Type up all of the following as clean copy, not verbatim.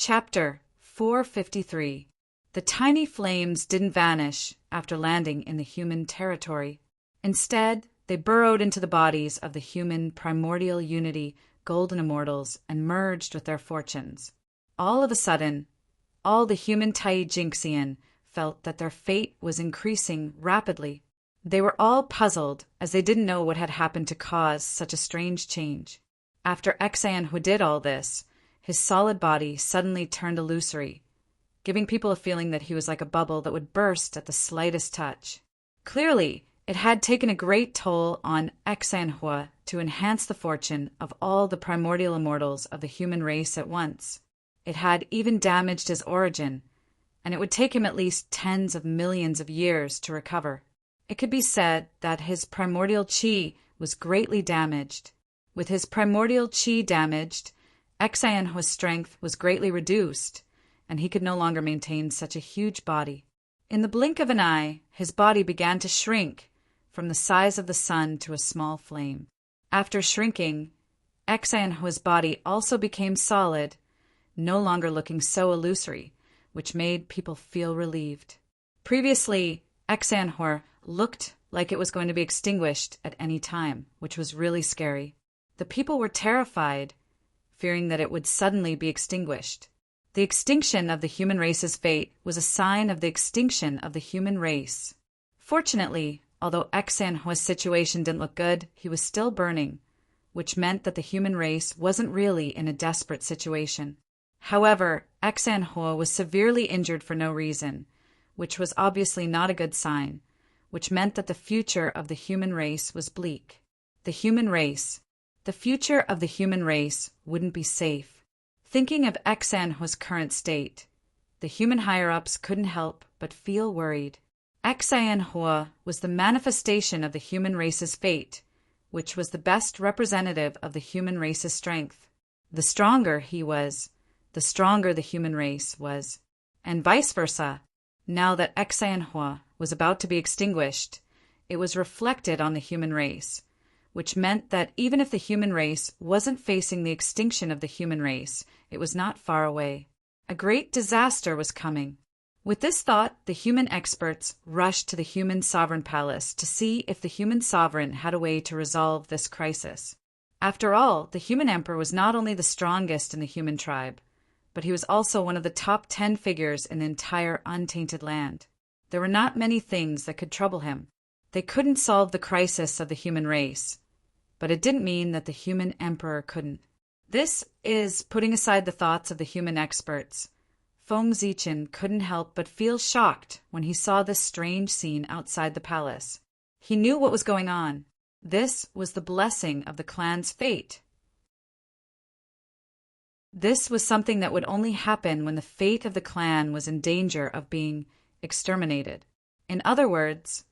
Chapter 453. The tiny flames didn't vanish after landing in the human territory. Instead, they burrowed into the bodies of the human primordial unity golden immortals and merged with their fortunes. All of a sudden, all the human Taijinxian felt that their fate was increasing rapidly. They were all puzzled, as they didn't know what had happened to cause such a strange change. After Exanhui did all this, his solid body suddenly turned illusory, giving people a feeling that he was like a bubble that would burst at the slightest touch. Clearly, it had taken a great toll on Exanhui to enhance the fortune of all the primordial immortals of the human race at once. It had even damaged his origin, and it would take him at least tens of millions of years to recover. It could be said that his primordial qi was greatly damaged. With his primordial qi damaged, Exanhui's strength was greatly reduced, and he could no longer maintain such a huge body. In the blink of an eye, his body began to shrink from the size of the sun to a small flame. After shrinking, Exanhui's body also became solid, no longer looking so illusory, which made people feel relieved. Previously, Exanhui looked like it was going to be extinguished at any time, which was really scary. The people were terrified, fearing that it would suddenly be extinguished. The extinction of the human race's fate was a sign of the extinction of the human race. Fortunately, although Exanhui's situation didn't look good, he was still burning, which meant that the human race wasn't really in a desperate situation. However, Exanhui was severely injured for no reason, which was obviously not a good sign, which meant that the future of the human race was bleak. The future of the human race wouldn't be safe. Thinking of Exanhui's current state, the human higher-ups couldn't help but feel worried. Exanhui was the manifestation of the human race's fate, which was the best representative of the human race's strength. The stronger he was, the stronger the human race was, and vice versa. Now that Exanhui was about to be extinguished, it was reflected on the human race, which meant that even if the human race wasn't facing the extinction of the human race, it was not far away. A great disaster was coming. With this thought, the human experts rushed to the human sovereign palace to see if the human sovereign had a way to resolve this crisis. After all, the human emperor was not only the strongest in the human tribe, but he was also one of the top 10 figures in the entire untainted land. There were not many things that could trouble him. They couldn't solve the crisis of the human race, but it didn't mean that the human emperor couldn't. This is putting aside the thoughts of the human experts. Feng Zichen couldn't help but feel shocked when he saw this strange scene outside the palace. He knew what was going on. This was the blessing of the clan's fate. This was something that would only happen when the fate of the clan was in danger of being exterminated. In other words,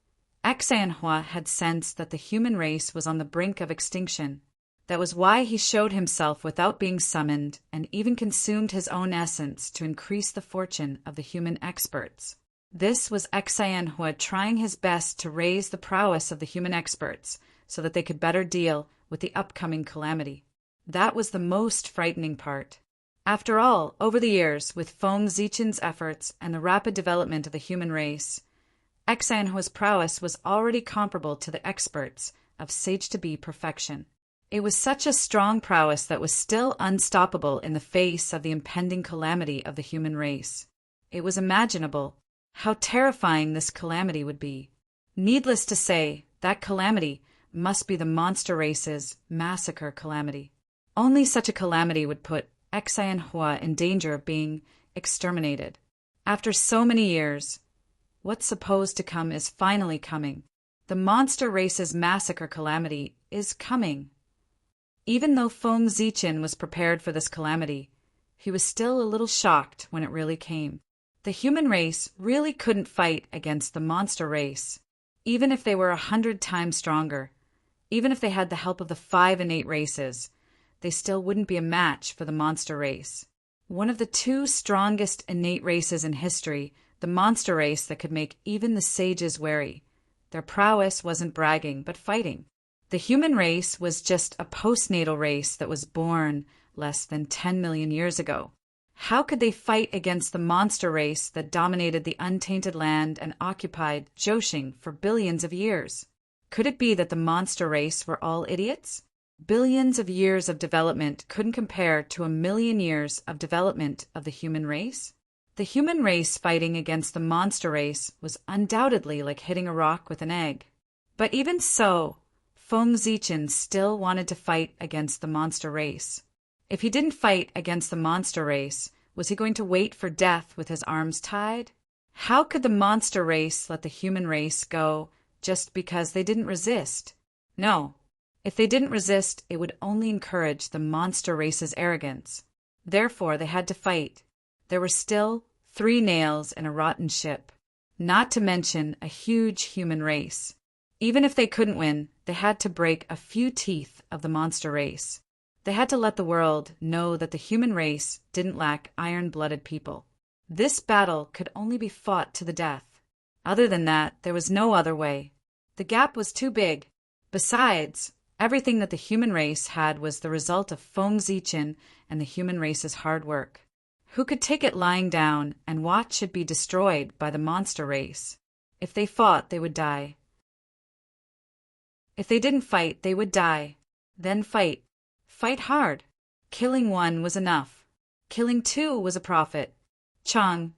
Exanhui had sensed that the human race was on the brink of extinction. That was why he showed himself without being summoned and even consumed his own essence to increase the fortune of the human experts. This was Exanhui trying his best to raise the prowess of the human experts so that they could better deal with the upcoming calamity. That was the most frightening part. After all, over the years, with Feng Zichen's efforts and the rapid development of the human race, Exanhui's prowess was already comparable to the experts of sage-to-be perfection. It was such a strong prowess that was still unstoppable in the face of the impending calamity of the human race. It was imaginable how terrifying this calamity would be. Needless to say, that calamity must be the monster race's massacre calamity. Only such a calamity would put Exanhui in danger of being exterminated. After so many years, what's supposed to come is finally coming. The monster race's massacre calamity is coming. Even though Feng Zichen was prepared for this calamity, he was still a little shocked when it really came. The human race really couldn't fight against the monster race, even if they were 100 times stronger. Even if they had the help of the 5 innate races, they still wouldn't be a match for the monster race. One of the 2 strongest innate races in history, the monster race that could make even the sages wary. Their prowess wasn't bragging, but fighting. The human race was just a postnatal race that was born less than 10 million years ago. How could they fight against the monster race that dominated the untainted land and occupied Joshing for billions of years? Could it be that the monster race were all idiots? Billions of years of development couldn't compare to 1,000,000 years of development of the human race? The human race fighting against the monster race was undoubtedly like hitting a rock with an egg. But even so, Feng Zichen still wanted to fight against the monster race. If he didn't fight against the monster race, was he going to wait for death with his arms tied? How could the monster race let the human race go just because they didn't resist? No. If they didn't resist, it would only encourage the monster race's arrogance. Therefore, they had to fight. There were still 3 nails in a rotten ship, not to mention a huge human race. Even if they couldn't win, they had to break a few teeth of the monster race. They had to let the world know that the human race didn't lack iron-blooded people. This battle could only be fought to the death. Other than that, there was no other way. The gap was too big. Besides, everything that the human race had was the result of Feng Zichen and the human race's hard work. Who could take it lying down and watch it be destroyed by the monster race? If they fought, they would die. If they didn't fight, they would die. Then fight. Fight hard. Killing 1 was enough. Killing 2 was a profit. Chang,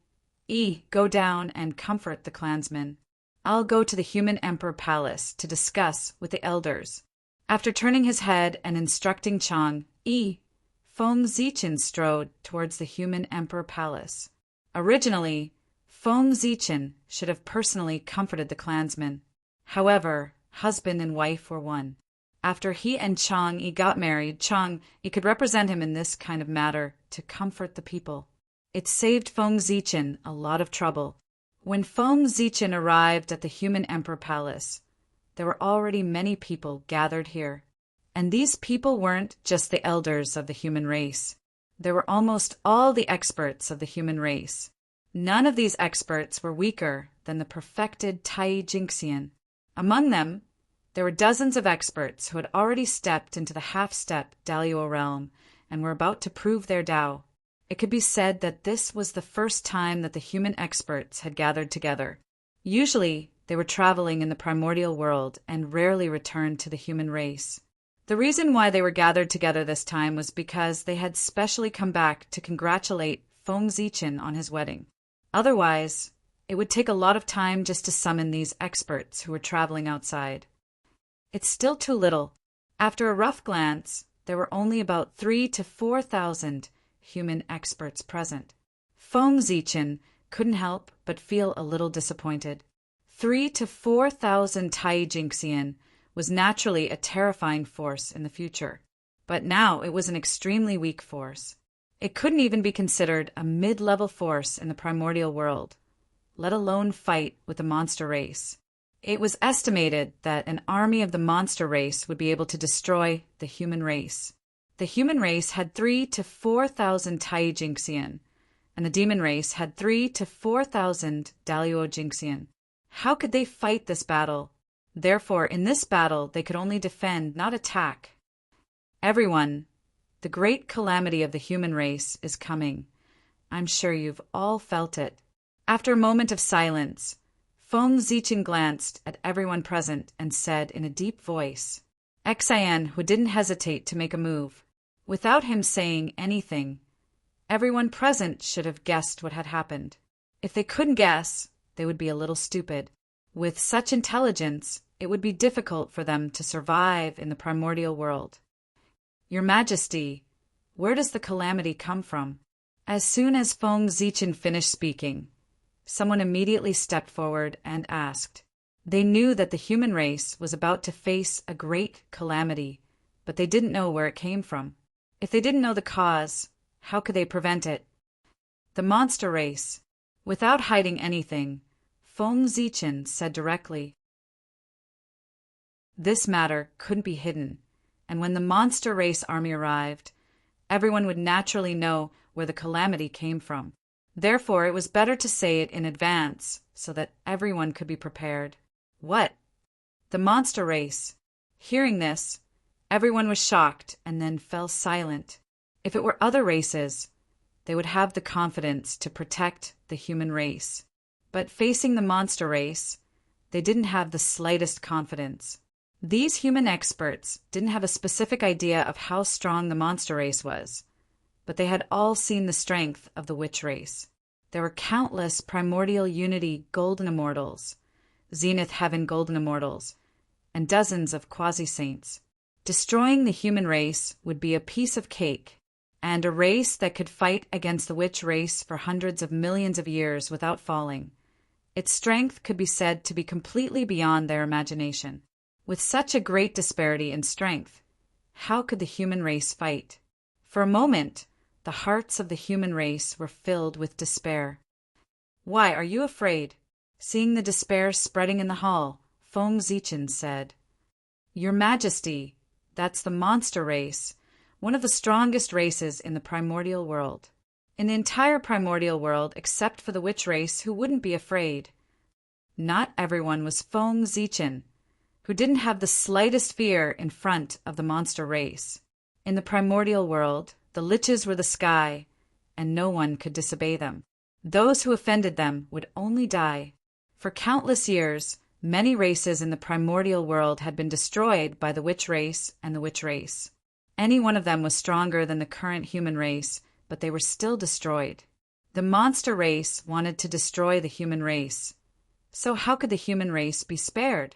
go down and comfort the clansmen. I'll go to the human emperor palace to discuss with the elders. After turning his head and instructing Chang, Feng Zichen strode towards the human emperor palace. Originally, Feng Zichen should have personally comforted the clansmen. However, husband and wife were one. After he and Chang got married, Chang could represent him in this kind of matter to comfort the people. It saved Feng Zichen a lot of trouble. When Feng Zichen arrived at the human emperor palace, there were already many people gathered here. And these people weren't just the elders of the human race. There were almost all the experts of the human race. None of these experts were weaker than the perfected Tai Jinxian. Among them, there were dozens of experts who had already stepped into the half-step Daliao realm and were about to prove their Tao. It could be said that this was the first time that the human experts had gathered together. Usually, they were traveling in the primordial world and rarely returned to the human race. The reason why they were gathered together this time was because they had specially come back to congratulate Feng Zichen on his wedding. Otherwise, it would take a lot of time just to summon these experts who were traveling outside. It's still too little. After a rough glance, there were only about 3,000 to 4,000 human experts present. Feng Zichen couldn't help but feel a little disappointed. 3,000 to 4,000 Tai Jinxian was naturally a terrifying force in the future, but now it was an extremely weak force. It couldn't even be considered a mid-level force in the primordial world, let alone fight with the monster race. It was estimated that an army of the monster race would be able to destroy the human race. The human race had 3,000 to 4,000 Tai Jinxian, and the demon race had 3,000 to 4,000 Daliao Jinxian. How could they fight this battle? Therefore, in this battle, they could only defend, not attack. Everyone, the great calamity of the human race is coming. I'm sure you've all felt it. After a moment of silence, Feng Zichen glanced at everyone present and said in a deep voice, Xian, who didn't hesitate to make a move. Without him saying anything, everyone present should have guessed what had happened. If they couldn't guess, they would be a little stupid. With such intelligence, it would be difficult for them to survive in the primordial world. Your Majesty, where does the calamity come from? As soon as Feng Zichen finished speaking, someone immediately stepped forward and asked. They knew that the human race was about to face a great calamity, but they didn't know where it came from. If they didn't know the cause, how could they prevent it? The monster race. Without hiding anything, Feng Zichen said directly. This matter couldn't be hidden, and when the monster race army arrived, everyone would naturally know where the calamity came from. Therefore, it was better to say it in advance so that everyone could be prepared. What? The monster race. Hearing this, everyone was shocked and then fell silent. If it were other races, they would have the confidence to protect the human race. But facing the monster race, they didn't have the slightest confidence. These human experts didn't have a specific idea of how strong the monster race was, but they had all seen the strength of the witch race. There were countless primordial unity golden immortals, zenith heaven golden immortals, and dozens of quasi-saints. Destroying the human race would be a piece of cake, and a race that could fight against the witch race for hundreds of millions of years without falling. Its strength could be said to be completely beyond their imagination. With such a great disparity in strength, how could the human race fight? For a moment, the hearts of the human race were filled with despair. "Why are you afraid?" Seeing the despair spreading in the hall, Feng Zichen said, "Your Majesty, that's the monster race, one of the strongest races in the primordial world. In the entire primordial world, except for the witch race, who wouldn't be afraid." Not everyone was Feng Zichen, who didn't have the slightest fear in front of the monster race. In the primordial world, the liches were the sky, and no one could disobey them. Those who offended them would only die. For countless years, many races in the primordial world had been destroyed by the witch race and the witch race. Any one of them was stronger than the current human race, but they were still destroyed. The monster race wanted to destroy the human race. So how could the human race be spared?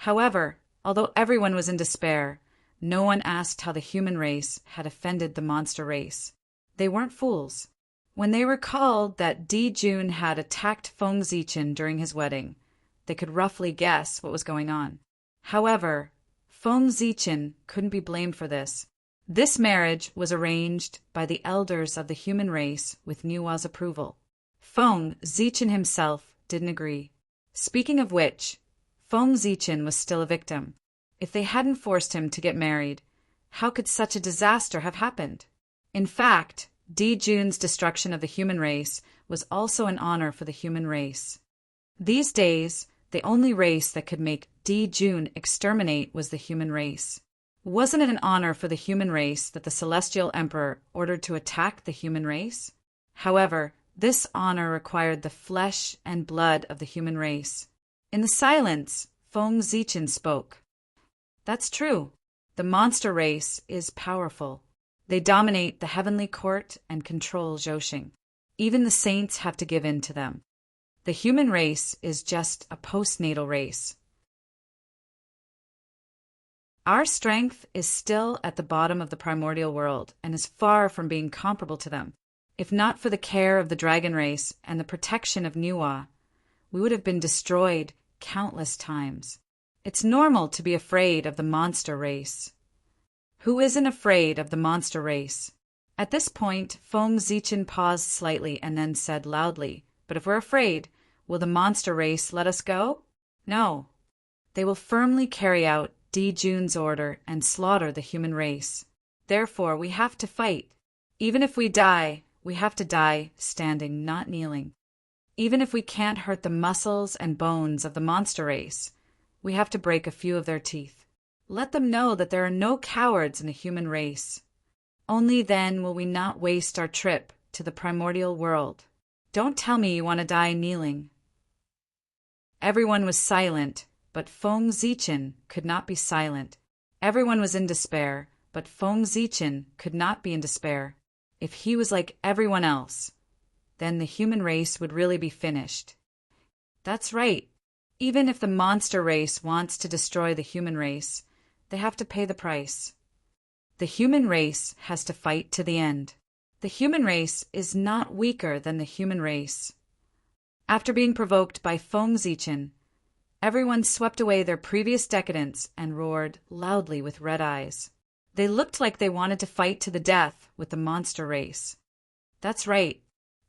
However, although everyone was in despair, no one asked how the human race had offended the monster race. They weren't fools. When they recalled that Di Jun had attacked Feng Zichen during his wedding, they could roughly guess what was going on. However, Feng Zichen couldn't be blamed for this. This marriage was arranged by the elders of the human race with Nua's approval. Feng Zichen himself didn't agree. Speaking of which, Feng Zichen was still a victim. If they hadn't forced him to get married, how could such a disaster have happened? In fact, Di Jun's destruction of the human race was also an honor for the human race. These days, the only race that could make Di Jun exterminate was the human race. Wasn't it an honor for the human race that the Celestial Emperor ordered to attack the human race? However, this honor required the flesh and blood of the human race. In the silence, Feng Zichen spoke. "That's true. The monster race is powerful. They dominate the heavenly court and control Zhousing. Even the saints have to give in to them. The human race is just a postnatal race. Our strength is still at the bottom of the primordial world and is far from being comparable to them. If not for the care of the dragon race and the protection of Nua, we would have been destroyed countless times. It's normal to be afraid of the monster race. Who isn't afraid of the monster race?" At this point, Feng Zichen paused slightly and then said loudly, "But if we're afraid, will the monster race let us go?" "No. They will firmly carry out Di Jun's order and slaughter the human race. Therefore, we have to fight. Even if we die, we have to die standing, not kneeling. Even if we can't hurt the muscles and bones of the monster race, we have to break a few of their teeth. Let them know that there are no cowards in the human race. Only then will we not waste our trip to the primordial world. Don't tell me you want to die kneeling." Everyone was silent, but Feng Zichen could not be silent. Everyone was in despair, but Feng Zichen could not be in despair. If he was like everyone else, then the human race would really be finished. That's right. Even if the monster race wants to destroy the human race, they have to pay the price. The human race has to fight to the end. The human race is not weaker than the human race. After being provoked by Feng Zichen, everyone swept away their previous decadence and roared loudly with red eyes. They looked like they wanted to fight to the death with the monster race. That's right.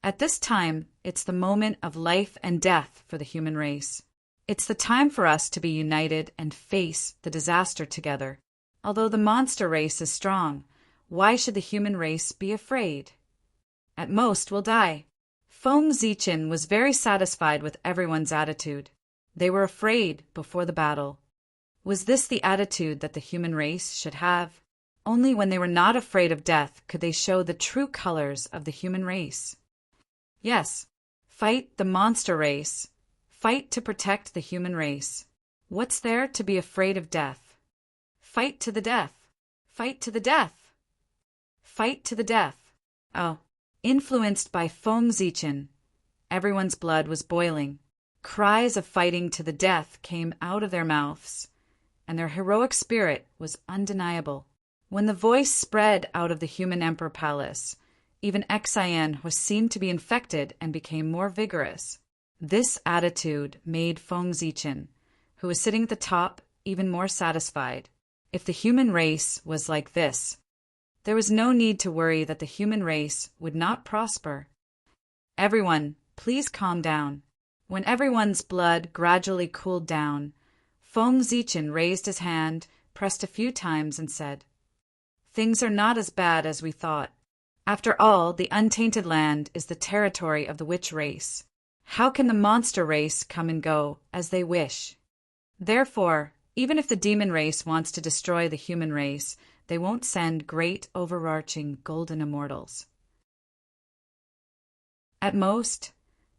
At this time, it's the moment of life and death for the human race. It's the time for us to be united and face the disaster together. Although the monster race is strong, why should the human race be afraid? At most, we'll die. Feng Zichen was very satisfied with everyone's attitude. They were afraid before the battle. Was this the attitude that the human race should have? Only when they were not afraid of death could they show the true colors of the human race. Yes, fight the monster race. Fight to protect the human race. What's there to be afraid of death? Fight to the death. Fight to the death. Fight to the death. Oh, influenced by Feng Zichen, everyone's blood was boiling. Cries of fighting to the death came out of their mouths, and their heroic spirit was undeniable. When the voice spread out of the human emperor palace, even Xian was seen to be infected and became more vigorous. This attitude made Feng Zichen, who was sitting at the top, even more satisfied. If the human race was like this, there was no need to worry that the human race would not prosper. Everyone, please calm down. When everyone's blood gradually cooled down, Feng Zichen raised his hand, pressed a few times, and said, "Things are not as bad as we thought. After all, the untainted land is the territory of the witch race. How can the monster race come and go as they wish? Therefore, even if the demon race wants to destroy the human race, they won't send great overarching golden immortals. At most,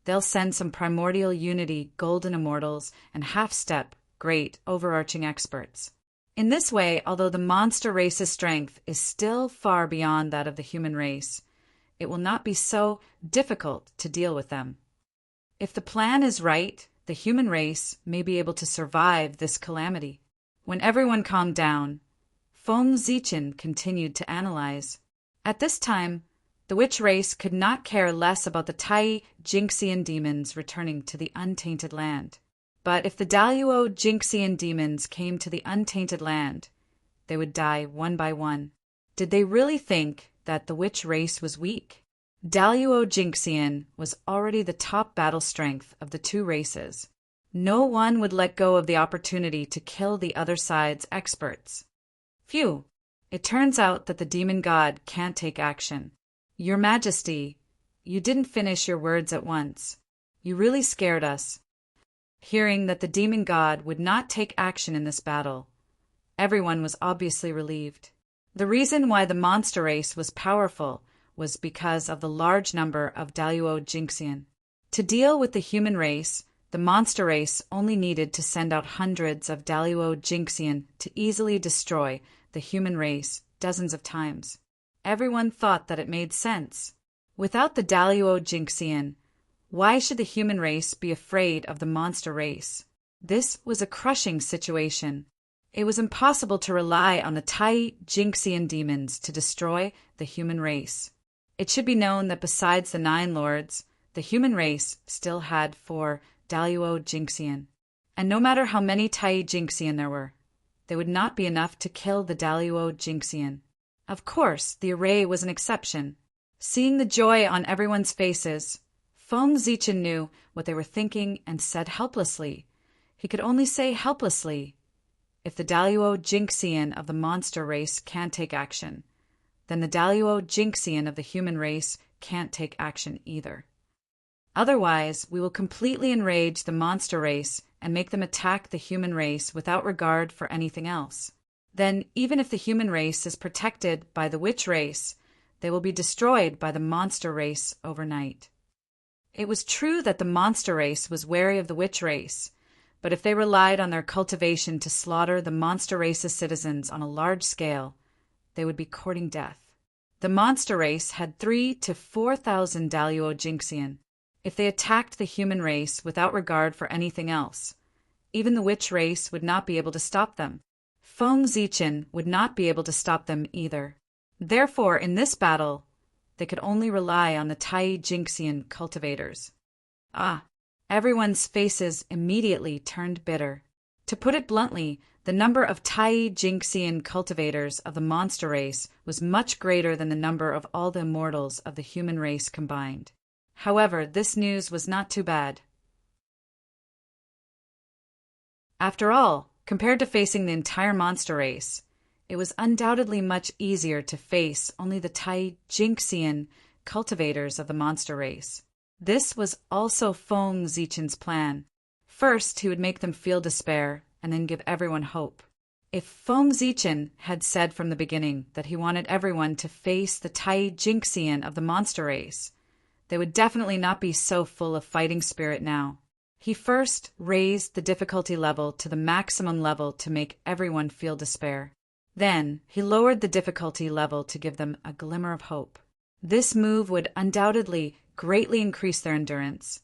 they'll send some primordial unity golden immortals and half-step great overarching experts. In this way, although the monster race's strength is still far beyond that of the human race, it will not be so difficult to deal with them. If the plan is right, the human race may be able to survive this calamity." When everyone calmed down, Feng Zichen continued to analyze. At this time, the witch race could not care less about the Tai Jinxian demons returning to the untainted land. But if the Daluo Jinxian demons came to the untainted land, they would die one by one. Did they really think that the witch race was weak? Daluo Jinxian was already the top battle strength of the two races. No one would let go of the opportunity to kill the other side's experts. Phew! It turns out that the demon god can't take action. Your Majesty, you didn't finish your words at once. You really scared us. Hearing that the demon god would not take action in this battle, everyone was obviously relieved. The reason why the monster race was powerful was because of the large number of Daluo Jinxian. To deal with the human race, the monster race only needed to send out hundreds of Daluo Jinxian to easily destroy the human race dozens of times. Everyone thought that it made sense. Without the Daluo Jinxian, why should the human race be afraid of the monster race? This was a crushing situation. It was impossible to rely on the Tai Jinxian demons to destroy the human race. It should be known that besides the 9 lords, the human race still had 4 Daluo Jinxian. And no matter how many Tai Jinxian there were, they would not be enough to kill the Daluo Jinxian. Of course, the array was an exception. Seeing the joy on everyone's faces, Feng Zichen knew what they were thinking and said helplessly. He could only say helplessly, "If the Daluo Jinxian of the monster race can't take action, then the Daluo Jinxian of the human race can't take action either. Otherwise, we will completely enrage the monster race and make them attack the human race without regard for anything else. Then, even if the human race is protected by the witch race, they will be destroyed by the monster race overnight." It was true that the monster race was wary of the witch race, but if they relied on their cultivation to slaughter the monster race's citizens on a large scale, they would be courting death. The monster race had 3,000 to 4,000 Daluo Jinxian. If they attacked the human race without regard for anything else, even the witch race would not be able to stop them. Feng Zichen would not be able to stop them either. Therefore, in this battle, they could only rely on the Tai Jinxian cultivators. Everyone's faces immediately turned bitter. To put it bluntly, the number of Tai Jinxian cultivators of the monster race was much greater than the number of all the immortals of the human race combined. However, this news was not too bad. After all, compared to facing the entire monster race, it was undoubtedly much easier to face only the Tai Jinxian cultivators of the monster race. This was also Feng Zichen's plan. First, he would make them feel despair, and then give everyone hope. If Feng Zichen had said from the beginning that he wanted everyone to face the Tai Jinxian of the monster race, they would definitely not be so full of fighting spirit now. He first raised the difficulty level to the maximum level to make everyone feel despair. Then he lowered the difficulty level to give them a glimmer of hope. This move would undoubtedly greatly increase their endurance,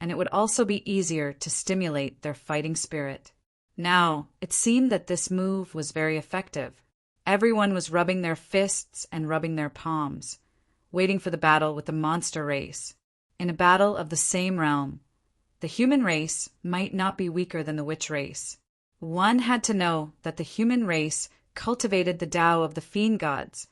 and it would also be easier to stimulate their fighting spirit. Now, it seemed that this move was very effective. Everyone was rubbing their fists and rubbing their palms, waiting for the battle with the monster race. In a battle of the same realm, the human race might not be weaker than the witch race. One had to know that the human race cultivated the Tao of the fiend gods,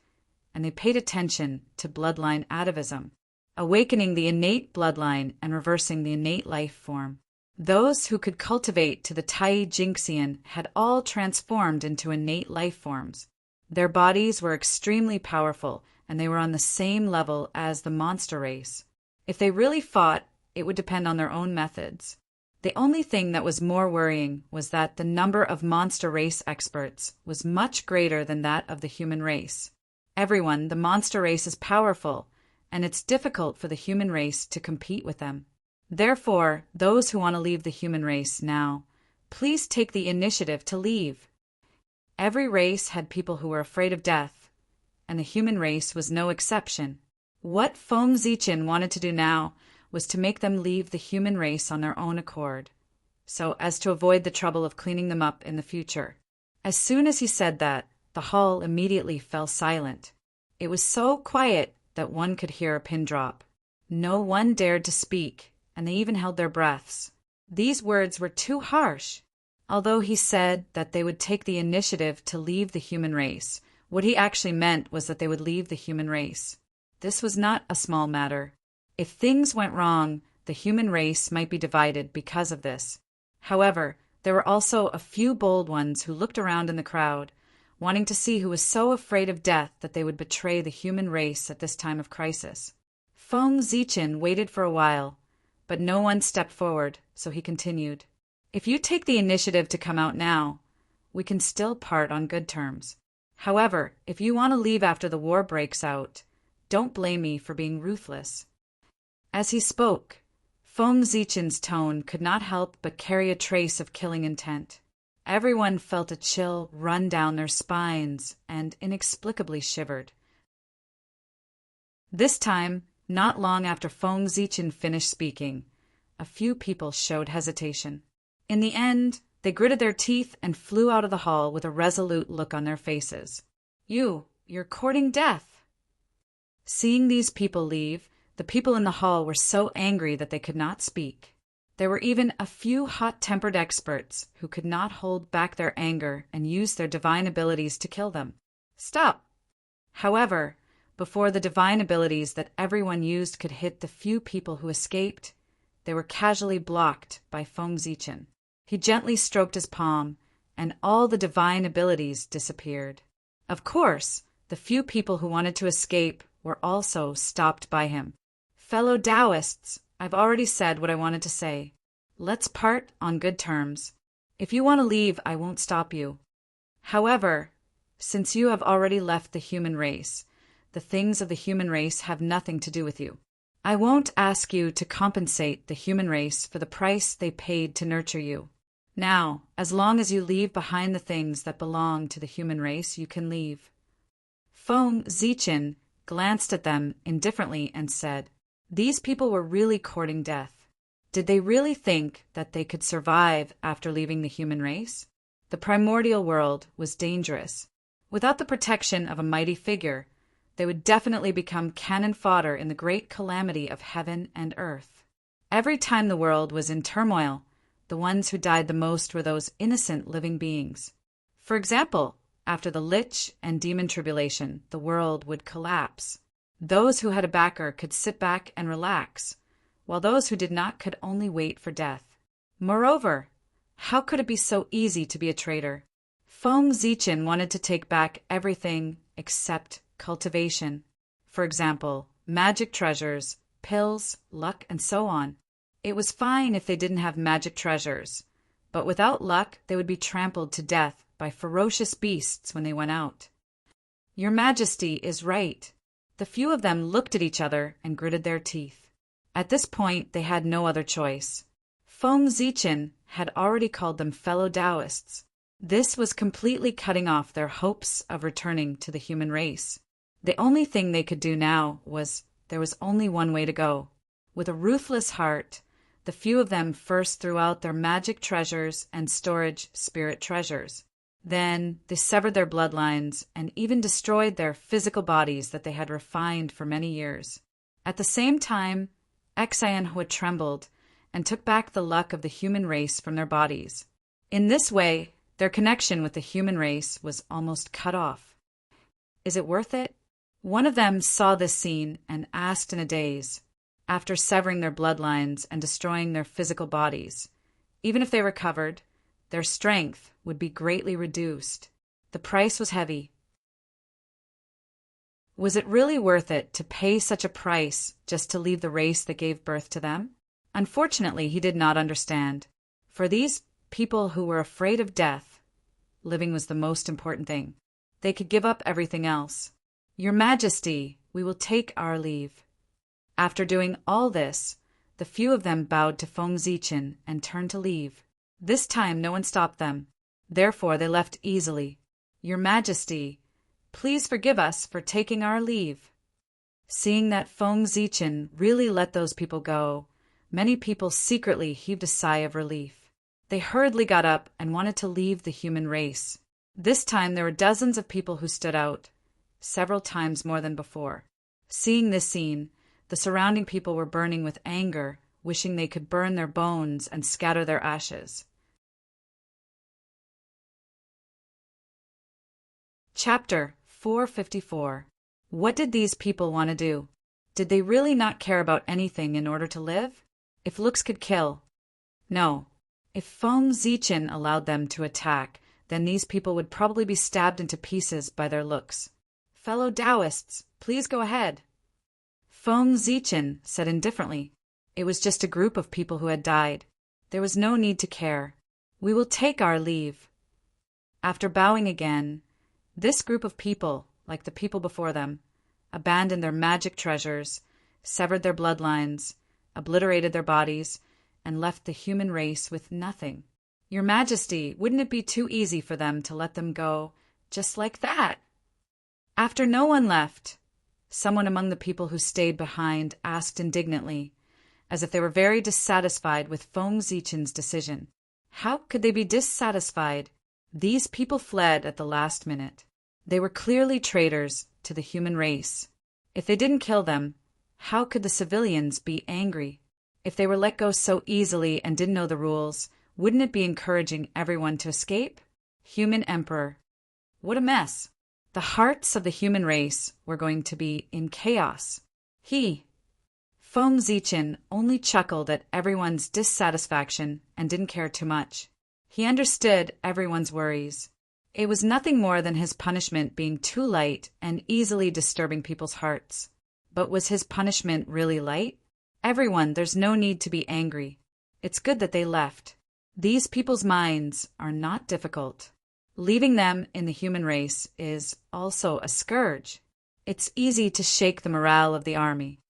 and they paid attention to bloodline atavism, awakening the innate bloodline and reversing the innate life form. Those who could cultivate to the Tai Jinxian had all transformed into innate life forms. Their bodies were extremely powerful, and they were on the same level as the monster race. If they really fought, it would depend on their own methods. The only thing that was more worrying was that the number of monster race experts was much greater than that of the human race. Everyone, the monster race is powerful, and it's difficult for the human race to compete with them. Therefore, those who want to leave the human race now, please take the initiative to leave. Every race had people who were afraid of death, and the human race was no exception. What Feng Zichen wanted to do now was to make them leave the human race on their own accord, so as to avoid the trouble of cleaning them up in the future. As soon as he said that, the hall immediately fell silent. It was so quiet that one could hear a pin drop. No one dared to speak, and they even held their breaths. These words were too harsh. Although he said that they would take the initiative to leave the human race, what he actually meant was that they would leave the human race. This was not a small matter. If things went wrong, the human race might be divided because of this. However, there were also a few bold ones who looked around in the crowd, wanting to see who was so afraid of death that they would betray the human race at this time of crisis. Feng Zichen waited for a while, but no one stepped forward, so he continued. If you take the initiative to come out now, we can still part on good terms. However, if you want to leave after the war breaks out, don't blame me for being ruthless. As he spoke, Feng Zichen's tone could not help but carry a trace of killing intent. Everyone felt a chill run down their spines and inexplicably shivered. This time, not long after Feng Zichen finished speaking, a few people showed hesitation. In the end, they gritted their teeth and flew out of the hall with a resolute look on their faces. You're courting death. Seeing these people leave, the people in the hall were so angry that they could not speak. There were even a few hot-tempered experts who could not hold back their anger and used their divine abilities to kill them. Stop! However, before the divine abilities that everyone used could hit the few people who escaped, they were casually blocked by Feng Zichen. He gently stroked his palm, and all the divine abilities disappeared. Of course, the few people who wanted to escape were also stopped by him. Fellow Taoists, I've already said what I wanted to say. Let's part on good terms. If you want to leave, I won't stop you. However, since you have already left the human race, the things of the human race have nothing to do with you. I won't ask you to compensate the human race for the price they paid to nurture you. Now, as long as you leave behind the things that belong to the human race, you can leave. Feng Zichen glanced at them indifferently and said, These people were really courting death. Did they really think that they could survive after leaving the human race? The primordial world was dangerous. Without the protection of a mighty figure, they would definitely become cannon fodder in the great calamity of heaven and earth. Every time the world was in turmoil, the ones who died the most were those innocent living beings. For example, after the Lich and Demon tribulation, the world would collapse. Those who had a backer could sit back and relax, while those who did not could only wait for death. Moreover, how could it be so easy to be a traitor? Feng Zichen wanted to take back everything except cultivation. For example, magic treasures, pills, luck, and so on. It was fine if they didn't have magic treasures, but without luck they would be trampled to death by ferocious beasts when they went out. Your Majesty is right. The few of them looked at each other and gritted their teeth. At this point, they had no other choice. Feng Zichen had already called them fellow Taoists. This was completely cutting off their hopes of returning to the human race. The only thing they could do now was there was only one way to go. With a ruthless heart, the few of them first threw out their magic treasures and storage spirit treasures. Then they severed their bloodlines and even destroyed their physical bodies that they had refined for many years. At the same time, Xianhua trembled and took back the luck of the human race from their bodies. In this way, their connection with the human race was almost cut off. Is it worth it? One of them saw this scene and asked in a daze, after severing their bloodlines and destroying their physical bodies. Even if they recovered, their strength would be greatly reduced. The price was heavy. Was it really worth it to pay such a price just to leave the race that gave birth to them? Unfortunately, he did not understand. For these people who were afraid of death, living was the most important thing. They could give up everything else. Your Majesty, we will take our leave. After doing all this, the few of them bowed to Feng Zichen and turned to leave. This time no one stopped them. Therefore they left easily. Your Majesty, please forgive us for taking our leave. Seeing that Feng Zichen really let those people go, many people secretly heaved a sigh of relief. They hurriedly got up and wanted to leave the human race. This time there were dozens of people who stood out, several times more than before. Seeing this scene, the surrounding people were burning with anger, wishing they could burn their bones and scatter their ashes. Chapter 454. What did these people want to do? Did they really not care about anything in order to live? If looks could kill. No. If Feng Zichen allowed them to attack, then these people would probably be stabbed into pieces by their looks. Fellow Taoists, please go ahead. Feng Zichen said indifferently. It was just a group of people who had died. There was no need to care. We will take our leave. After bowing again, this group of people, like the people before them, abandoned their magic treasures, severed their bloodlines, obliterated their bodies, and left the human race with nothing. Your Majesty, wouldn't it be too easy for them to let them go just like that? After no one left, someone among the people who stayed behind asked indignantly, as if they were very dissatisfied with Feng Zichen's decision. How could they be dissatisfied? These people fled at the last minute. They were clearly traitors to the human race. If they didn't kill them, how could the civilians be angry? If they were let go so easily and didn't know the rules, wouldn't it be encouraging everyone to escape? Human Emperor. What a mess. The hearts of the human race were going to be in chaos. Feng Zichen, only chuckled at everyone's dissatisfaction and didn't care too much. He understood everyone's worries. It was nothing more than his punishment being too light and easily disturbing people's hearts. But was his punishment really light? Everyone, there's no need to be angry. It's good that they left. These people's minds are not difficult. Leaving them in the human race is also a scourge. It's easy to shake the morale of the army.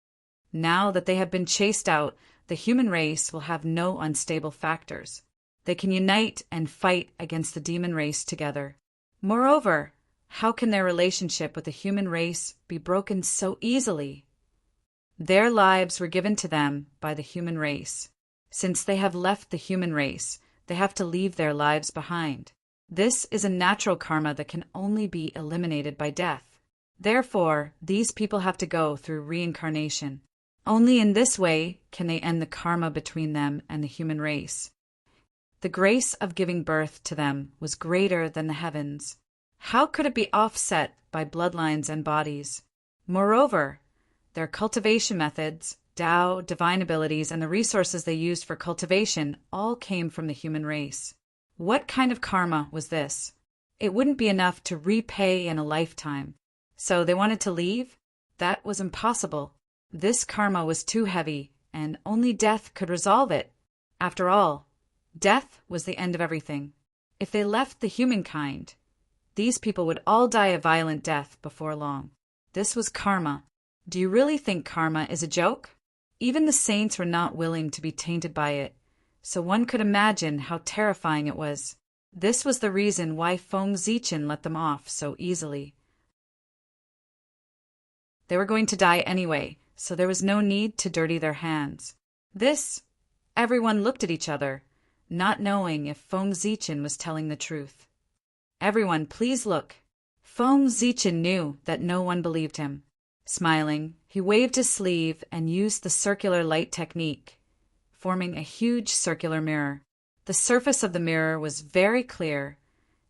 Now that they have been chased out, the human race will have no unstable factors. They can unite and fight against the demon race together. Moreover, how can their relationship with the human race be broken so easily? Their lives were given to them by the human race. Since they have left the human race, they have to leave their lives behind. This is a natural karma that can only be eliminated by death. Therefore, these people have to go through reincarnation. Only in this way can they end the karma between them and the human race. The grace of giving birth to them was greater than the heavens. How could it be offset by bloodlines and bodies? Moreover, their cultivation methods, Tao, divine abilities, and the resources they used for cultivation all came from the human race. What kind of karma was this? It wouldn't be enough to repay in a lifetime. So they wanted to leave? That was impossible. This karma was too heavy, and only death could resolve it. After all, death was the end of everything. If they left the humankind, these people would all die a violent death before long. This was karma. Do you really think karma is a joke? Even the saints were not willing to be tainted by it, so one could imagine how terrifying it was. This was the reason why Feng Zichen let them off so easily. They were going to die anyway, so there was no need to dirty their hands. Everyone looked at each other, not knowing if Feng Zichen was telling the truth. Everyone, please look. Feng Zichen knew that no one believed him. Smiling, he waved his sleeve and used the circular light technique, forming a huge circular mirror. The surface of the mirror was very clear,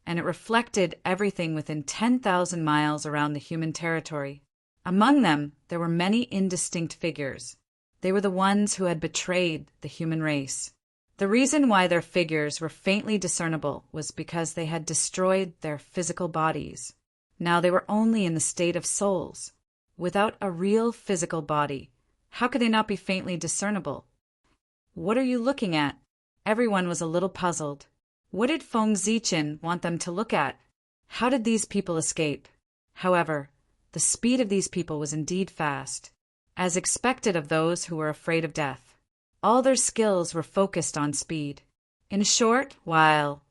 and it reflected everything within 10,000 miles around the human territory. Among them, there were many indistinct figures. They were the ones who had betrayed the human race. The reason why their figures were faintly discernible was because they had destroyed their physical bodies. Now they were only in the state of souls. Without a real physical body, how could they not be faintly discernible? What are you looking at? Everyone was a little puzzled. What did Feng Zichen want them to look at? How did these people escape? However, the speed of these people was indeed fast, as expected of those who were afraid of death. All their skills were focused on speed. In a short while,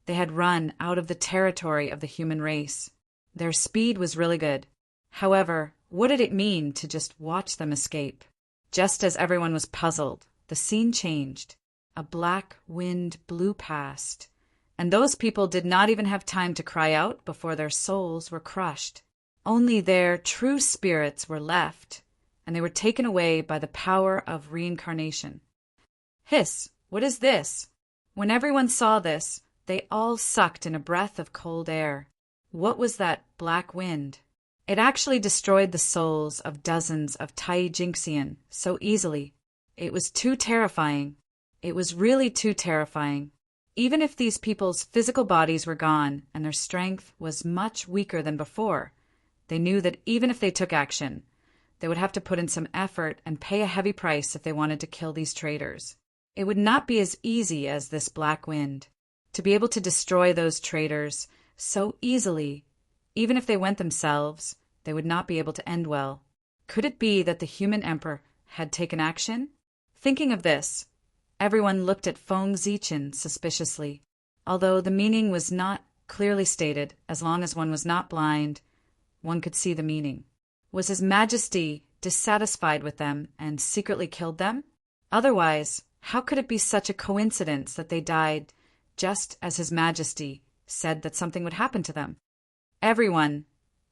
they had run out of the territory of the human race. Their speed was really good. However, what did it mean to just watch them escape? Just as everyone was puzzled, the scene changed. A black wind blew past, and those people did not even have time to cry out before their souls were crushed. Only their true spirits were left, and they were taken away by the power of reincarnation. Hiss! What is this? When everyone saw this, they all sucked in a breath of cold air. What was that black wind? It actually destroyed the souls of dozens of Tai Jinxian so easily. It was too terrifying. It was really too terrifying. Even if these people's physical bodies were gone and their strength was much weaker than before, they knew that even if they took action, they would have to put in some effort and pay a heavy price if they wanted to kill these traitors. It would not be as easy as this black wind. To be able to destroy those traitors so easily, even if they went themselves, they would not be able to end well. Could it be that the human emperor had taken action? Thinking of this, everyone looked at Feng Zichen suspiciously. Although the meaning was not clearly stated, as long as one was not blind, one could see the meaning. Was His Majesty dissatisfied with them and secretly killed them? Otherwise, how could it be such a coincidence that they died just as His Majesty said that something would happen to them? Everyone,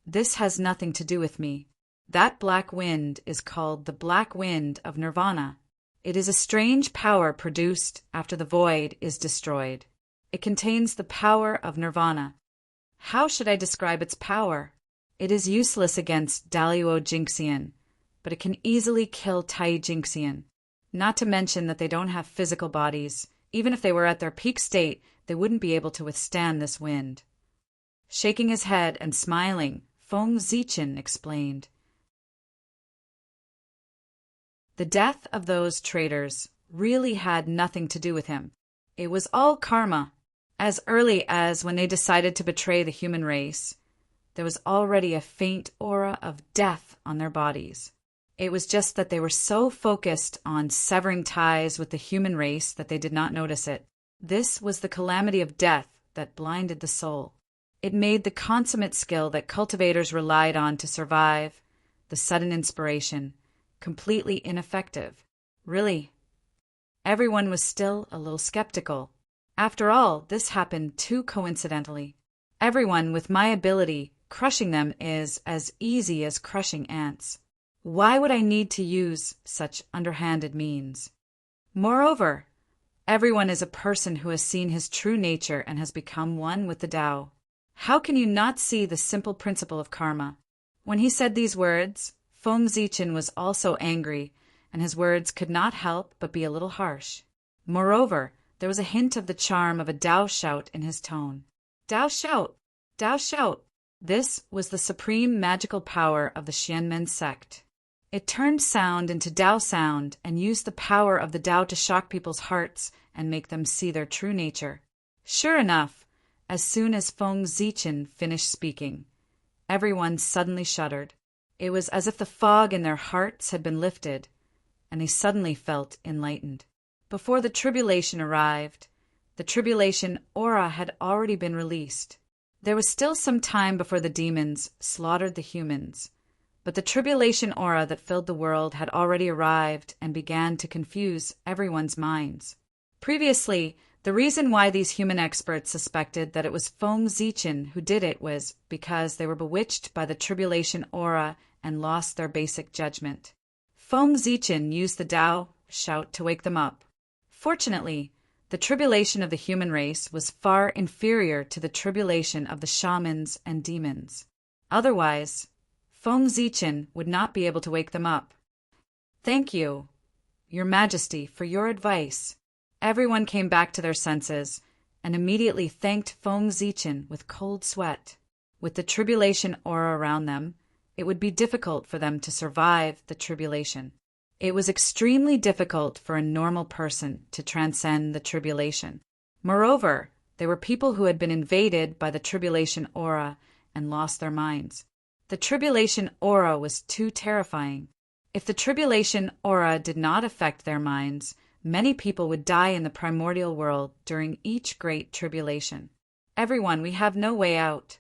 this has nothing to do with me. That black wind is called the black wind of nirvana. It is a strange power produced after the void is destroyed. It contains the power of nirvana. How should I describe its power? It is useless against Daluo Jinxian, but it can easily kill Tai Jinxian. Not to mention that they don't have physical bodies. Even if they were at their peak state, they wouldn't be able to withstand this wind. Shaking his head and smiling, Feng Zichen explained. The death of those traitors really had nothing to do with him. It was all karma. As early as when they decided to betray the human race, there was already a faint aura of death on their bodies. It was just that they were so focused on severing ties with the human race that they did not notice it. This was the calamity of death that blinded the soul. It made the consummate skill that cultivators relied on to survive, the sudden inspiration, completely ineffective. Really, everyone was still a little skeptical. After all, this happened too coincidentally. Everyone with my ability, crushing them is as easy as crushing ants. Why would I need to use such underhanded means? Moreover, everyone is a person who has seen his true nature and has become one with the Tao. How can you not see the simple principle of karma? When he said these words, Feng Zichen was also angry, and his words could not help but be a little harsh. Moreover, there was a hint of the charm of a Tao shout in his tone. Tao shout! Tao shout! This was the supreme magical power of the Xianmen sect. It turned sound into Tao sound and used the power of the Tao to shock people's hearts and make them see their true nature. Sure enough, As soon as Feng Zichen finished speaking, everyone suddenly shuddered. It was as if the fog in their hearts had been lifted, and they suddenly felt enlightened. Before the tribulation arrived, the tribulation aura had already been released. There was still some time before the demons slaughtered the humans, but the tribulation aura that filled the world had already arrived and began to confuse everyone's minds. Previously, the reason why these human experts suspected that it was Feng Zichen who did it was because they were bewitched by the tribulation aura and lost their basic judgment. Feng Zichen used the Tao shout to wake them up. Fortunately, the tribulation of the human race was far inferior to the tribulation of the shamans and demons. Otherwise, Feng Zichen would not be able to wake them up. "Thank you, Your Majesty, for your advice." Everyone came back to their senses and immediately thanked Feng Zichen with cold sweat. With the tribulation aura around them, it would be difficult for them to survive the tribulation. It was extremely difficult for a normal person to transcend the tribulation. Moreover, there were people who had been invaded by the tribulation aura and lost their minds. The tribulation aura was too terrifying. If the tribulation aura did not affect their minds, many people would die in the primordial world during each great tribulation. "Everyone, we have no way out."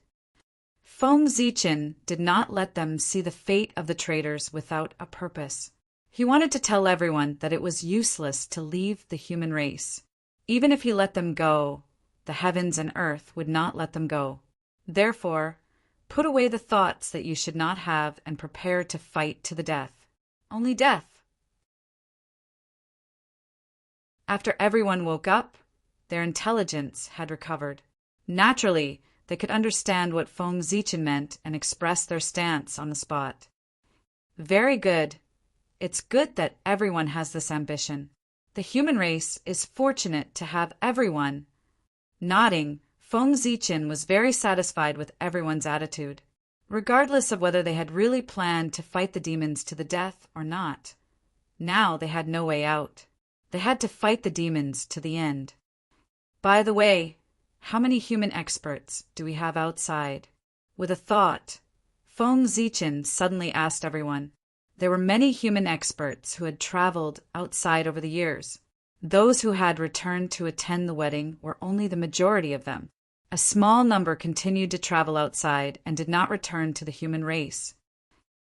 Feng Zichen did not let them see the fate of the traitors without a purpose. He wanted to tell everyone that it was useless to leave the human race. Even if he let them go, the heavens and earth would not let them go. Therefore, put away the thoughts that you should not have and prepare to fight to the death. Only death. After everyone woke up, their intelligence had recovered. Naturally, they could understand what Feng Zichen meant and express their stance on the spot. "Very good. It's good that everyone has this ambition. The human race is fortunate to have everyone." Nodding, Feng Zichen was very satisfied with everyone's attitude. Regardless of whether they had really planned to fight the demons to the death or not, now they had no way out. They had to fight the demons to the end. "By the way, how many human experts do we have outside?" With a thought, Feng Zichen suddenly asked everyone. There were many human experts who had traveled outside over the years. Those who had returned to attend the wedding were only the majority of them. A small number continued to travel outside and did not return to the human race.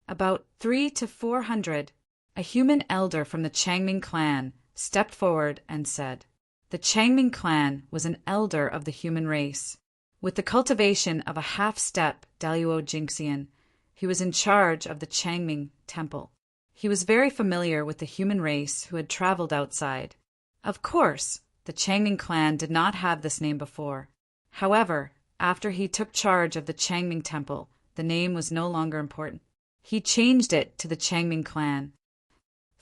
About 300 to 400, a human elder from the Changming clan stepped forward and said, the Changming clan was an elder of the human race. With the cultivation of a half-step Daluo Jinxian, he was in charge of the Changming temple. He was very familiar with the human race who had traveled outside. Of course, the Changming clan did not have this name before. However, after he took charge of the Changming temple, the name was no longer important. He changed it to the Changming clan.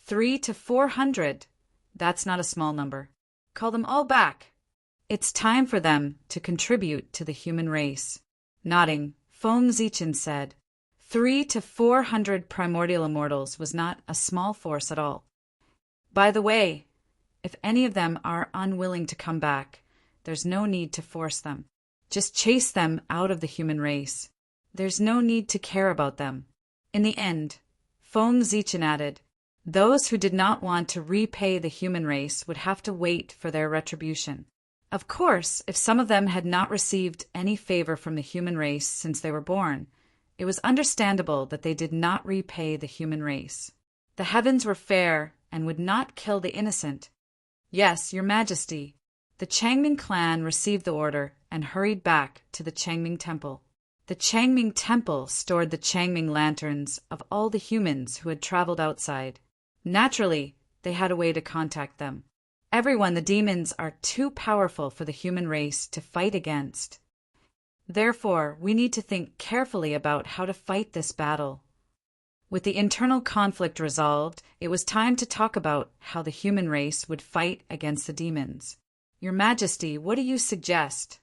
300 to 400. That's not a small number. Call them all back. It's time for them to contribute to the human race. Nodding, Feng Zichen said, 300 to 400 primordial immortals was not a small force at all. By the way, if any of them are unwilling to come back, there's no need to force them. Just chase them out of the human race. There's no need to care about them. In the end, Feng Zichen added, those who did not want to repay the human race would have to wait for their retribution. Of course, if some of them had not received any favor from the human race since they were born, it was understandable that they did not repay the human race. The heavens were fair and would not kill the innocent. Yes, Your Majesty. The Changming clan received the order and hurried back to the Changming temple. The Changming temple stored the Changming lanterns of all the humans who had traveled outside. Naturally, they had a way to contact them. Everyone, the demons are too powerful for the human race to fight against. Therefore, we need to think carefully about how to fight this battle. With the internal conflict resolved, it was time to talk about how the human race would fight against the demons. Your Majesty, what do you suggest?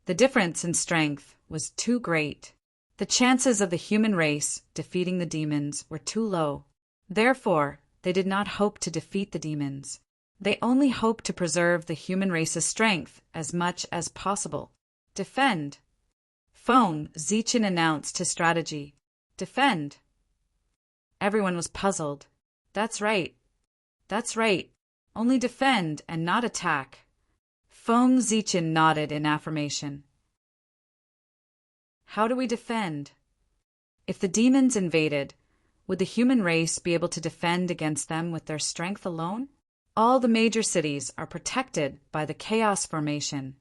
The difference in strength was too great. The chances of the human race defeating the demons were too low. Therefore, they did not hope to defeat the demons. They only hoped to preserve the human race's strength as much as possible. Defend. Feng Zichen announced his strategy. Defend. Everyone was puzzled. That's right. That's right. Only defend and not attack. Feng Zichen nodded in affirmation. How do we defend? If the demons invaded, would the human race be able to defend against them with their strength alone? All the major cities are protected by the chaos formation.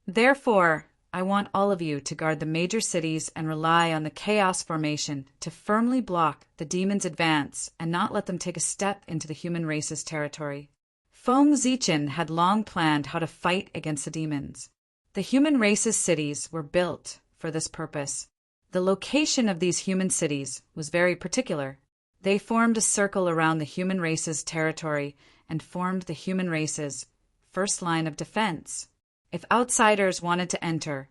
Therefore, I want all of you to guard the major cities and rely on the chaos formation to firmly block the demons' advance and not let them take a step into the human race's territory. Feng Zichen had long planned how to fight against the demons. The human race's cities were built for this purpose. The location of these human cities was very particular. They formed a circle around the human race's territory and formed the human race's first line of defense. If outsiders wanted to enter,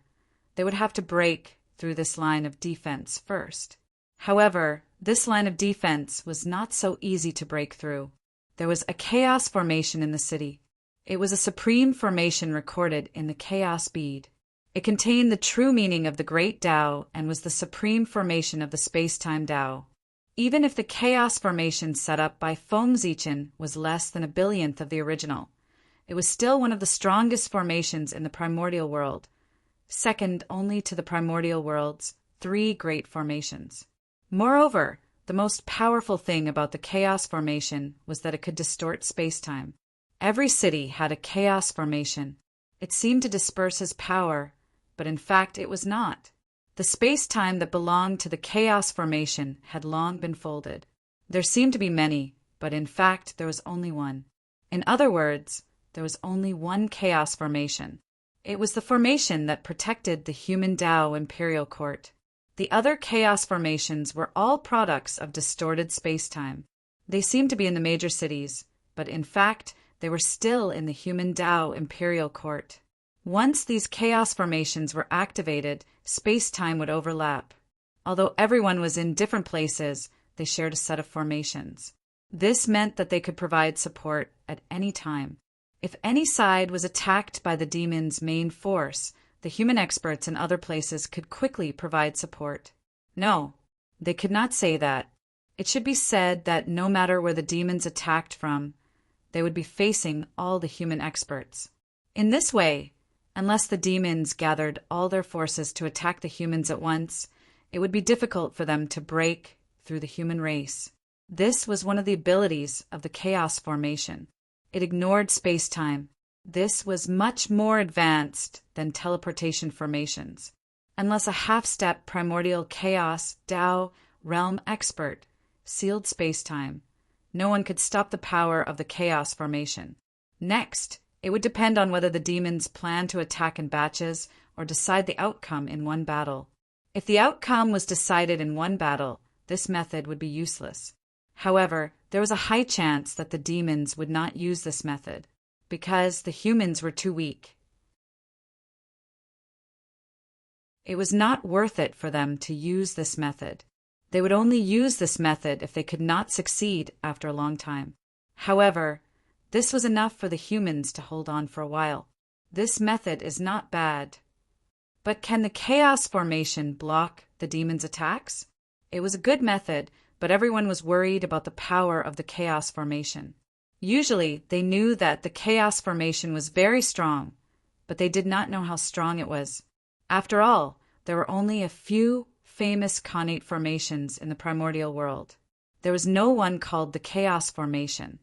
they would have to break through this line of defense first. However, this line of defense was not so easy to break through. There was a chaos formation in the city. It was a supreme formation recorded in the chaos bead. It contained the true meaning of the Great Tao and was the supreme formation of the space-time Tao. Even if the chaos formation set up by Feng Zichen was less than a billionth of the original, it was still one of the strongest formations in the primordial world, second only to the primordial world's 3 great formations. Moreover, the most powerful thing about the chaos formation was that it could distort space-time. Every city had a chaos formation. It seemed to disperse his power, but in fact it was not. The space-time that belonged to the chaos formation had long been folded. There seemed to be many, but in fact there was only one. In other words, there was only one chaos formation. It was the formation that protected the human Tao imperial court. The other chaos formations were all products of distorted space-time. They seemed to be in the major cities, but in fact they were still in the human Tao imperial court. Once these chaos formations were activated, space-time would overlap. Although everyone was in different places, they shared a set of formations. This meant that they could provide support at any time. If any side was attacked by the demon's main force, the human experts in other places could quickly provide support. No, they could not say that. It should be said that no matter where the demons attacked from, they would be facing all the human experts. In this way, unless the demons gathered all their forces to attack the humans at once, it would be difficult for them to break through the human race. This was one of the abilities of the chaos formation. It ignored space-time. This was much more advanced than teleportation formations. Unless a half-step primordial chaos, Tao, realm expert sealed space-time, no one could stop the power of the chaos formation. Next, it would depend on whether the demons plan to attack in batches or decide the outcome in one battle. If the outcome was decided in one battle, this method would be useless. However, there was a high chance that the demons would not use this method, because the humans were too weak. It was not worth it for them to use this method. They would only use this method if they could not succeed after a long time. However, this was enough for the humans to hold on for a while. This method is not bad. But can the chaos formation block the demons' attacks? It was a good method, but everyone was worried about the power of the chaos formation. Usually, they knew that the chaos formation was very strong, but they did not know how strong it was. After all, there were only a few famous connate formations in the primordial world. There was no one called the chaos formation.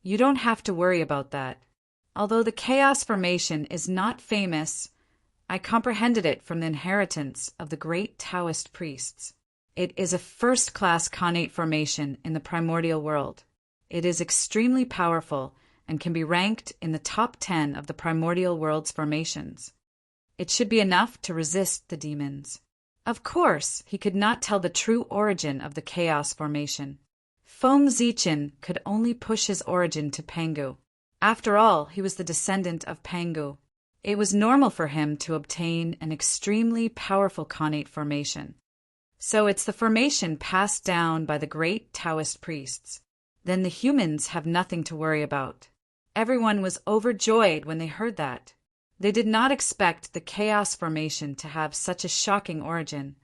You don't have to worry about that. Although the chaos formation is not famous, I comprehended it from the inheritance of the great Taoist priests. It is a first-class connate formation in the primordial world. It is extremely powerful and can be ranked in the top 10 of the primordial world's formations. It should be enough to resist the demons. Of course, he could not tell the true origin of the chaos formation. Feng Zichen could only push his origin to Pangu. After all, he was the descendant of Pangu. It was normal for him to obtain an extremely powerful connate formation. So it's the formation passed down by the great Taoist priests. Then the humans have nothing to worry about. Everyone was overjoyed when they heard that. They did not expect the chaos formation to have such a shocking origin.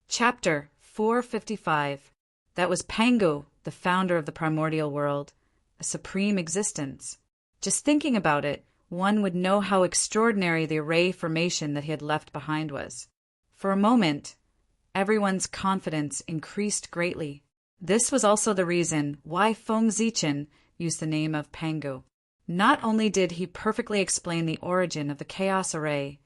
Chapter 455. That was Pangu, the founder of the primordial world, a supreme existence. Just thinking about it, one would know how extraordinary the array formation that he had left behind was. For a moment, everyone's confidence increased greatly. This was also the reason why Feng Zichen used the name of Pangu. Not only did he perfectly explain the origin of the chaos array,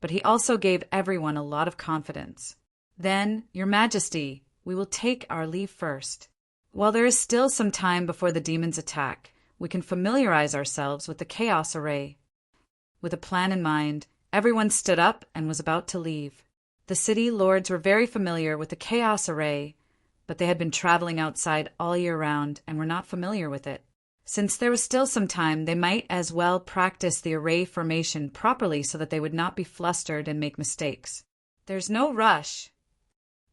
but he also gave everyone a lot of confidence. Then, Your Majesty, we will take our leave first. While there is still some time before the demons attack, we can familiarize ourselves with the chaos array. With a plan in mind, everyone stood up and was about to leave. The city lords were very familiar with the chaos array, but they had been traveling outside all year round and were not familiar with it. Since there was still some time, they might as well practice the array formation properly so that they would not be flustered and make mistakes. There's no rush.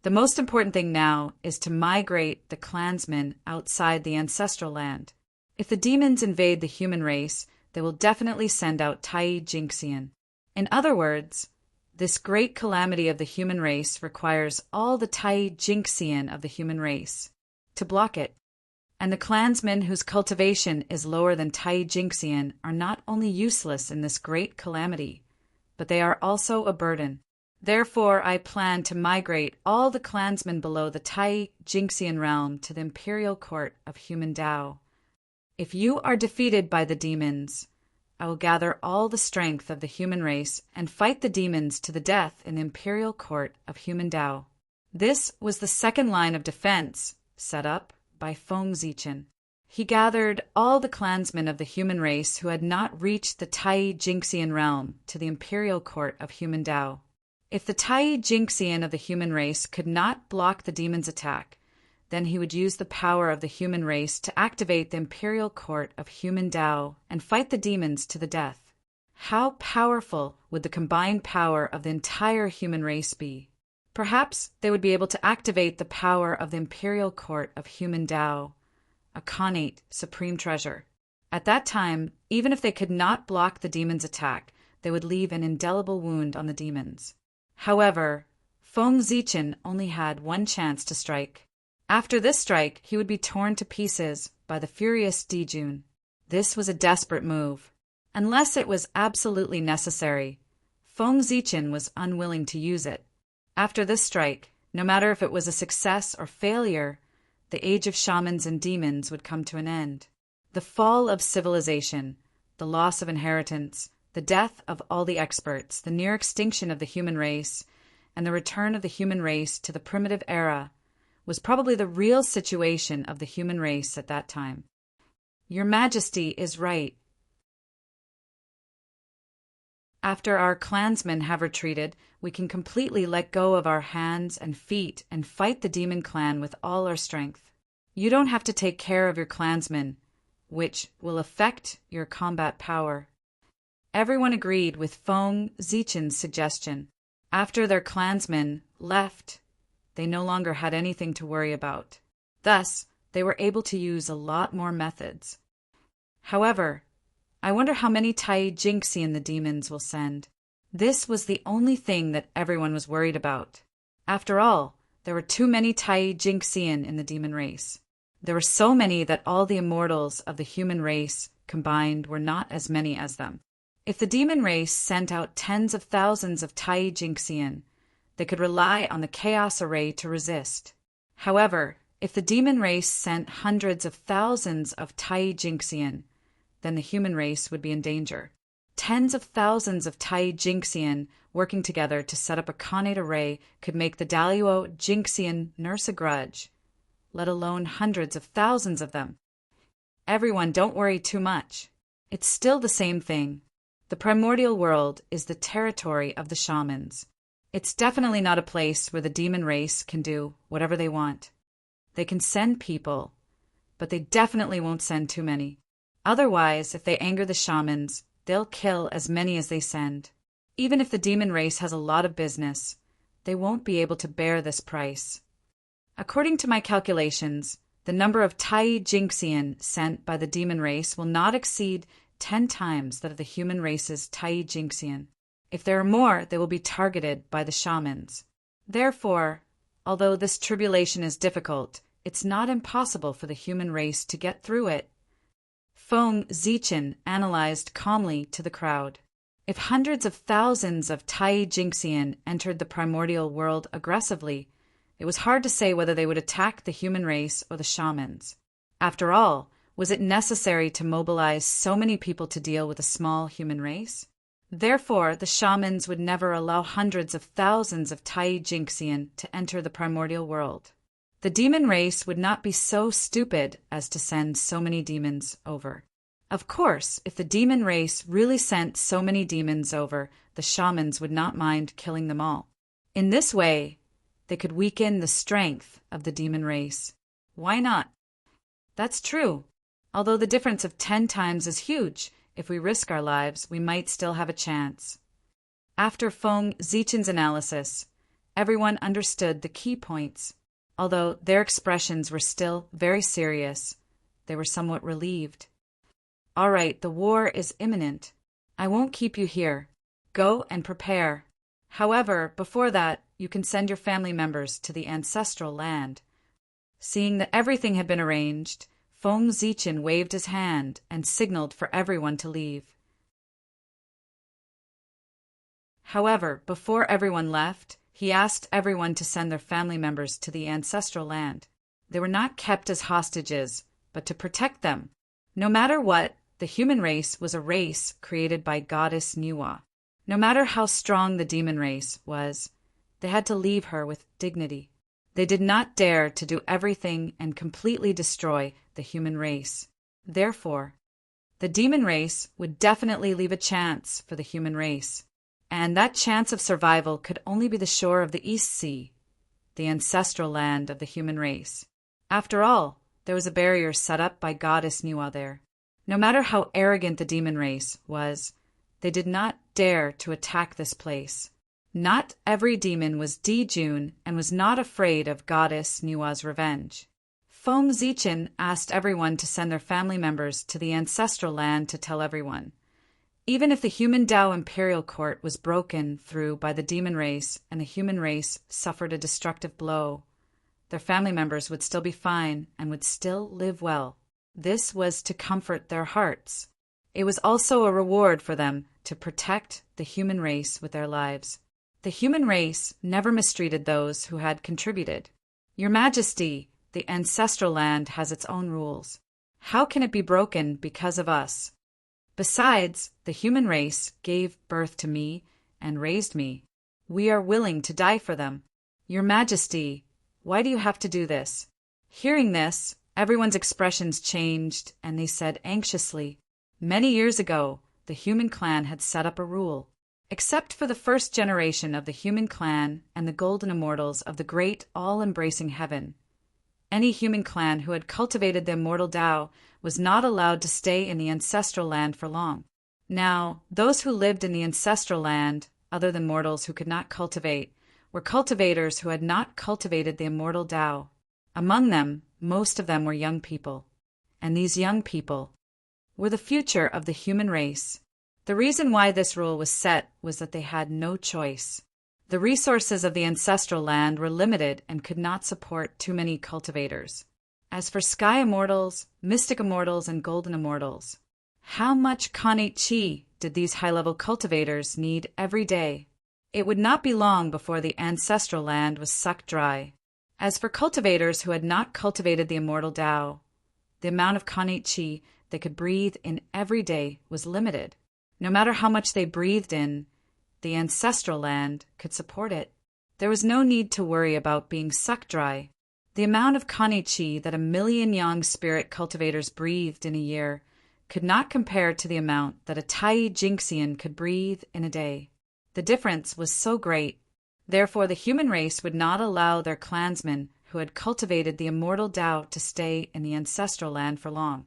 The most important thing now is to migrate the clansmen outside the ancestral land. If the demons invade the human race, they will definitely send out Tai Jinxian. In other words, this great calamity of the human race requires all the Tai Jinxian of the human race to block it. And the clansmen whose cultivation is lower than Tai Jinxian are not only useless in this great calamity, but they are also a burden. Therefore, I plan to migrate all the clansmen below the Tai Jinxian realm to the imperial court of human Tao. If you are defeated by the demons, I will gather all the strength of the human race and fight the demons to the death in the imperial court of human Tao. This was the second line of defense set up by Feng Zichen. He gathered all the clansmen of the human race who had not reached the Tai Jinxian realm to the imperial court of human Tao. If the Tai Jinxian of the human race could not block the demon's attack, then he would use the power of the human race to activate the imperial court of human Tao and fight the demons to the death. How powerful would the combined power of the entire human race be? Perhaps they would be able to activate the power of the imperial court of human Tao, a connate supreme treasure. At that time, even if they could not block the demon's attack, they would leave an indelible wound on the demons. However, Feng Zichen only had one chance to strike. After this strike, he would be torn to pieces by the furious Dijun. This was a desperate move. Unless it was absolutely necessary, Feng Zichen was unwilling to use it. After this strike, no matter if it was a success or failure, the age of shamans and demons would come to an end. The fall of civilization, the loss of inheritance, the death of all the experts, the near extinction of the human race, and the return of the human race to the primitive era was probably the real situation of the human race at that time. Your Majesty is right. After our clansmen have retreated, we can completely let go of our hands and feet and fight the demon clan with all our strength. You don't have to take care of your clansmen, which will affect your combat power. Everyone agreed with Feng Zichen's suggestion. After their clansmen left, they no longer had anything to worry about. Thus, they were able to use a lot more methods. However, I wonder how many Tai Jinxian the demons will send. This was the only thing that everyone was worried about. After all, there were too many Tai Jinxian in the demon race. There were so many that all the immortals of the human race combined were not as many as them. If the demon race sent out tens of thousands of Tai Jinxian, they could rely on the chaos array to resist. However, if the demon race sent hundreds of thousands of Tai Jinxian, then the human race would be in danger. Tens of thousands of Tai Jinxian working together to set up a connate array could make the Daluo Jinxian nurse a grudge, let alone hundreds of thousands of them. Everyone, don't worry too much. It's still the same thing. The primordial world is the territory of the shamans. It's definitely not a place where the demon race can do whatever they want. They can send people, but they definitely won't send too many. Otherwise, if they anger the shamans, they'll kill as many as they send. Even if the demon race has a lot of business, they won't be able to bear this price. According to my calculations, The number of Tai Jinxian sent by the demon race will not exceed 10 times that of the human race's Tai Jinxian. If there are more, they will be targeted by the shamans. Therefore, although this tribulation is difficult, it's not impossible for the human race to get through it. Feng Zichen analyzed calmly to the crowd. If hundreds of thousands of Tai Jinxian entered the primordial world aggressively, it was hard to say whether they would attack the human race or the shamans. After all, was it necessary to mobilize so many people to deal with a small human race? Therefore, the shamans would never allow hundreds of thousands of Tai Jinxian to enter the primordial world. The demon race would not be so stupid as to send so many demons over. Of course, if the demon race really sent so many demons over, the shamans would not mind killing them all. In this way, they could weaken the strength of the demon race. Why not? That's true. Although the difference of 10 times is huge, if we risk our lives, we might still have a chance. After Feng Zichen's analysis, everyone understood the key points. Although their expressions were still very serious, they were somewhat relieved. All right, the war is imminent. I won't keep you here. Go and prepare. However, before that, you can send your family members to the ancestral land. Seeing that everything had been arranged, Feng Zichen waved his hand and signaled for everyone to leave. However, before everyone left, he asked everyone to send their family members to the ancestral land. They were not kept as hostages, but to protect them. No matter what, the human race was a race created by Goddess Nuwa. No matter how strong the demon race was, they had to leave her with dignity. They did not dare to do everything and completely destroy the human race. Therefore, the demon race would definitely leave a chance for the human race. And that chance of survival could only be the shore of the East Sea, the ancestral land of the human race. After all, there was a barrier set up by Goddess Nuwa there. No matter how arrogant the demon race was, they did not dare to attack this place. Not every demon was Dijun and was not afraid of Goddess Nuwa's revenge. Feng Zichen asked everyone to send their family members to the ancestral land to tell everyone. Even if the human Tao imperial court was broken through by the demon race and the human race suffered a destructive blow, their family members would still be fine and would still live well. This was to comfort their hearts. It was also a reward for them to protect the human race with their lives. The human race never mistreated those who had contributed. Your Majesty, the ancestral land has its own rules. How can it be broken because of us? Besides, the human race gave birth to me and raised me. We are willing to die for them. Your Majesty, why do you have to do this? Hearing this, everyone's expressions changed, and they said anxiously, many years ago, the human clan had set up a rule. Except for the first generation of the human clan and the golden immortals of the great all-embracing heaven, any human clan who had cultivated the immortal Tao was not allowed to stay in the ancestral land for long. Now, those who lived in the ancestral land, other than mortals who could not cultivate, were cultivators who had not cultivated the immortal Tao. Among them, most of them were young people. And these young people were the future of the human race. The reason why this rule was set was that they had no choice. The resources of the ancestral land were limited and could not support too many cultivators. As for sky immortals, mystic immortals, and golden immortals, how much Khanate Chi did these high-level cultivators need every day? It would not be long before the ancestral land was sucked dry. As for cultivators who had not cultivated the immortal Tao, the amount of Khanate Chi they could breathe in every day was limited. No matter how much they breathed in, the ancestral land could support it. There was no need to worry about being sucked dry. The amount of Khanate Chi that 1,000,000 young spirit cultivators breathed in a year could not compare to the amount that a Tai Jinxian could breathe in a day. The difference was so great. Therefore, the human race would not allow their clansmen who had cultivated the immortal Tao to stay in the ancestral land for long.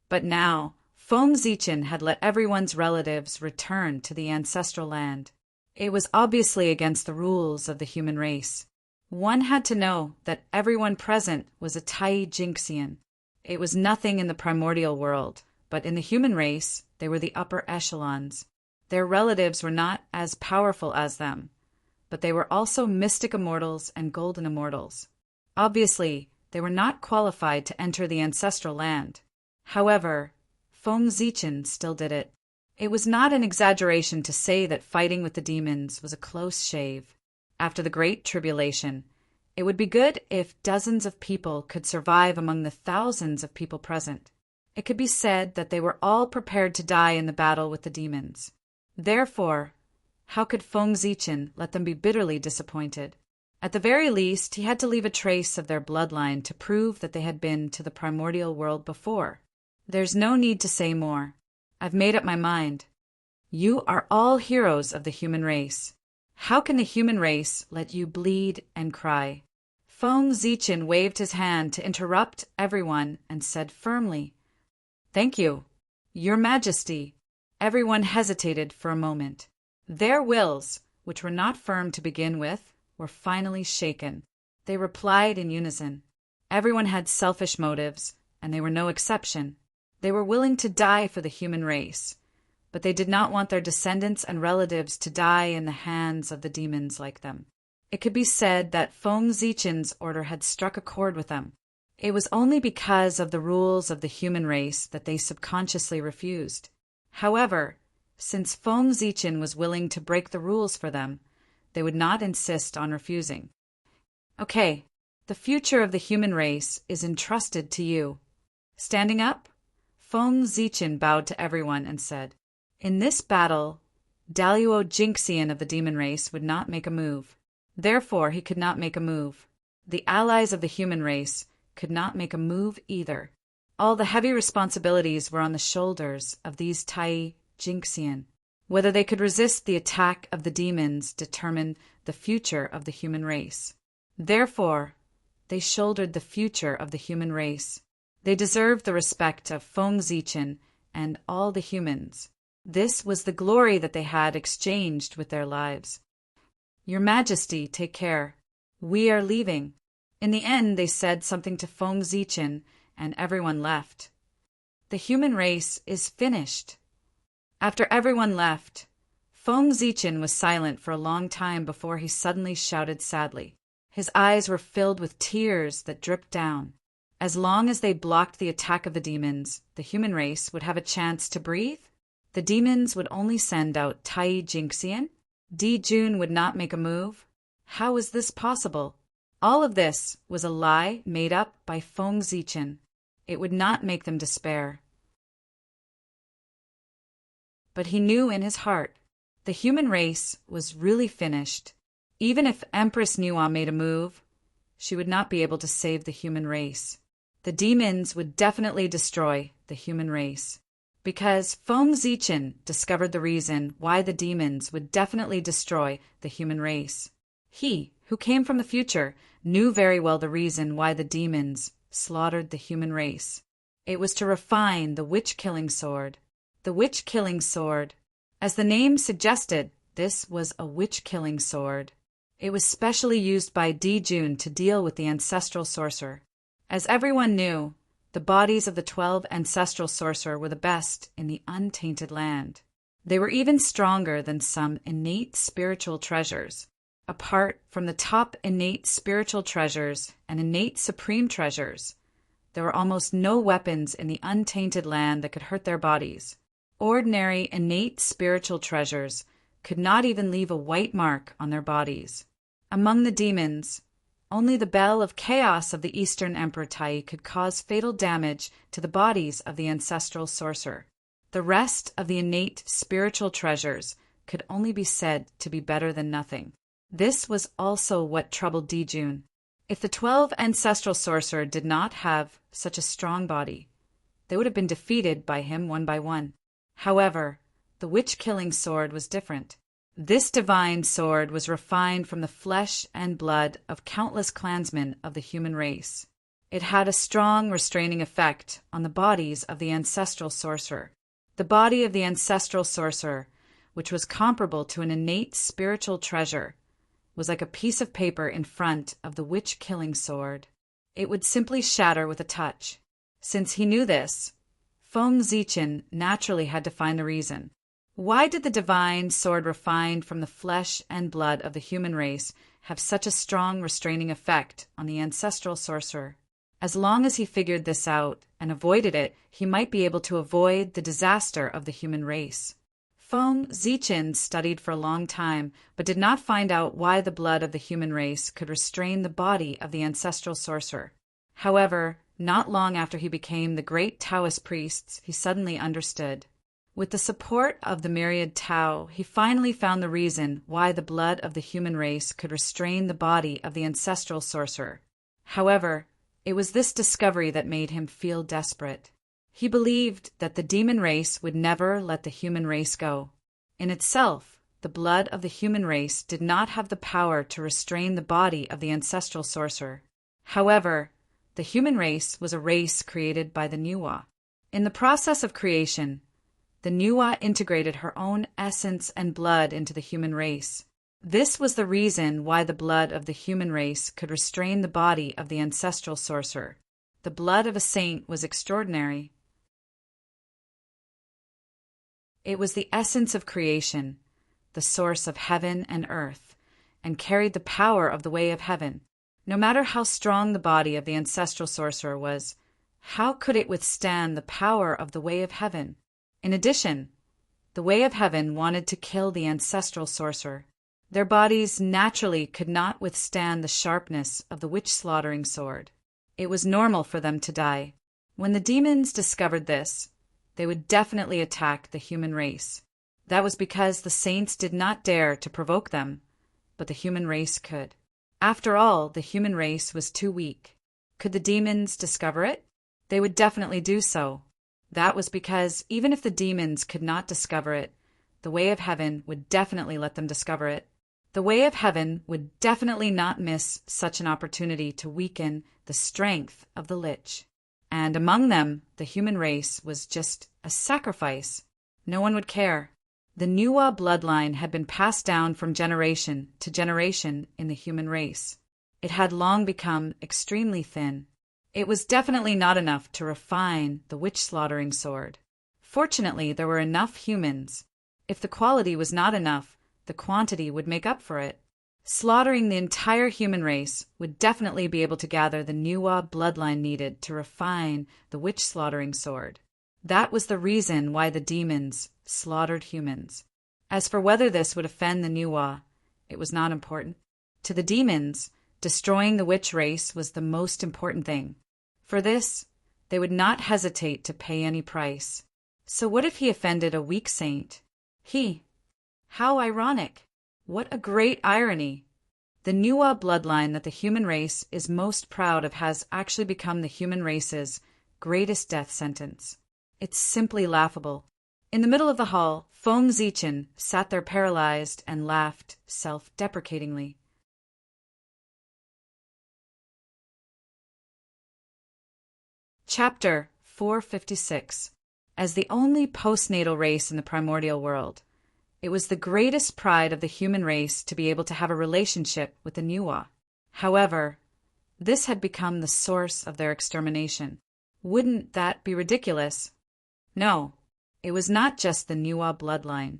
But now, Feng Zichen had let everyone's relatives return to the ancestral land. It was obviously against the rules of the human race. One had to know that everyone present was a Tai Jinxian. It was nothing in the primordial world, but in the human race, they were the upper echelons. Their relatives were not as powerful as them, but they were also mystic immortals and golden immortals. Obviously, they were not qualified to enter the ancestral land. However, Feng Zichen still did it. It was not an exaggeration to say that fighting with the demons was a close shave. After the Great Tribulation, it would be good if dozens of people could survive among the thousands of people present. It could be said that they were all prepared to die in the battle with the demons. Therefore, how could Feng Zichen let them be bitterly disappointed? At the very least, he had to leave a trace of their bloodline to prove that they had been to the primordial world before. There's no need to say more. I've made up my mind. You are all heroes of the human race. How can the human race let you bleed and cry? Feng Zichen waved his hand to interrupt everyone and said firmly, "Thank you, Your Majesty." Everyone hesitated for a moment. Their wills, which were not firm to begin with, were finally shaken. They replied in unison. Everyone had selfish motives, and they were no exception. They were willing to die for the human race, but they did not want their descendants and relatives to die in the hands of the demons like them. It could be said that Feng Zichen's order had struck a chord with them. It was only because of the rules of the human race that they subconsciously refused. However, since Feng Zichen was willing to break the rules for them, they would not insist on refusing. Okay, the future of the human race is entrusted to you. Standing up, Feng Zichen bowed to everyone and said, "In this battle, Daluo Jinxian of the demon race would not make a move. Therefore, he could not make a move. The allies of the human race could not make a move either. All the heavy responsibilities were on the shoulders of these Tai Jinxian. Whether they could resist the attack of the demons determined the future of the human race. Therefore, they shouldered the future of the human race. They deserved the respect of Feng Zichen and all the humans. This was the glory that they had exchanged with their lives. Your Majesty, take care. We are leaving." In the end, they said something to Feng Zichen, and everyone left. The human race is finished. After everyone left, Feng Zichen was silent for a long time before he suddenly shouted sadly. His eyes were filled with tears that dripped down. As long as they blocked the attack of the demons, the human race would have a chance to breathe. The demons would only send out Tai Jinxian. Di Jun would not make a move. How was this possible? All of this was a lie made up by Feng Zichen. It would not make them despair. But he knew in his heart, the human race was really finished. Even if Empress Nuwa made a move, she would not be able to save the human race. The demons would definitely destroy the human race. Because Feng Zichen discovered the reason why the demons would definitely destroy the human race. He, who came from the future, knew very well the reason why the demons slaughtered the human race. It was to refine the witch-killing sword. The witch-killing sword. As the name suggested, this was a witch-killing sword. It was specially used by Di Jun to deal with the ancestral sorcerer. As everyone knew, the bodies of the 12 ancestral sorcerer were the best in the untainted land. They were even stronger than some innate spiritual treasures. Apart from the top innate spiritual treasures and innate supreme treasures, there were almost no weapons in the untainted land that could hurt their bodies. Ordinary innate spiritual treasures could not even leave a white mark on their bodies. Among the demons, only the bell of chaos of the Eastern Emperor Tai could cause fatal damage to the bodies of the ancestral sorcerer. The rest of the innate spiritual treasures could only be said to be better than nothing. This was also what troubled Di Jun. If the 12 ancestral sorcerer did not have such a strong body, they would have been defeated by him one by one. However, the witch-killing sword was different. This divine sword was refined from the flesh and blood of countless clansmen of the human race. It had a strong restraining effect on the bodies of the ancestral sorcerer. The body of the ancestral sorcerer, which was comparable to an innate spiritual treasure, was like a piece of paper in front of the witch-killing sword. It would simply shatter with a touch. Since he knew this, Feng Zichen naturally had to find the reason. Why did the divine sword refined from the flesh and blood of the human race have such a strong restraining effect on the ancestral sorcerer? As long as he figured this out and avoided it, he might be able to avoid the disaster of the human race. Feng Zichen studied for a long time, but did not find out why the blood of the human race could restrain the body of the ancestral sorcerer. However, not long after he became the great Taoist priests, he suddenly understood. With the support of the myriad Tao, he finally found the reason why the blood of the human race could restrain the body of the ancestral sorcerer. However, it was this discovery that made him feel desperate. He believed that the demon race would never let the human race go. In itself, the blood of the human race did not have the power to restrain the body of the ancestral sorcerer. However, the human race was a race created by the Nuwa. In the process of creation, the Nuwa integrated her own essence and blood into the human race. This was the reason why the blood of the human race could restrain the body of the ancestral sorcerer. The blood of a saint was extraordinary. It was the essence of creation, the source of heaven and earth, and carried the power of the way of heaven. No matter how strong the body of the ancestral sorcerer was, how could it withstand the power of the way of heaven? In addition, the way of heaven wanted to kill the ancestral sorcerer. Their bodies naturally could not withstand the sharpness of the witch-slaughtering sword. It was normal for them to die. When the demons discovered this, they would definitely attack the human race. That was because the saints did not dare to provoke them, but the human race could. After all, the human race was too weak. Could the demons discover it? They would definitely do so. That was because even if the demons could not discover it, the way of heaven would definitely let them discover it. The way of heaven would definitely not miss such an opportunity to weaken the strength of the lich. And among them, the human race was just a sacrifice. No one would care. The Nuwa bloodline had been passed down from generation to generation in the human race. It had long become extremely thin. It was definitely not enough to refine the witch-slaughtering sword. Fortunately, there were enough humans. If the quality was not enough, the quantity would make up for it. Slaughtering the entire human race would definitely be able to gather the Nuwa bloodline needed to refine the witch-slaughtering sword. That was the reason why the demons slaughtered humans. As for whether this would offend the Nuwa, it was not important. To the demons, destroying the witch race was the most important thing. For this, they would not hesitate to pay any price. So what if he offended a weak saint? How ironic! What a great irony! The Nuwa bloodline that the human race is most proud of has actually become the human race's greatest death sentence. It's simply laughable. In the middle of the hall, Feng Zichen sat there paralyzed and laughed self-deprecatingly. Chapter 456. As the only postnatal race in the primordial world, it was the greatest pride of the human race to be able to have a relationship with the Nuwa. However, this had become the source of their extermination. Wouldn't that be ridiculous? No, it was not just the Nuwa bloodline.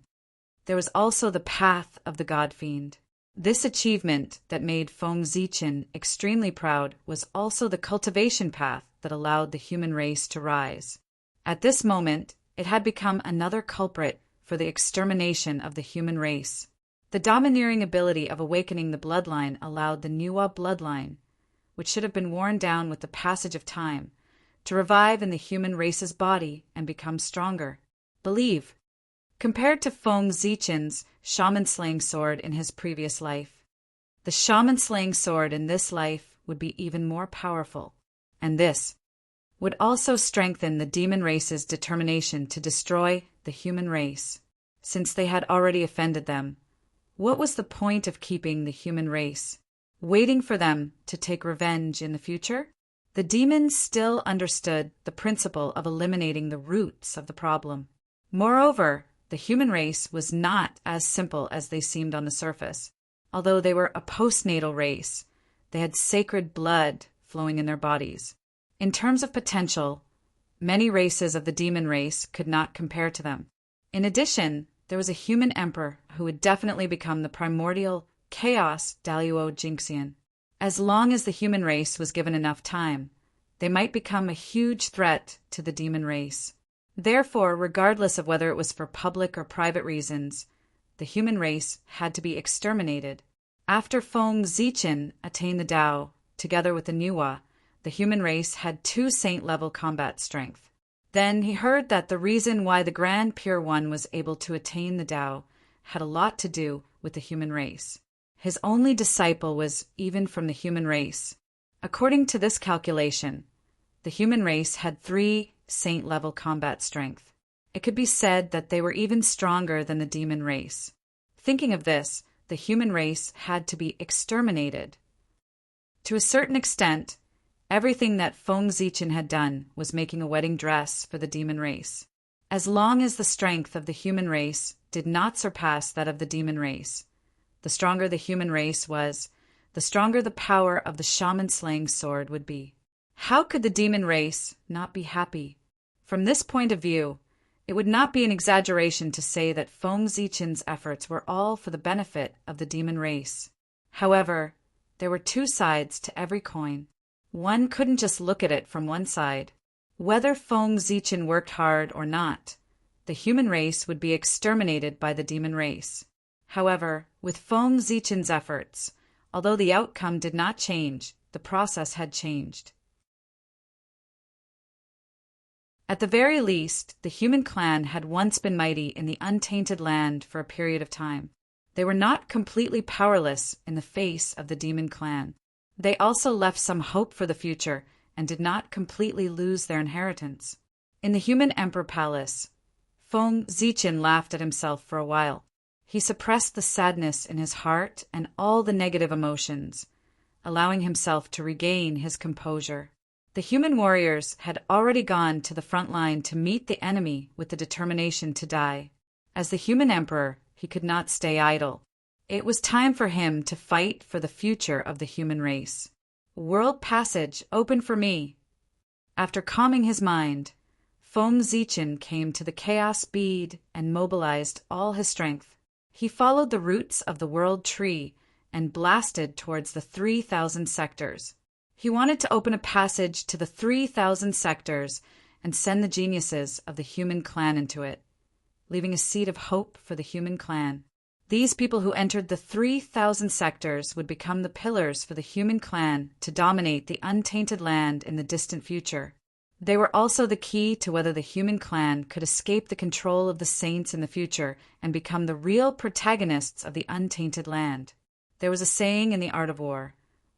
There was also the path of the God Fiend. This achievement that made Feng Zichen extremely proud was also the cultivation path that allowed the human race to rise. At this moment, it had become another culprit for the extermination of the human race. The domineering ability of awakening the bloodline allowed the Nuwa bloodline, which should have been worn down with the passage of time, to revive in the human race's body and become stronger. Believe. Compared to Feng Zichen's shaman-slaying sword in his previous life, the shaman-slaying sword in this life would be even more powerful, and this would also strengthen the demon race's determination to destroy the human race. Since they had already offended them, what was the point of keeping the human race? Waiting for them to take revenge in the future? The demons still understood the principle of eliminating the roots of the problem. Moreover, the human race was not as simple as they seemed on the surface. Although they were a postnatal race, they had sacred blood flowing in their bodies. In terms of potential, many races of the demon race could not compare to them. In addition, there was a human emperor who would definitely become the primordial Chaos Daluo Jinxian. As long as the human race was given enough time, they might become a huge threat to the demon race. Therefore, regardless of whether it was for public or private reasons, the human race had to be exterminated. After Feng Zichen attained the Tao, together with the Nuwa, the human race had 2 saint-level combat strength. Then he heard that the reason why the Grand Pure One was able to attain the Tao had a lot to do with the human race. His only disciple was even from the human race. According to this calculation, the human race had 3 saint-level combat strength. It could be said that they were even stronger than the demon race. Thinking of this, the human race had to be exterminated. To a certain extent, everything that Feng Zichen had done was making a wedding dress for the demon race. As long as the strength of the human race did not surpass that of the demon race, the stronger the human race was, the stronger the power of the shaman-slaying sword would be. How could the demon race not be happy? From this point of view, it would not be an exaggeration to say that Feng Zichen's efforts were all for the benefit of the demon race. However, there were 2 sides to every coin. One couldn't just look at it from one side. Whether Feng Zichen worked hard or not, the human race would be exterminated by the demon race. However, with Feng Zichen's efforts, although the outcome did not change, the process had changed. At the very least, the human clan had once been mighty in the untainted land for a period of time. They were not completely powerless in the face of the demon clan. They also left some hope for the future and did not completely lose their inheritance. In the human emperor palace, Feng Zichen laughed at himself for a while. He suppressed the sadness in his heart and all the negative emotions, allowing himself to regain his composure. The human warriors had already gone to the front line to meet the enemy with the determination to die. As the human emperor, he could not stay idle. It was time for him to fight for the future of the human race. World passage open for me. After calming his mind, Feng Zichen came to the chaos bead and mobilized all his strength. He followed the roots of the world tree and blasted towards the 3,000 sectors. He wanted to open a passage to the 3,000 sectors and send the geniuses of the human clan into it, leaving a seed of hope for the human clan. These people who entered the 3,000 sectors would become the pillars for the human clan to dominate the untainted land in the distant future. They were also the key to whether the human clan could escape the control of the saints in the future and become the real protagonists of the untainted land. There was a saying in the art of war: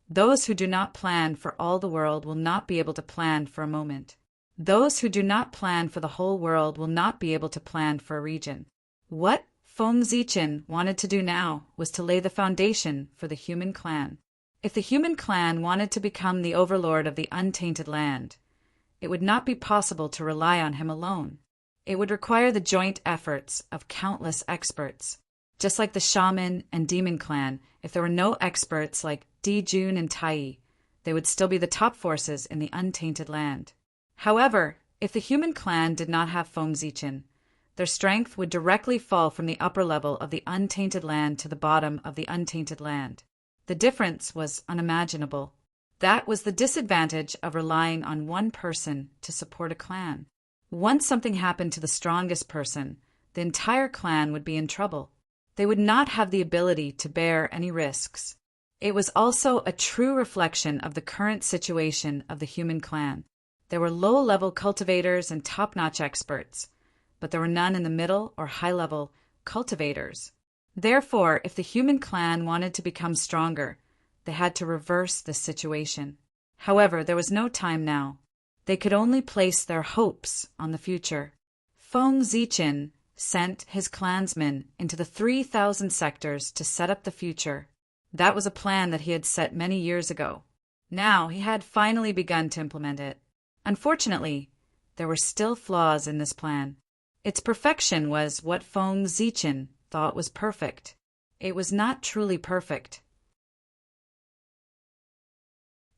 those who do not plan for all the world will not be able to plan for a moment. Those who do not plan for the whole world will not be able to plan for a region. What Feng Zichen wanted to do now was to lay the foundation for the human clan. If the human clan wanted to become the overlord of the untainted land, it would not be possible to rely on him alone. It would require the joint efforts of countless experts. Just like the shaman and demon clan, if there were no experts like Di Jun and Tai, they would still be the top forces in the untainted land. However, if the human clan did not have Feng Zichen, their strength would directly fall from the upper level of the untainted land to the bottom of the untainted land. The difference was unimaginable. That was the disadvantage of relying on one person to support a clan. Once something happened to the strongest person, the entire clan would be in trouble. They would not have the ability to bear any risks. It was also a true reflection of the current situation of the human clan. There were low-level cultivators and top-notch experts, but there were none in the middle or high-level cultivators. Therefore, if the human clan wanted to become stronger, they had to reverse this situation. However, there was no time now. They could only place their hopes on the future. Feng Zichen sent his clansmen into the 3,000 sectors to set up the future. That was a plan that he had set many years ago. Now he had finally begun to implement it. Unfortunately, there were still flaws in this plan. Its perfection was what Feng Zichen thought was perfect. it was not truly perfect.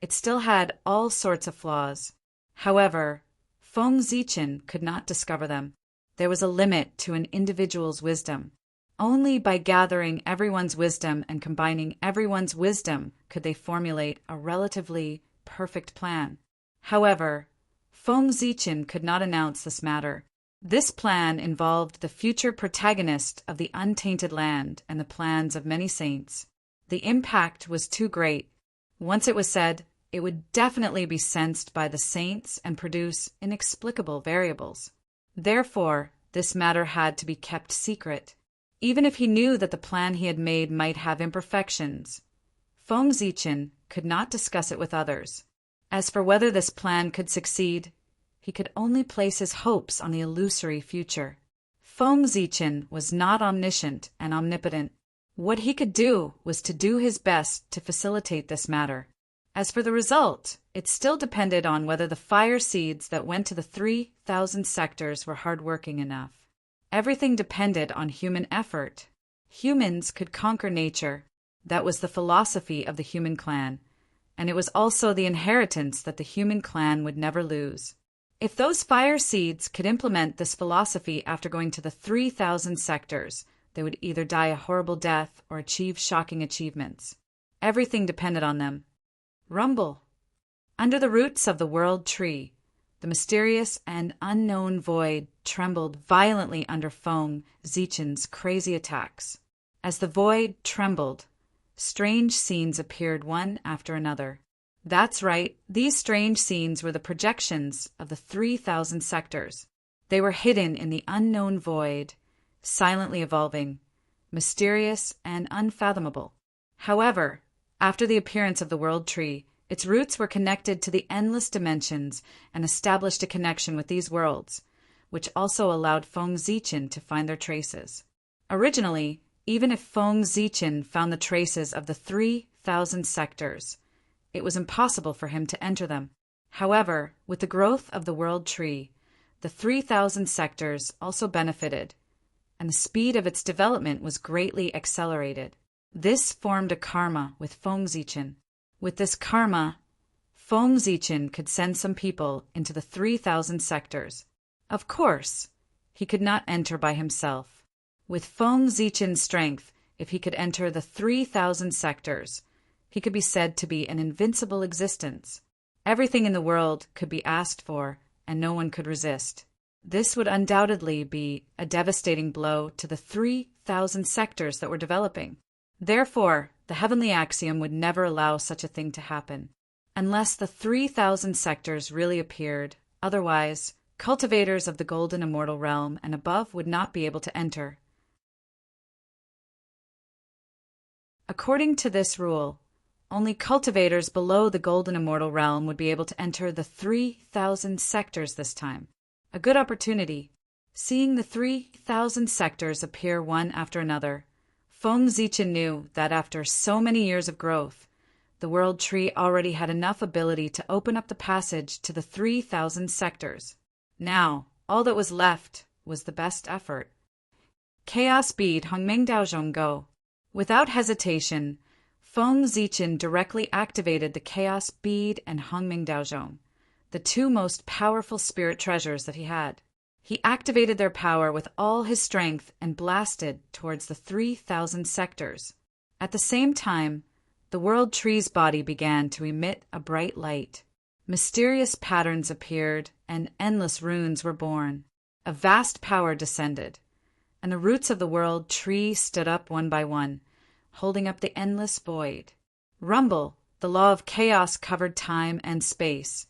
It still had all sorts of flaws. However, Feng Zichen could not discover them. There was a limit to an individual's wisdom. Only by gathering everyone's wisdom and combining everyone's wisdom could they formulate a relatively perfect plan. However, Feng Zichen could not announce this matter. This plan involved the future protagonist of the untainted land and the plans of many saints. The impact was too great. Once it was said, it would definitely be sensed by the saints and produce inexplicable variables. Therefore, this matter had to be kept secret. Even if he knew that the plan he had made might have imperfections, Feng Zichen could not discuss it with others. As for whether this plan could succeed, he could only place his hopes on the illusory future. Feng Zichen was not omniscient and omnipotent. What he could do was to do his best to facilitate this matter. As for the result, it still depended on whether the fire seeds that went to the 3,000 sectors were hardworking enough. Everything depended on human effort. Humans could conquer nature. That was the philosophy of the human clan, and it was also the inheritance that the human clan would never lose. If those fire seeds could implement this philosophy after going to the 3,000 sectors, they would either die a horrible death or achieve shocking achievements. Everything depended on them. Rumble. Under the roots of the world tree, the mysterious and unknown void trembled violently under Feng Zichen's crazy attacks. As the void trembled, strange scenes appeared one after another. That's right, these strange scenes were the projections of the 3,000 sectors. They were hidden in the unknown void, silently evolving, mysterious and unfathomable. However, after the appearance of the world tree, its roots were connected to the endless dimensions and established a connection with these worlds, which also allowed Feng Zichen to find their traces. Originally, even if Feng Zichen found the traces of the 3,000 sectors, it was impossible for him to enter them. However, with the growth of the world tree, the 3,000 sectors also benefited, and the speed of its development was greatly accelerated. This formed a karma with Feng Zichen. With this karma, Feng Zichen could send some people into the 3,000 sectors. Of course, he could not enter by himself. With Feng Zichen's strength, if he could enter the 3,000 sectors, he could be said to be an invincible existence. Everything in the world could be asked for, and no one could resist. This would undoubtedly be a devastating blow to the 3,000 sectors that were developing. Therefore, the heavenly axiom would never allow such a thing to happen, unless the 3,000 sectors really appeared. Otherwise, cultivators of the golden immortal realm and above would not be able to enter. According to this rule, only cultivators below the golden immortal realm would be able to enter the 3,000 sectors this time. A good opportunity. Seeing the 3,000 sectors appear one after another, Feng Zichen knew that after so many years of growth, the world tree already had enough ability to open up the passage to the 3,000 sectors. Now, all that was left was the best effort. Chaos bead Hongmeng Daozhong go. Without hesitation, Feng Zichen directly activated the Chaos Bead and Hongmeng Daozhong, the two most powerful spirit treasures that he had. He activated their power with all his strength and blasted towards the 3,000 sectors. At the same time, the world tree's body began to emit a bright light. Mysterious patterns appeared and endless runes were born. A vast power descended, and the roots of the world tree stood up one by one, holding up the endless void. Rumble, the law of chaos covered time and space,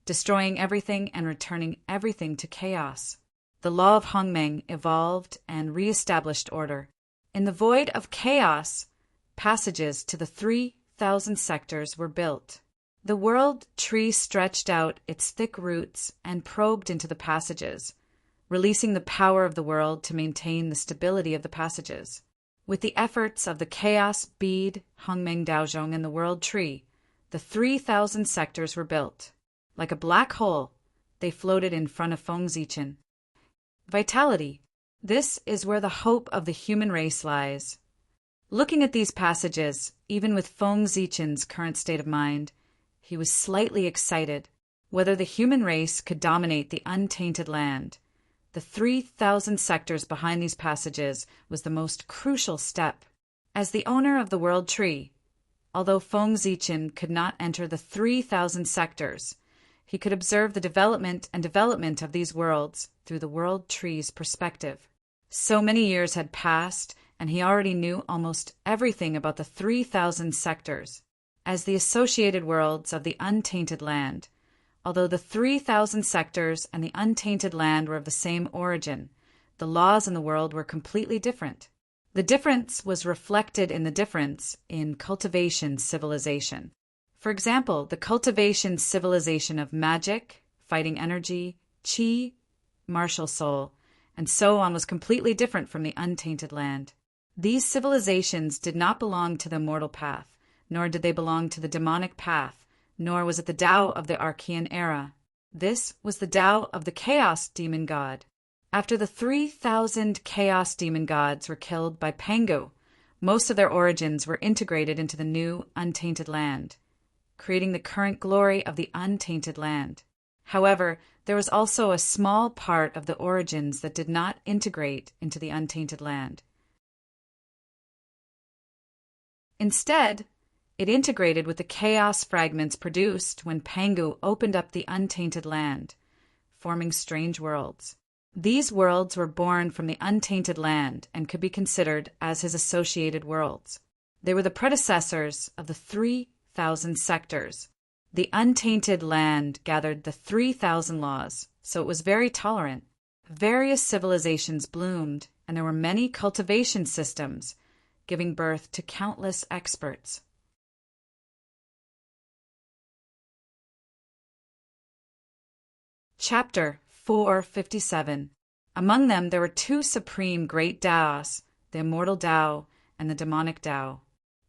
destroying everything and returning everything to chaos. The law of Hongmeng evolved and re-established order. In the void of chaos, passages to the 3,000 sectors were built. The world tree stretched out its thick roots and probed into the passages, releasing the power of the world to maintain the stability of the passages. With the efforts of the Chaos Bead, Hongmeng Daozhong, and the World Tree, the 3,000 sectors were built. Like a black hole, they floated in front of Feng Zichen. Vitality. This is where the hope of the human race lies. Looking at these passages, even with Feng Zichen's current state of mind, he was slightly excited whether the human race could dominate the untainted land. The 3,000 sectors behind these passages was the most crucial step. As the owner of the World Tree, although Feng Zichen could not enter the 3,000 sectors, he could observe the development of these worlds through the World Tree's perspective. So many years had passed, and he already knew almost everything about the 3,000 sectors as the associated worlds of the untainted land. Although the 3,000 sectors and the untainted land were of the same origin, the laws in the world were completely different. The difference was reflected in the difference in cultivation civilization. For example, the cultivation civilization of magic, fighting energy, qi, martial soul, and so on was completely different from the untainted land. These civilizations did not belong to the immortal path, nor did they belong to the demonic path, nor was it the Tao of the Archean era. This was the Tao of the Chaos Demon God. After the 3,000 Chaos Demon Gods were killed by Pangu, most of their origins were integrated into the new untainted land, creating the current glory of the untainted land. However, there was also a small part of the origins that did not integrate into the untainted land. Instead, it integrated with the chaos fragments produced when Pangu opened up the untainted land, forming strange worlds. These worlds were born from the untainted land and could be considered as his associated worlds. They were the predecessors of the 3,000 sectors. The untainted land gathered the 3,000 laws, so it was very tolerant. Various civilizations bloomed, and there were many cultivation systems, giving birth to countless experts. Chapter 457. Among them there were two supreme great Taos, the immortal Tao and the demonic Tao.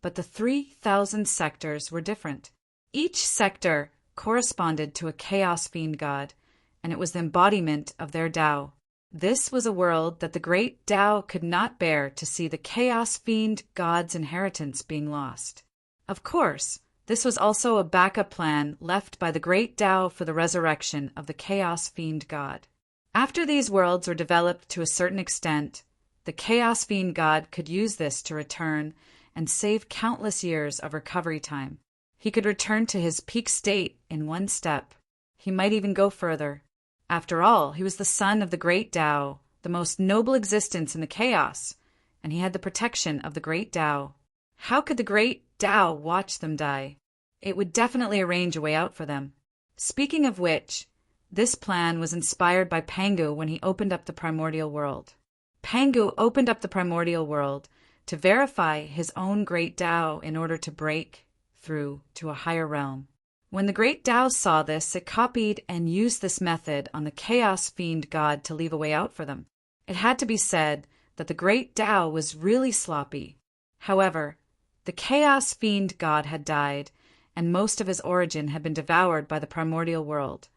But the 3,000 sectors were different. Each sector corresponded to a chaos fiend god, and it was the embodiment of their Tao. This was a world that the great Tao could not bear to see the chaos fiend god's inheritance being lost. Of course, this was also a backup plan left by the great Tao for the resurrection of the chaos fiend god. After these worlds were developed to a certain extent, the chaos fiend god could use this to return and save countless years of recovery time. He could return to his peak state in one step. He might even go further. After all, he was the son of the great Tao, the most noble existence in the chaos, and he had the protection of the great Tao. How could the great Tao watch them die? It would definitely arrange a way out for them. Speaking of which, this plan was inspired by Pangu when he opened up the primordial world. Pangu opened up the primordial world to verify his own great Tao in order to break through to a higher realm. When the great Tao saw this, it copied and used this method on the chaos fiend god to leave a way out for them. It had to be said that the great Tao was really sloppy. However, the chaos fiend god had died, and most of his origin had been devoured by the primordial world,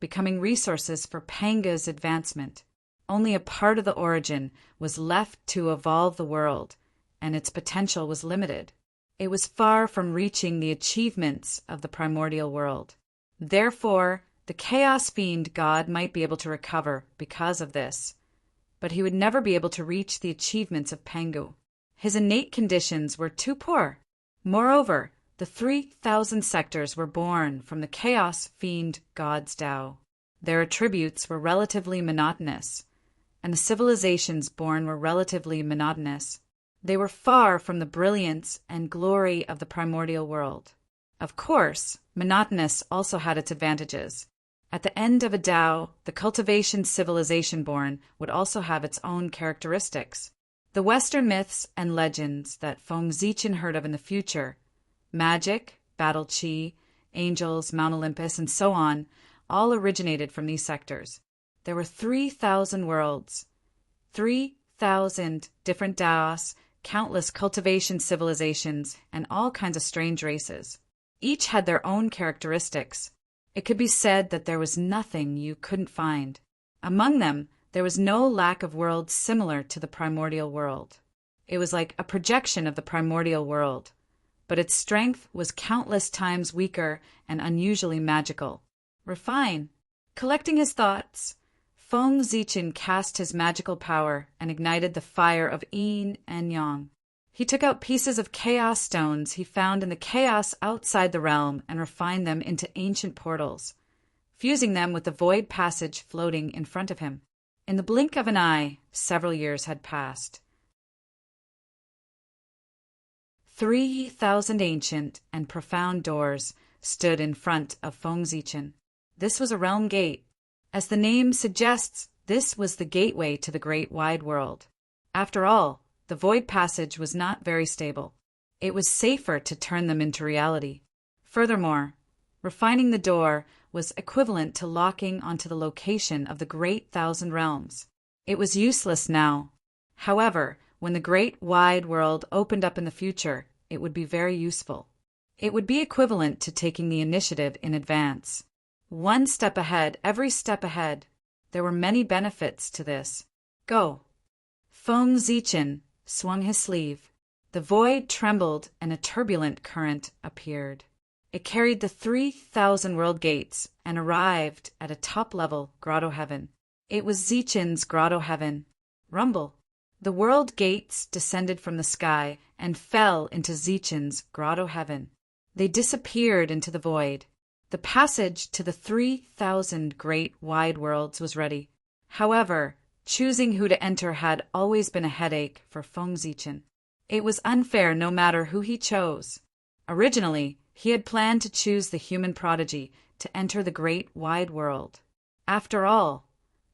becoming resources for Panga's advancement. Only a part of the origin was left to evolve the world, and its potential was limited. It was far from reaching the achievements of the primordial world. Therefore, the chaos fiend god might be able to recover because of this, but he would never be able to reach the achievements of Pangu. His innate conditions were too poor. Moreover, the 3,000 sectors were born from the chaos fiend god's Tao. Their attributes were relatively monotonous, and the civilizations born were relatively monotonous. They were far from the brilliance and glory of the primordial world. Of course, monotonous also had its advantages. At the end of a Tao, the cultivation civilization born would also have its own characteristics. The Western myths and legends that Feng Zichen heard of in the future, magic, battle qi, angels, Mount Olympus, and so on, all originated from these sectors. There were 3,000 worlds, 3,000 different Taos, countless cultivation civilizations, and all kinds of strange races. Each had their own characteristics. It could be said that there was nothing you couldn't find. Among them, there was no lack of worlds similar to the primordial world. It was like a projection of the primordial world, but its strength was countless times weaker and unusually magical. Refine. Collecting his thoughts, Feng Zichen cast his magical power and ignited the fire of yin and yang. He took out pieces of chaos stones he found in the chaos outside the realm and refined them into ancient portals, fusing them with the void passage floating in front of him. In the blink of an eye, several years had passed. 3,000 ancient and profound doors stood in front of Feng Zichen. This was a realm gate. As the name suggests, this was the gateway to the great wide world. After all, the void passage was not very stable. It was safer to turn them into reality. Furthermore, refining the door was equivalent to locking onto the location of the great thousand realms. It was useless now. However, when the great wide world opened up in the future, it would be very useful. It would be equivalent to taking the initiative in advance. One step ahead, every step ahead. There were many benefits to this. Go. Feng Zichen swung his sleeve. The void trembled and a turbulent current appeared. It carried the 3,000 world gates and arrived at a top-level grotto heaven. It was Zichen's grotto heaven. Rumble. The world gates descended from the sky and fell into Zichen's grotto heaven. They disappeared into the void. The passage to the 3,000 great wide worlds was ready. However, choosing who to enter had always been a headache for Feng Zichen. It was unfair no matter who he chose. Originally, he had planned to choose the human prodigy to enter the great wide world. After all,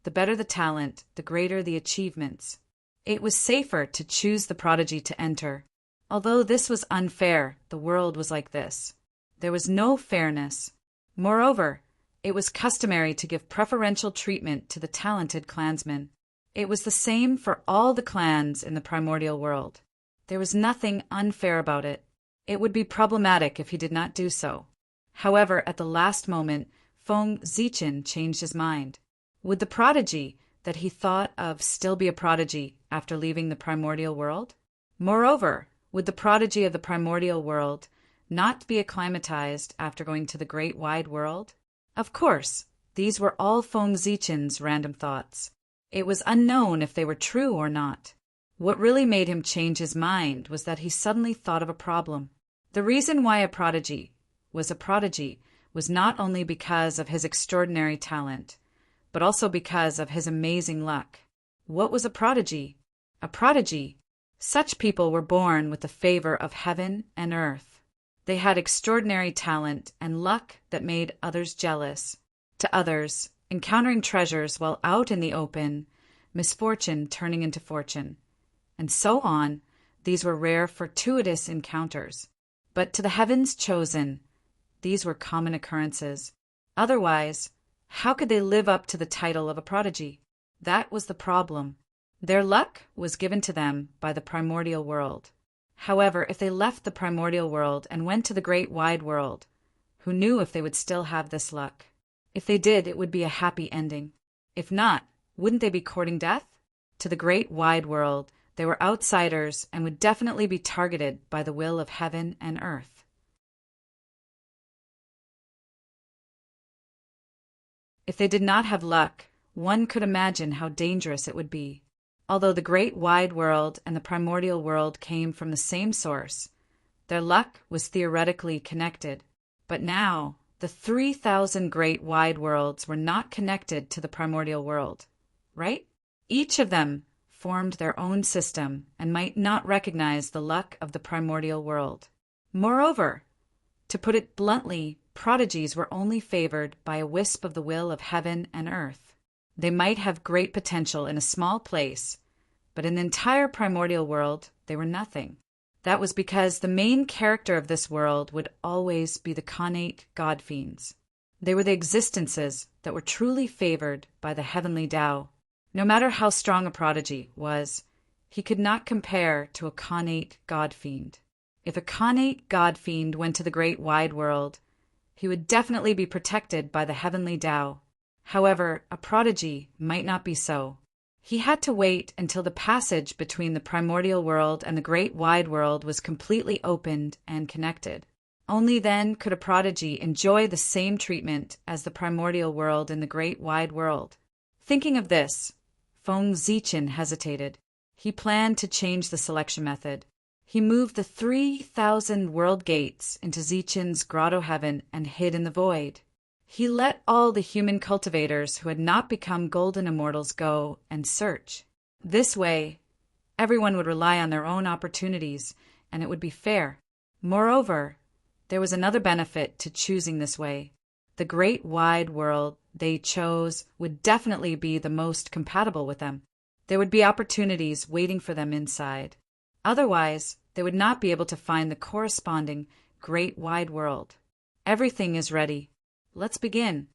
the better the talent, the greater the achievements. It was safer to choose the prodigy to enter. Although this was unfair, the world was like this. There was no fairness. Moreover, it was customary to give preferential treatment to the talented clansmen. It was the same for all the clans in the primordial world. There was nothing unfair about it. It would be problematic if he did not do so. However, at the last moment, Feng Zichen changed his mind. Would the prodigy that he thought of still be a prodigy after leaving the primordial world? Moreover, would the prodigy of the primordial world not be acclimatized after going to the great wide world? Of course, these were all Feng Zichen's random thoughts. It was unknown if they were true or not. What really made him change his mind was that he suddenly thought of a problem. The reason why a prodigy was not only because of his extraordinary talent, but also because of his amazing luck. What was a prodigy? A prodigy. Such people were born with the favor of heaven and earth. They had extraordinary talent and luck that made others jealous. To others, encountering treasures while out in the open, misfortune turning into fortune, and so on, these were rare fortuitous encounters. But to the heavens chosen, these were common occurrences. Otherwise, how could they live up to the title of a prodigy? That was the problem. Their luck was given to them by the primordial world. However, if they left the primordial world and went to the great wide world, who knew if they would still have this luck? If they did, it would be a happy ending. If not, wouldn't they be courting death? To the great wide world, they were outsiders and would definitely be targeted by the will of heaven and earth. If they did not have luck, one could imagine how dangerous it would be. Although the great wide world and the primordial world came from the same source, their luck was theoretically connected. But now, the 3,000 great wide worlds were not connected to the primordial world, right? Each of them formed their own system and might not recognize the luck of the primordial world. Moreover, to put it bluntly, prodigies were only favored by a wisp of the will of heaven and earth. They might have great potential in a small place, but in the entire primordial world, they were nothing. That was because the main character of this world would always be the connate god-fiends. They were the existences that were truly favored by the heavenly Tao. No matter how strong a prodigy was, he could not compare to a connate god-fiend. If a connate god-fiend went to the great wide world, he would definitely be protected by the heavenly Tao. However, a prodigy might not be so. He had to wait until the passage between the primordial world and the great wide world was completely opened and connected. Only then could a prodigy enjoy the same treatment as the primordial world in the great wide world. Thinking of this, Feng Zichin hesitated. He planned to change the selection method. He moved the 3,000 world gates into Zichin's grotto heaven and hid in the void. He let all the human cultivators who had not become golden immortals go and search. This way, everyone would rely on their own opportunities, and it would be fair. Moreover, there was another benefit to choosing this way. The great wide world they chose would definitely be the most compatible with them. There would be opportunities waiting for them inside. Otherwise, they would not be able to find the corresponding great wide world. Everything is ready. Let's begin.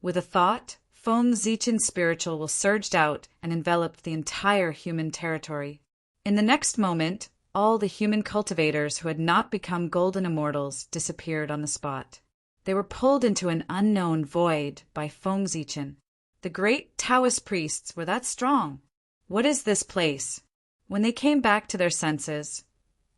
With a thought, Feng Zichin's spiritual will surged out and enveloped the entire human territory. In the next moment, all the human cultivators who had not become golden immortals disappeared on the spot. They were pulled into an unknown void by Feng Zichin. The great Taoist priests were that strong. What is this place? When they came back to their senses,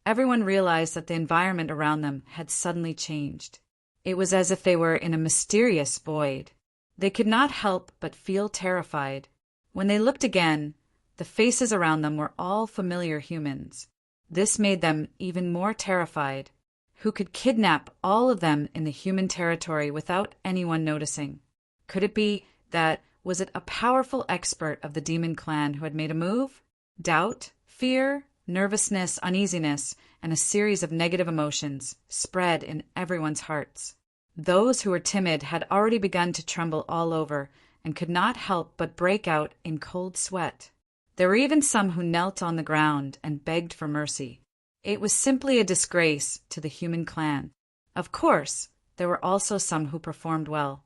everyone realized that the environment around them had suddenly changed. It was as if they were in a mysterious void. They could not help but feel terrified. When they looked again, the faces around them were all familiar humans. This made them even more terrified. Who could kidnap all of them in the human territory without anyone noticing? Could it be that was it a powerful expert of the demon clan who had made a move? Doubt, fear, nervousness, uneasiness, and a series of negative emotions spread in everyone's hearts. Those who were timid had already begun to tremble all over and could not help but break out in cold sweat. There were even some who knelt on the ground and begged for mercy. It was simply a disgrace to the human clan. Of course, there were also some who performed well.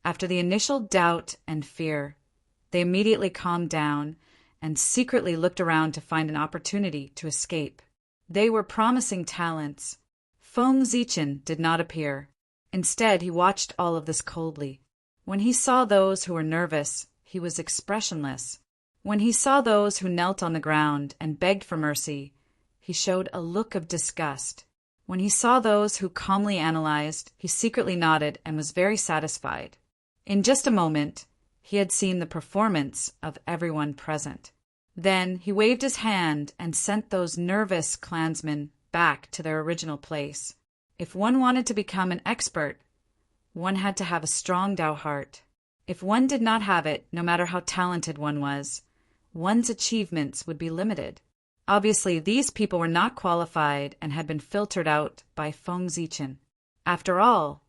After the initial doubt and fear, they immediately calmed down and secretly looked around to find an opportunity to escape. They were promising talents. Feng Zichin did not appear. Instead, he watched all of this coldly. When he saw those who were nervous, he was expressionless. When he saw those who knelt on the ground and begged for mercy, he showed a look of disgust. When he saw those who calmly analyzed, he secretly nodded and was very satisfied. In just a moment, he had seen the performance of everyone present. Then he waved his hand and sent those nervous clansmen back to their original place. If one wanted to become an expert, one had to have a strong Tao heart. If one did not have it, no matter how talented one was, one's achievements would be limited. Obviously, these people were not qualified and had been filtered out by Feng Zichin. After all,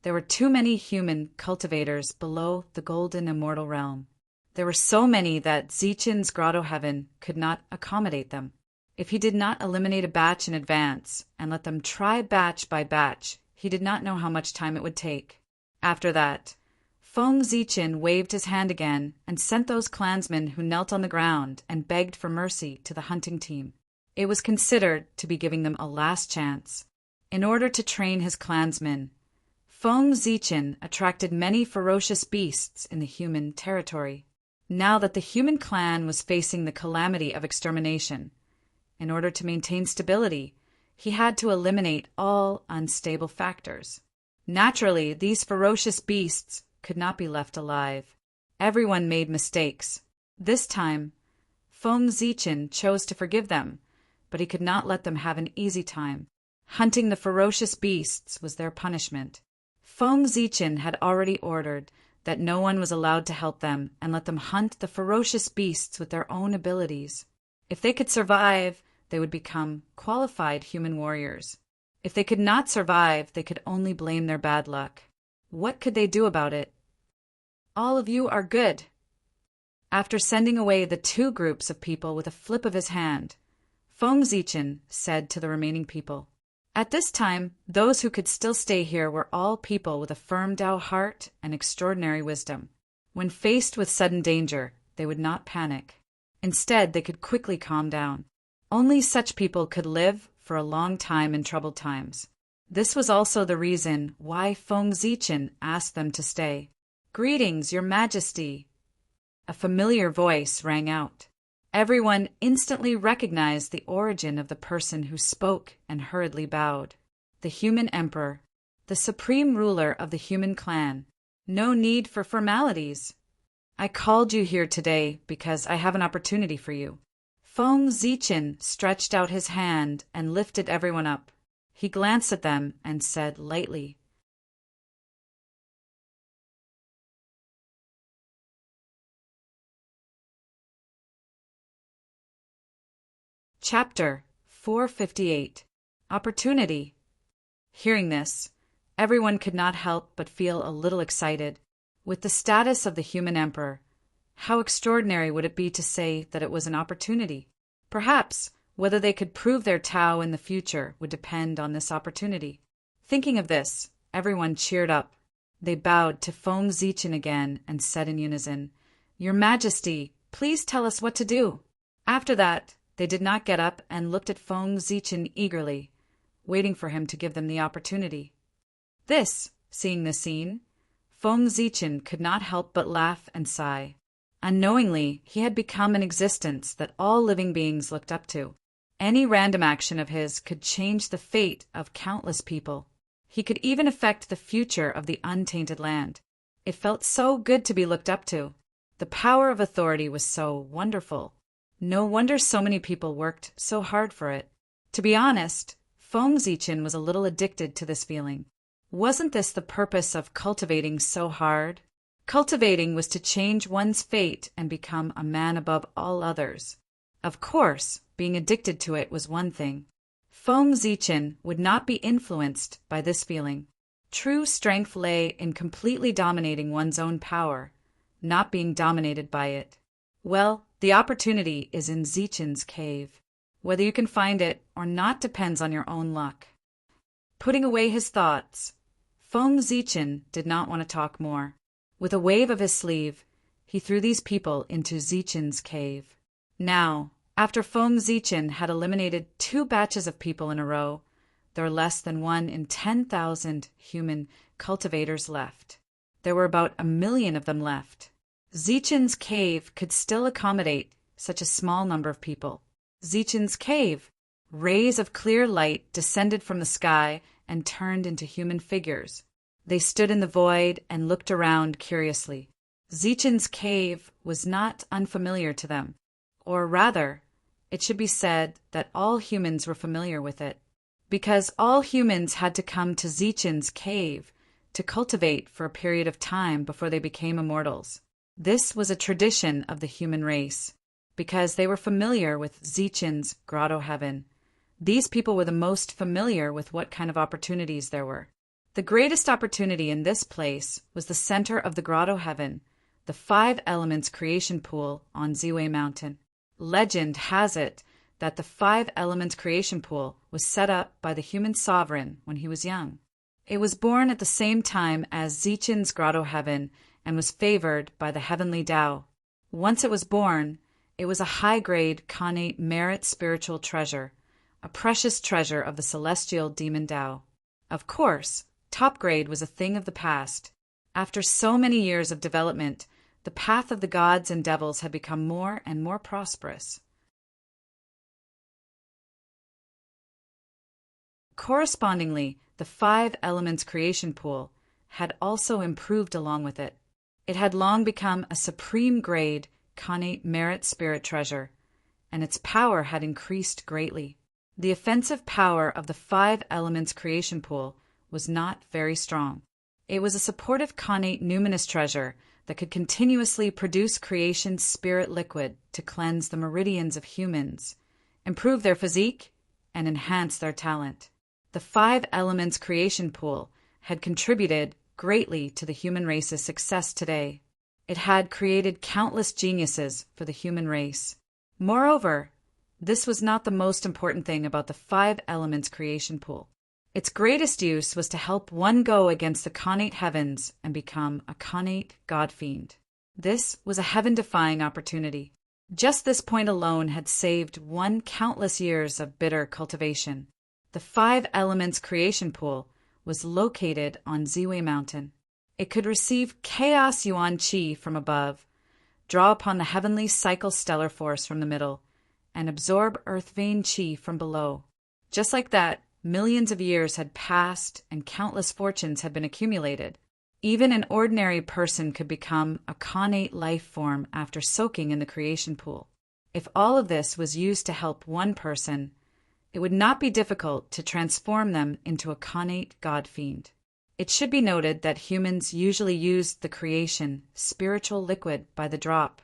there were too many human cultivators below the golden immortal realm. There were so many that Zichin's grotto heaven could not accommodate them. If he did not eliminate a batch in advance and let them try batch by batch, he did not know how much time it would take. After that, Feng Zichin waved his hand again and sent those clansmen who knelt on the ground and begged for mercy to the hunting team. It was considered to be giving them a last chance. In order to train his clansmen, Feng Zichin attracted many ferocious beasts in the human territory. Now that the human clan was facing the calamity of extermination, in order to maintain stability, he had to eliminate all unstable factors. Naturally, these ferocious beasts could not be left alive. Everyone made mistakes. This time, Feng Zichin chose to forgive them, but he could not let them have an easy time. Hunting the ferocious beasts was their punishment. Feng Zichin had already ordered that no one was allowed to help them and let them hunt the ferocious beasts with their own abilities. If they could survive, they would become qualified human warriors. If they could not survive, they could only blame their bad luck. What could they do about it? All of you are good. After sending away the two groups of people with a flip of his hand, Feng Zichin said to the remaining people, "At this time, those who could still stay here were all people with a firm Tao heart and extraordinary wisdom. When faced with sudden danger, they would not panic. Instead, they could quickly calm down. Only such people could live for a long time in troubled times. This was also the reason why Feng Zichen asked them to stay. "Greetings, Your Majesty." A familiar voice rang out. Everyone instantly recognized the origin of the person who spoke and hurriedly bowed. The human emperor, the supreme ruler of the human clan. No need for formalities. "I called you here today because I have an opportunity for you." Feng Zichen stretched out his hand and lifted everyone up. He glanced at them and said lightly, Chapter 458. Opportunity. Hearing this, everyone could not help but feel a little excited. With the status of the human emperor, how extraordinary would it be to say that it was an opportunity? Perhaps whether they could prove their Tao in the future would depend on this opportunity. Thinking of this, everyone cheered up. They bowed to Feng Zichen again and said in unison, "Your Majesty, please tell us what to do." After that, they did not get up and looked at Feng Zichen eagerly, waiting for him to give them the opportunity. Seeing the scene, Feng Zichen could not help but laugh and sigh. Unknowingly, he had become an existence that all living beings looked up to. Any random action of his could change the fate of countless people. He could even affect the future of the untainted land. It felt so good to be looked up to. The power of authority was so wonderful. No wonder so many people worked so hard for it. To be honest, Feng Zichen was a little addicted to this feeling. Wasn't this the purpose of cultivating so hard? Cultivating was to change one's fate and become a man above all others. Of course, being addicted to it was one thing. Feng Zichen would not be influenced by this feeling. True strength lay in completely dominating one's own power, not being dominated by it. Well, the opportunity is in Zichen's cave. Whether you can find it or not depends on your own luck. Putting away his thoughts, Feng Zichen did not want to talk more. With a wave of his sleeve, he threw these people into Zichen's cave. Now, after Feng Zichen had eliminated 2 batches of people in a row, there were less than 1 in 10,000 human cultivators left. There were about 1,000,000 of them left. Zichen's cave could still accommodate such a small number of people. Zichen's cave! Rays of clear light descended from the sky and turned into human figures. They stood in the void and looked around curiously. Zichen's cave was not unfamiliar to them. Or rather, it should be said that all humans were familiar with it, because all humans had to come to Zichen's cave to cultivate for a period of time before they became immortals. This was a tradition of the human race, because they were familiar with Zichen's grotto heaven. These people were the most familiar with what kind of opportunities there were. The greatest opportunity in this place was the center of the grotto heaven, the 5 elements creation pool on Ziwei Mountain. Legend has it that the 5 elements creation pool was set up by the human sovereign when he was young. It was born at the same time as Zichen's grotto heaven and was favored by the heavenly Tao. Once it was born, it was a high-grade connate merit spiritual treasure, a precious treasure of the celestial demon Tao. Of course, top grade was a thing of the past. After so many years of development, the path of the gods and devils had become more and more prosperous. Correspondingly, the 5 elements creation pool had also improved along with it. It had long become a supreme grade connate merit spirit treasure, and its power had increased greatly. The offensive power of the 5 elements creation pool was not very strong. It was a supportive connate numinous treasure that could continuously produce creation's spirit liquid to cleanse the meridians of humans, improve their physique, and enhance their talent. The 5 elements creation pool had contributed greatly to the human race's success today. It had created countless geniuses for the human race. Moreover, this was not the most important thing about the 5 elements creation pool. Its greatest use was to help one go against the connate heavens and become a connate god-fiend. This was a heaven-defying opportunity. Just this point alone had saved one countless years of bitter cultivation. The Five Elements creation pool was located on Ziwei Mountain. It could receive chaos yuan qi from above, draw upon the heavenly cycle stellar force from the middle, and absorb earth vein qi from below. Just like that, millions of years had passed and countless fortunes had been accumulated. Even an ordinary person could become a connate life form after soaking in the creation pool. If all of this was used to help one person, it would not be difficult to transform them into a connate god fiend. It should be noted that humans usually used the creation spiritual liquid by the drop.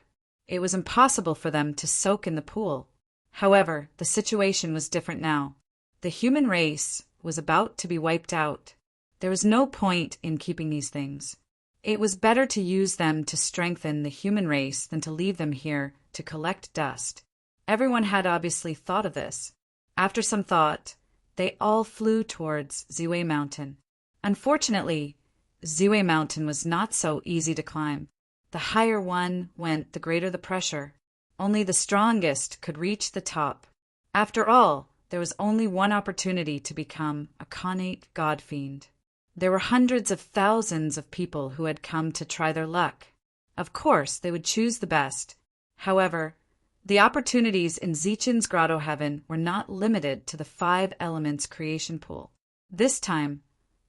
It was impossible for them to soak in the pool. However, the situation was different now. The human race was about to be wiped out. There was no point in keeping these things. It was better to use them to strengthen the human race than to leave them here to collect dust. Everyone had obviously thought of this. After some thought, they all flew towards Ziwei Mountain. Unfortunately, Ziwei Mountain was not so easy to climb. The higher one went, the greater the pressure. Only the strongest could reach the top. After all, there was only one opportunity to become a connate god fiend. There were hundreds of thousands of people who had come to try their luck. Of course, they would choose the best. However, the opportunities in Zichen's grotto heaven were not limited to the Five Elements creation pool. This time,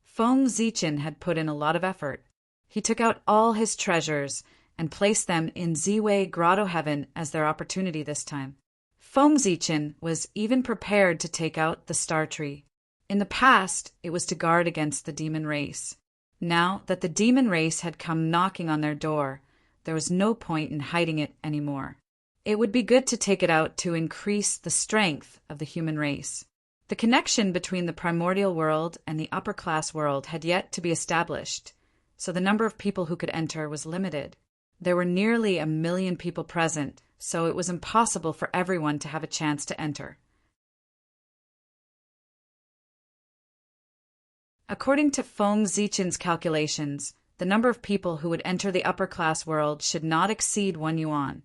Feng Zichen had put in a lot of effort. He took out all his treasures and placed them in Ziwei grotto heaven as their opportunity this time. Feng Zichen was even prepared to take out the star tree. In the past, it was to guard against the demon race. Now that the demon race had come knocking on their door, there was no point in hiding it anymore. It would be good to take it out to increase the strength of the human race. The connection between the primordial world and the upper-class world had yet to be established, so the number of people who could enter was limited. There were nearly 1 million people present, so it was impossible for everyone to have a chance to enter. According to Feng Zichen's calculations, the number of people who would enter the upper-class world should not exceed 1 yuan,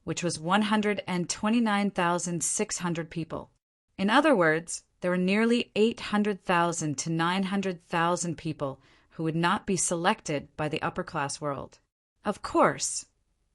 which was 129,600 people. In other words, there were nearly 800,000 to 900,000 people who would not be selected by the upper-class world. Of course,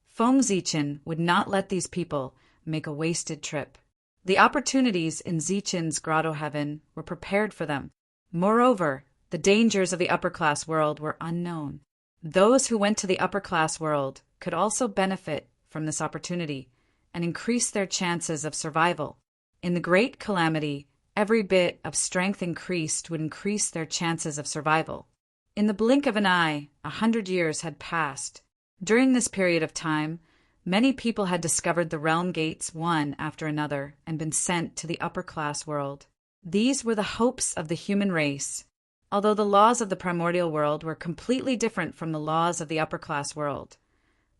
Feng Zichen would not let these people make a wasted trip. The opportunities in Zichen's grotto heaven were prepared for them. Moreover, the dangers of the upper-class world were unknown. Those who went to the upper-class world could also benefit from this opportunity and increase their chances of survival. In the Great Calamity, every bit of strength increased would increase their chances of survival. In the blink of an eye, 100 years had passed. During this period of time, many people had discovered the realm gates one after another and been sent to the upper-class world. These were the hopes of the human race. Although the laws of the primordial world were completely different from the laws of the upper-class world,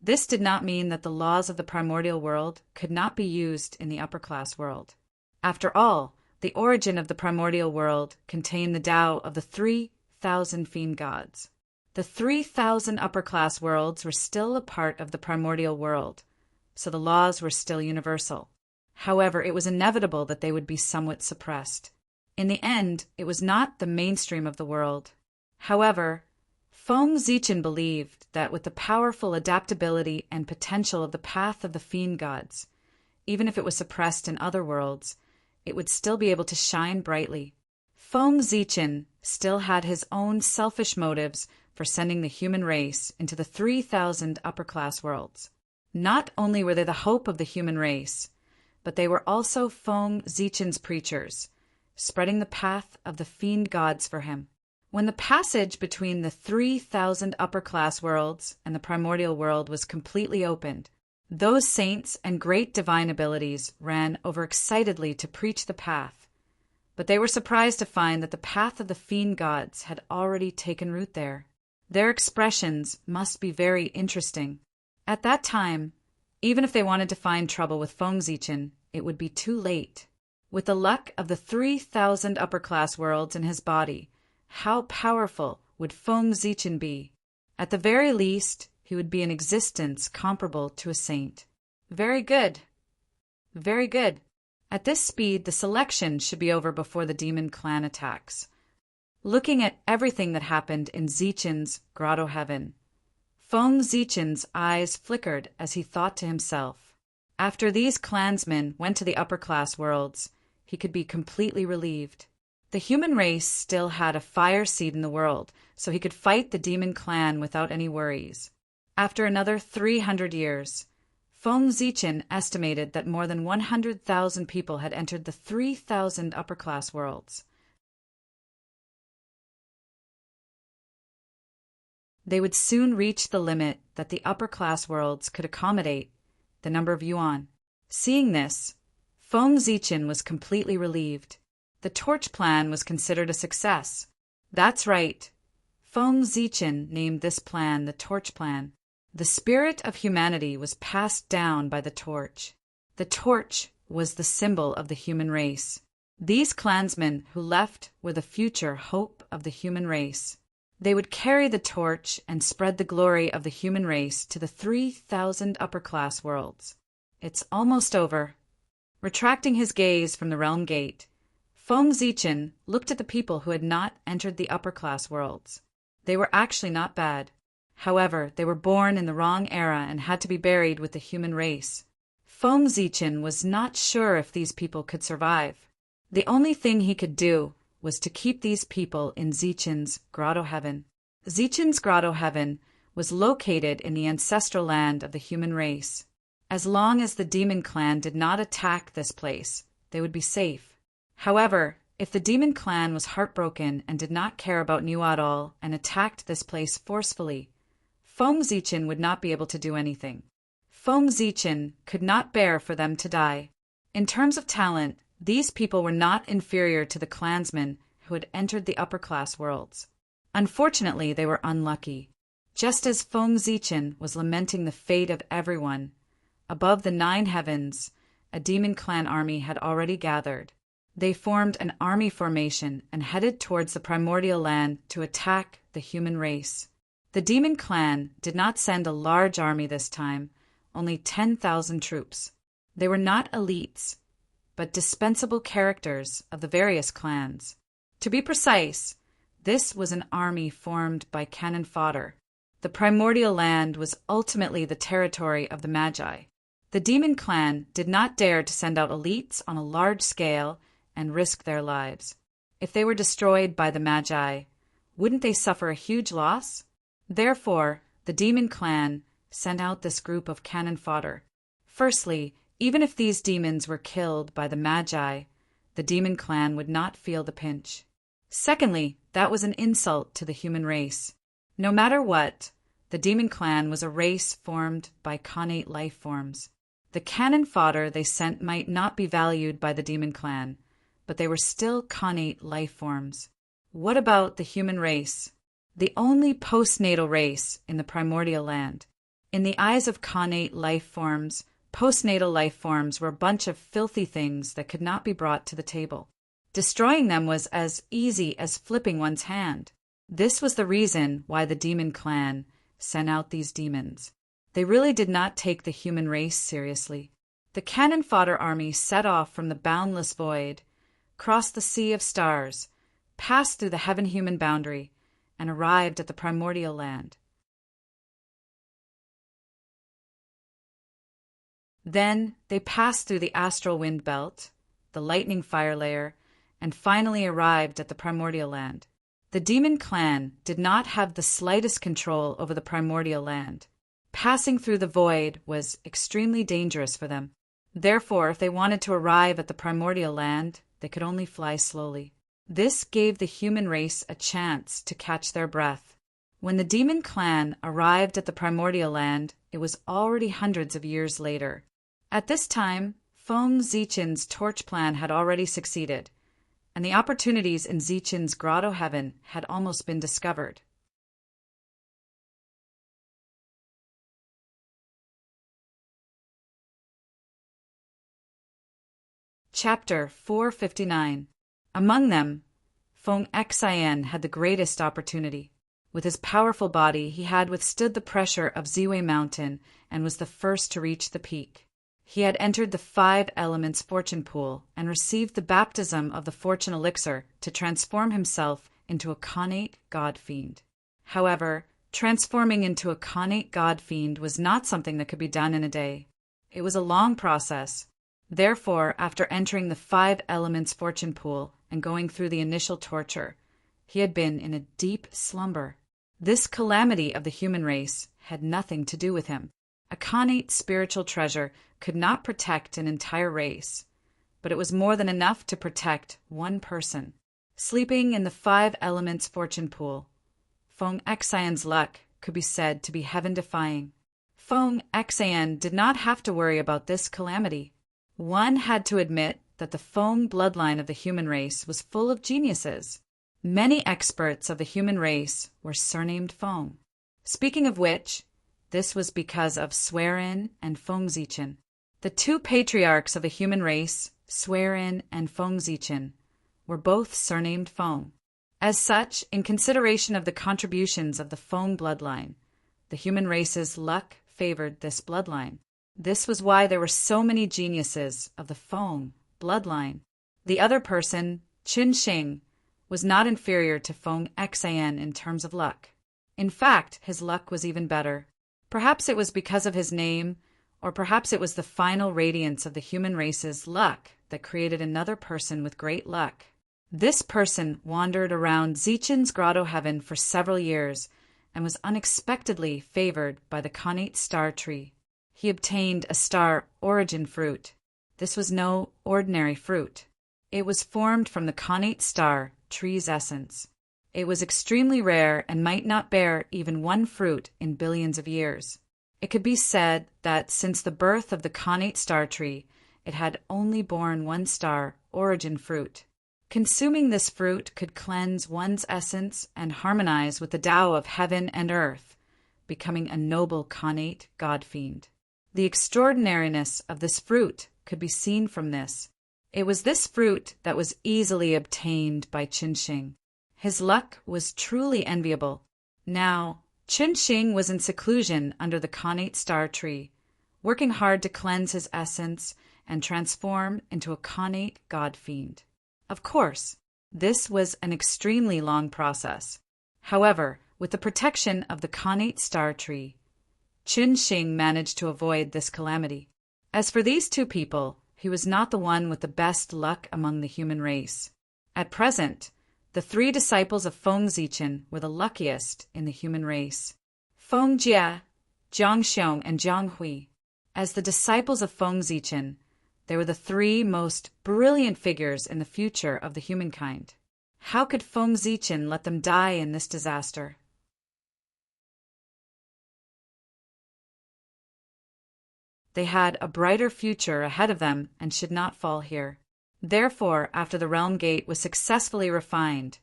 this did not mean that the laws of the primordial world could not be used in the upper-class world. After all, the origin of the primordial world contained the Tao of the 3,000 fiend gods. The 3,000 upper-class worlds were still a part of the primordial world, so the laws were still universal. However, it was inevitable that they would be somewhat suppressed. In the end, it was not the mainstream of the world. However, Feng Zichen believed that with the powerful adaptability and potential of the path of the fiend gods, even if it was suppressed in other worlds, it would still be able to shine brightly. Feng Zichen still had his own selfish motives for sending the human race into the 3,000 upper-class worlds. Not only were they the hope of the human race, but they were also Feng Zichen's preachers, spreading the path of the fiend gods for him. When the passage between the 3,000 upper-class worlds and the primordial world was completely opened, those saints and great divine abilities ran overexcitedly to preach the path, but they were surprised to find that the path of the fiend gods had already taken root there. Their expressions must be very interesting. At that time, even if they wanted to find trouble with Feng Zichen, it would be too late. With the luck of the 3,000 upper-class worlds in his body, how powerful would Feng Zichen be? At the very least, he would be in existence comparable to a saint. Very good. Very good. At this speed, the selection should be over before the demon clan attacks. Looking at everything that happened in Zichen's grotto heaven, Feng Zichen's eyes flickered as he thought to himself, after these clansmen went to the upper-class worlds, he could be completely relieved. The human race still had a fire seed in the world, so he could fight the demon clan without any worries. After another 300 years, Feng Zichen estimated that more than 100,000 people had entered the 3,000 upper-class worlds. They would soon reach the limit that the upper-class worlds could accommodate, the number of yuan. Seeing this, Feng Zichen was completely relieved. The torch plan was considered a success. That's right. Feng Zichen named this plan the torch plan. The spirit of humanity was passed down by the torch. The torch was the symbol of the human race. These clansmen who left were the future hope of the human race. They would carry the torch and spread the glory of the human race to the 3,000 upper-class worlds. It's almost over. Retracting his gaze from the realm gate, Feng Zichen looked at the people who had not entered the upper-class worlds. They were actually not bad. However, they were born in the wrong era and had to be buried with the human race. Feng Zichen was not sure if these people could survive. The only thing he could do was to keep these people in Zichen's grotto heaven. Zichen's grotto heaven was located in the ancestral land of the human race. As long as the demon clan did not attack this place, they would be safe. However, if the demon clan was heartbroken and did not care about Niu at all and attacked this place forcefully, Feng Zichen would not be able to do anything. Feng Zichen could not bear for them to die. In terms of talent, these people were not inferior to the clansmen who had entered the upper-class worlds. Unfortunately, they were unlucky. Just as Feng Zichen was lamenting the fate of everyone, above the 9 heavens, a demon clan army had already gathered. They formed an army formation and headed towards the primordial land to attack the human race. The demon clan did not send a large army this time, only 10,000 troops. They were not elites, but dispensable characters of the various clans. To be precise, this was an army formed by cannon fodder. The primordial land was ultimately the territory of the Magi. The demon clan did not dare to send out elites on a large scale and risk their lives. If they were destroyed by the Magi, wouldn't they suffer a huge loss? Therefore, the demon clan sent out this group of cannon fodder. Firstly, even if these demons were killed by the Magi, the demon clan would not feel the pinch. Secondly, that was an insult to the human race. No matter what, the demon clan was a race formed by connate life forms. The cannon fodder they sent might not be valued by the demon clan, but they were still connate life forms. What about the human race? The only postnatal race in the primordial land. In the eyes of connate life forms, postnatal life forms were a bunch of filthy things that could not be brought to the table. Destroying them was as easy as flipping one's hand. This was the reason why the demon clan sent out these demons. They really did not take the human race seriously. The cannon fodder army set off from the boundless void, crossed the sea of stars, passed through the heaven-human boundary, and arrived at the primordial land. Then they passed through the astral wind belt, the lightning fire layer, and finally arrived at the primordial land. The demon clan did not have the slightest control over the primordial land. Passing through the void was extremely dangerous for them. Therefore, if they wanted to arrive at the primordial land, they could only fly slowly. This gave the human race a chance to catch their breath. When the demon clan arrived at the primordial land, it was already hundreds of years later. At this time, Feng Zichen's torch plan had already succeeded, and the opportunities in Zichen's grotto heaven had almost been discovered. Chapter 459. Among them, Feng Xian had the greatest opportunity. With his powerful body, he had withstood the pressure of Ziwei Mountain and was the first to reach the peak. He had entered the 5 elements fortune pool and received the baptism of the fortune elixir to transform himself into a connate god fiend. However, transforming into a connate god fiend was not something that could be done in a day. It was a long process. Therefore, after entering the 5 elements fortune pool and going through the initial torture, he had been in a deep slumber. This calamity of the human race had nothing to do with him. A connate spiritual treasure could not protect an entire race, but it was more than enough to protect one person. Sleeping in the 5 elements fortune pool, Feng Xian's luck could be said to be heaven-defying. Feng Xian did not have to worry about this calamity. One had to admit that the Feng bloodline of the human race was full of geniuses. Many experts of the human race were surnamed Feng. Speaking of which, this was because of Swerin and Feng Zichen. The 2 patriarchs of the human race, Swerin and Feng Zichen, were both surnamed Feng. As such, in consideration of the contributions of the Feng bloodline, the human race's luck favored this bloodline. This was why there were so many geniuses of the Feng bloodline. The other person, Qin Shing, was not inferior to Feng Xian in terms of luck. In fact, his luck was even better. Perhaps it was because of his name, or perhaps it was the final radiance of the human race's luck that created another person with great luck. This person wandered around Zichen's grotto heaven for several years and was unexpectedly favored by the connate star tree. He obtained a star origin fruit. This was no ordinary fruit. It was formed from the connate star tree's essence. It was extremely rare and might not bear even one fruit in billions of years. It could be said that since the birth of the connate star tree, it had only borne one star origin fruit. Consuming this fruit could cleanse one's essence and harmonize with the Tao of heaven and earth, becoming a noble connate god fiend. The extraordinariness of this fruit could be seen from this. It was this fruit that was easily obtained by Qin Shing. His luck was truly enviable. Now, Qin Shing was in seclusion under the connate star tree, working hard to cleanse his essence and transform into a connate god fiend. Of course, this was an extremely long process. However, with the protection of the connate star tree, Qin Shing managed to avoid this calamity. As for these 2 people, he was not the one with the best luck among the human race. At present, the 3 disciples of Feng Zichen were the luckiest in the human race. Feng Jie, Jiang Xiong, and Jiang Hui. As the disciples of Feng Zichen, they were the 3 most brilliant figures in the future of the humankind. How could Feng Zichen let them die in this disaster? They had a brighter future ahead of them and should not fall here. Therefore, after the realm gate was successfully refined,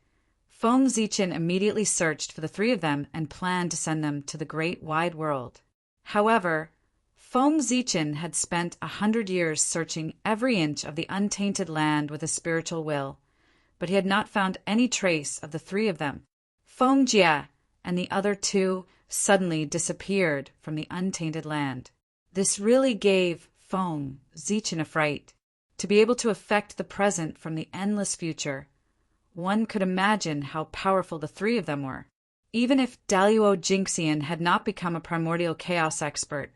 Feng Zichen immediately searched for the 3 of them and planned to send them to the great wide world. However, Feng Zichen had spent 100 years searching every inch of the untainted land with a spiritual will, but he had not found any trace of the 3 of them. Feng Jie and the other 2 suddenly disappeared from the untainted land. This really gave Feng Zichen a fright. To be able to affect the present from the endless future, one could imagine how powerful the 3 of them were. Even if Daluo Jingxian had not become a primordial chaos expert,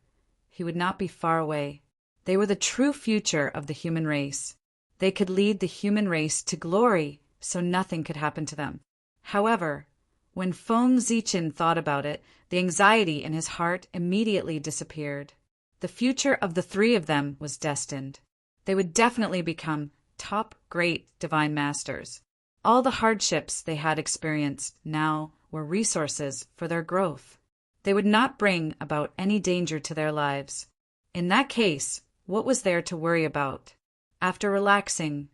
he would not be far away. They were the true future of the human race. They could lead the human race to glory, so nothing could happen to them. However, when Feng Zichen thought about it, the anxiety in his heart immediately disappeared. The future of the 3 of them was destined. They would definitely become top great divine masters. All the hardships they had experienced now were resources for their growth. They would not bring about any danger to their lives. In that case, what was there to worry about? After relaxing,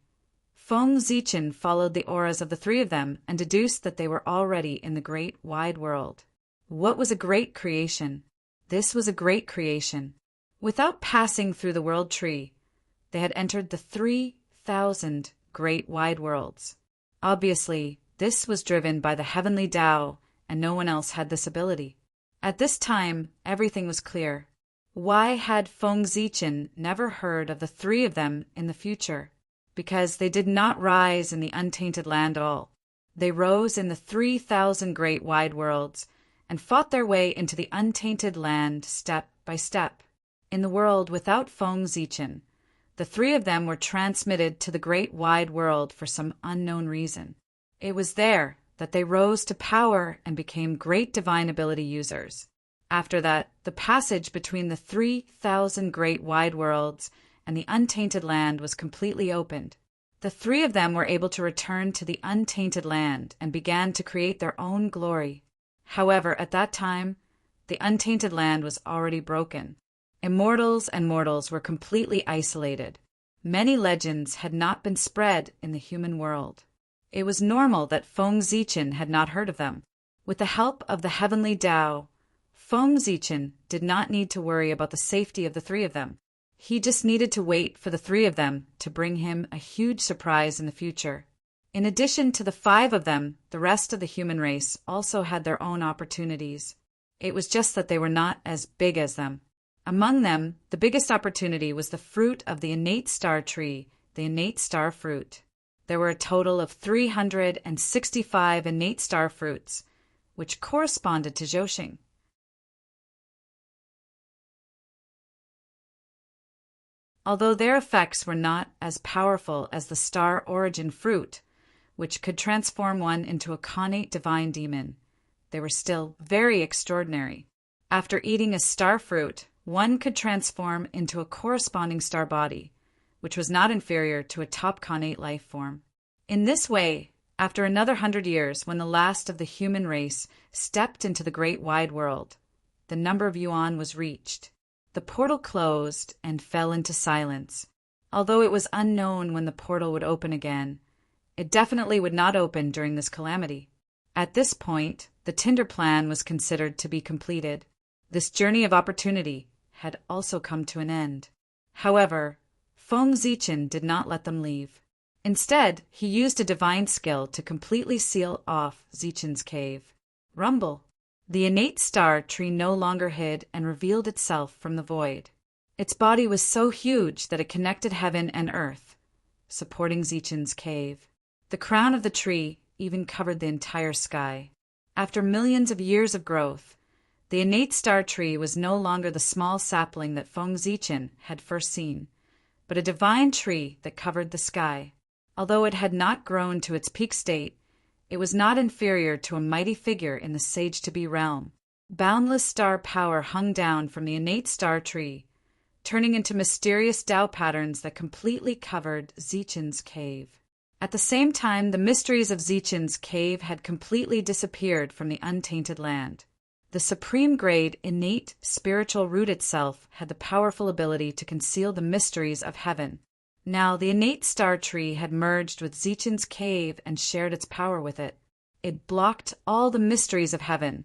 Feng Zichen followed the auras of the 3 of them and deduced that they were already in the great wide world. What was a great creation? This was a great creation. Without passing through the world tree, they had entered the 3,000 great wide worlds. Obviously, this was driven by the heavenly Tao, and no one else had this ability. At this time, everything was clear. Why had Feng Zichen never heard of the three of them in the future? Because they did not rise in the untainted land at all. They rose in the 3,000 great wide worlds and fought their way into the untainted land step by step. In the world without Feng Zichen, the three of them were transmitted to the great wide world for some unknown reason. It was there that they rose to power and became great divine ability users. After that, the passage between the 3,000 great wide worlds and the untainted land was completely opened. The three of them were able to return to the untainted land and began to create their own glory. However, at that time, the untainted land was already broken. Immortals and mortals were completely isolated. Many legends had not been spread in the human world. It was normal that Feng Zichen had not heard of them. With the help of the heavenly Tao, Feng Zichen did not need to worry about the safety of the three of them. He just needed to wait for the three of them to bring him a huge surprise in the future. In addition to the 5 of them, the rest of the human race also had their own opportunities. It was just that they were not as big as them. Among them, the biggest opportunity was the fruit of the innate star tree, the innate star fruit. There were a total of 365 innate star fruits, which corresponded to Zhousing. Although their effects were not as powerful as the star origin fruit, which could transform one into a connate divine demon, they were still very extraordinary. After eating a star fruit, one could transform into a corresponding star body, which was not inferior to a top connate life form. In this way, after another 100 years, when the last of the human race stepped into the great wide world, the number of Yuan was reached. The portal closed and fell into silence. Although it was unknown when the portal would open again, it definitely would not open during this calamity. At this point, the Tinder plan was considered to be completed. This journey of opportunity had also come to an end. However, Feng Zichen did not let them leave. Instead, he used a divine skill to completely seal off Zichen's cave. Rumble. The innate star tree no longer hid and revealed itself from the void. Its body was so huge that it connected heaven and earth, supporting Zichen's cave. The crown of the tree even covered the entire sky. After millions of years of growth, the innate star tree was no longer the small sapling that Feng Zichen had first seen, but a divine tree that covered the sky. Although it had not grown to its peak state, it was not inferior to a mighty figure in the sage-to-be realm. Boundless star power hung down from the innate star tree, turning into mysterious Tao patterns that completely covered Zichen's cave. At the same time, the mysteries of Zichen's cave had completely disappeared from the untainted land. The supreme grade innate spiritual root itself had the powerful ability to conceal the mysteries of heaven. Now the innate star tree had merged with Zichen's cave and shared its power with it. It blocked all the mysteries of heaven,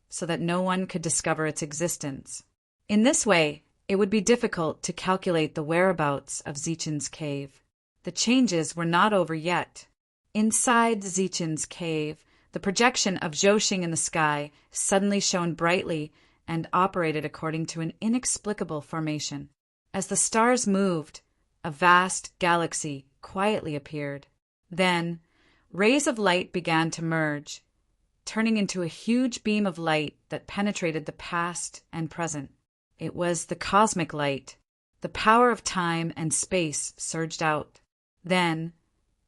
so that no one could discover its existence. In this way, it would be difficult to calculate the whereabouts of Zichen's cave. The changes were not over yet. Inside Zichen's cave, the projection of Zhousing in the sky suddenly shone brightly and operated according to an inexplicable formation. As the stars moved, a vast galaxy quietly appeared. Then, rays of light began to merge, turning into a huge beam of light that penetrated the past and present. It was the cosmic light. The power of time and space surged out. Then,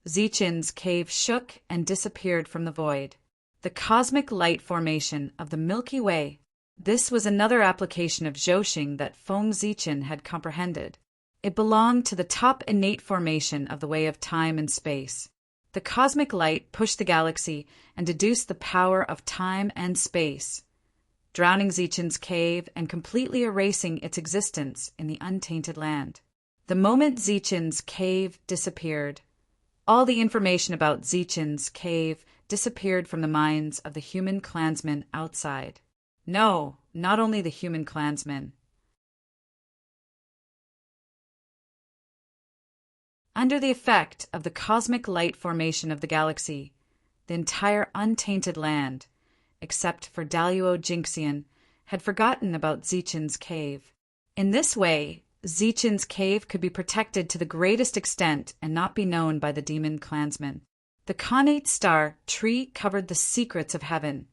Zichen's cave shook and disappeared from the void. The cosmic light formation of the Milky Way. This was another application of Zhousing that Feng Zichen had comprehended. It belonged to the top innate formation of the way of time and space. The cosmic light pushed the galaxy and deduced the power of time and space, drowning Zichen's cave and completely erasing its existence in the untainted land. The moment Zichen's cave disappeared, all the information about Zichen's cave disappeared from the minds of the human clansmen outside. No, not only the human clansmen. Under the effect of the cosmic light formation of the galaxy, the entire untainted land, except for Daluo Jinxian, had forgotten about Zichen's cave. In this way, Zichen's cave could be protected to the greatest extent and not be known by the demon clansmen. The Khanate star tree covered the secrets of heaven,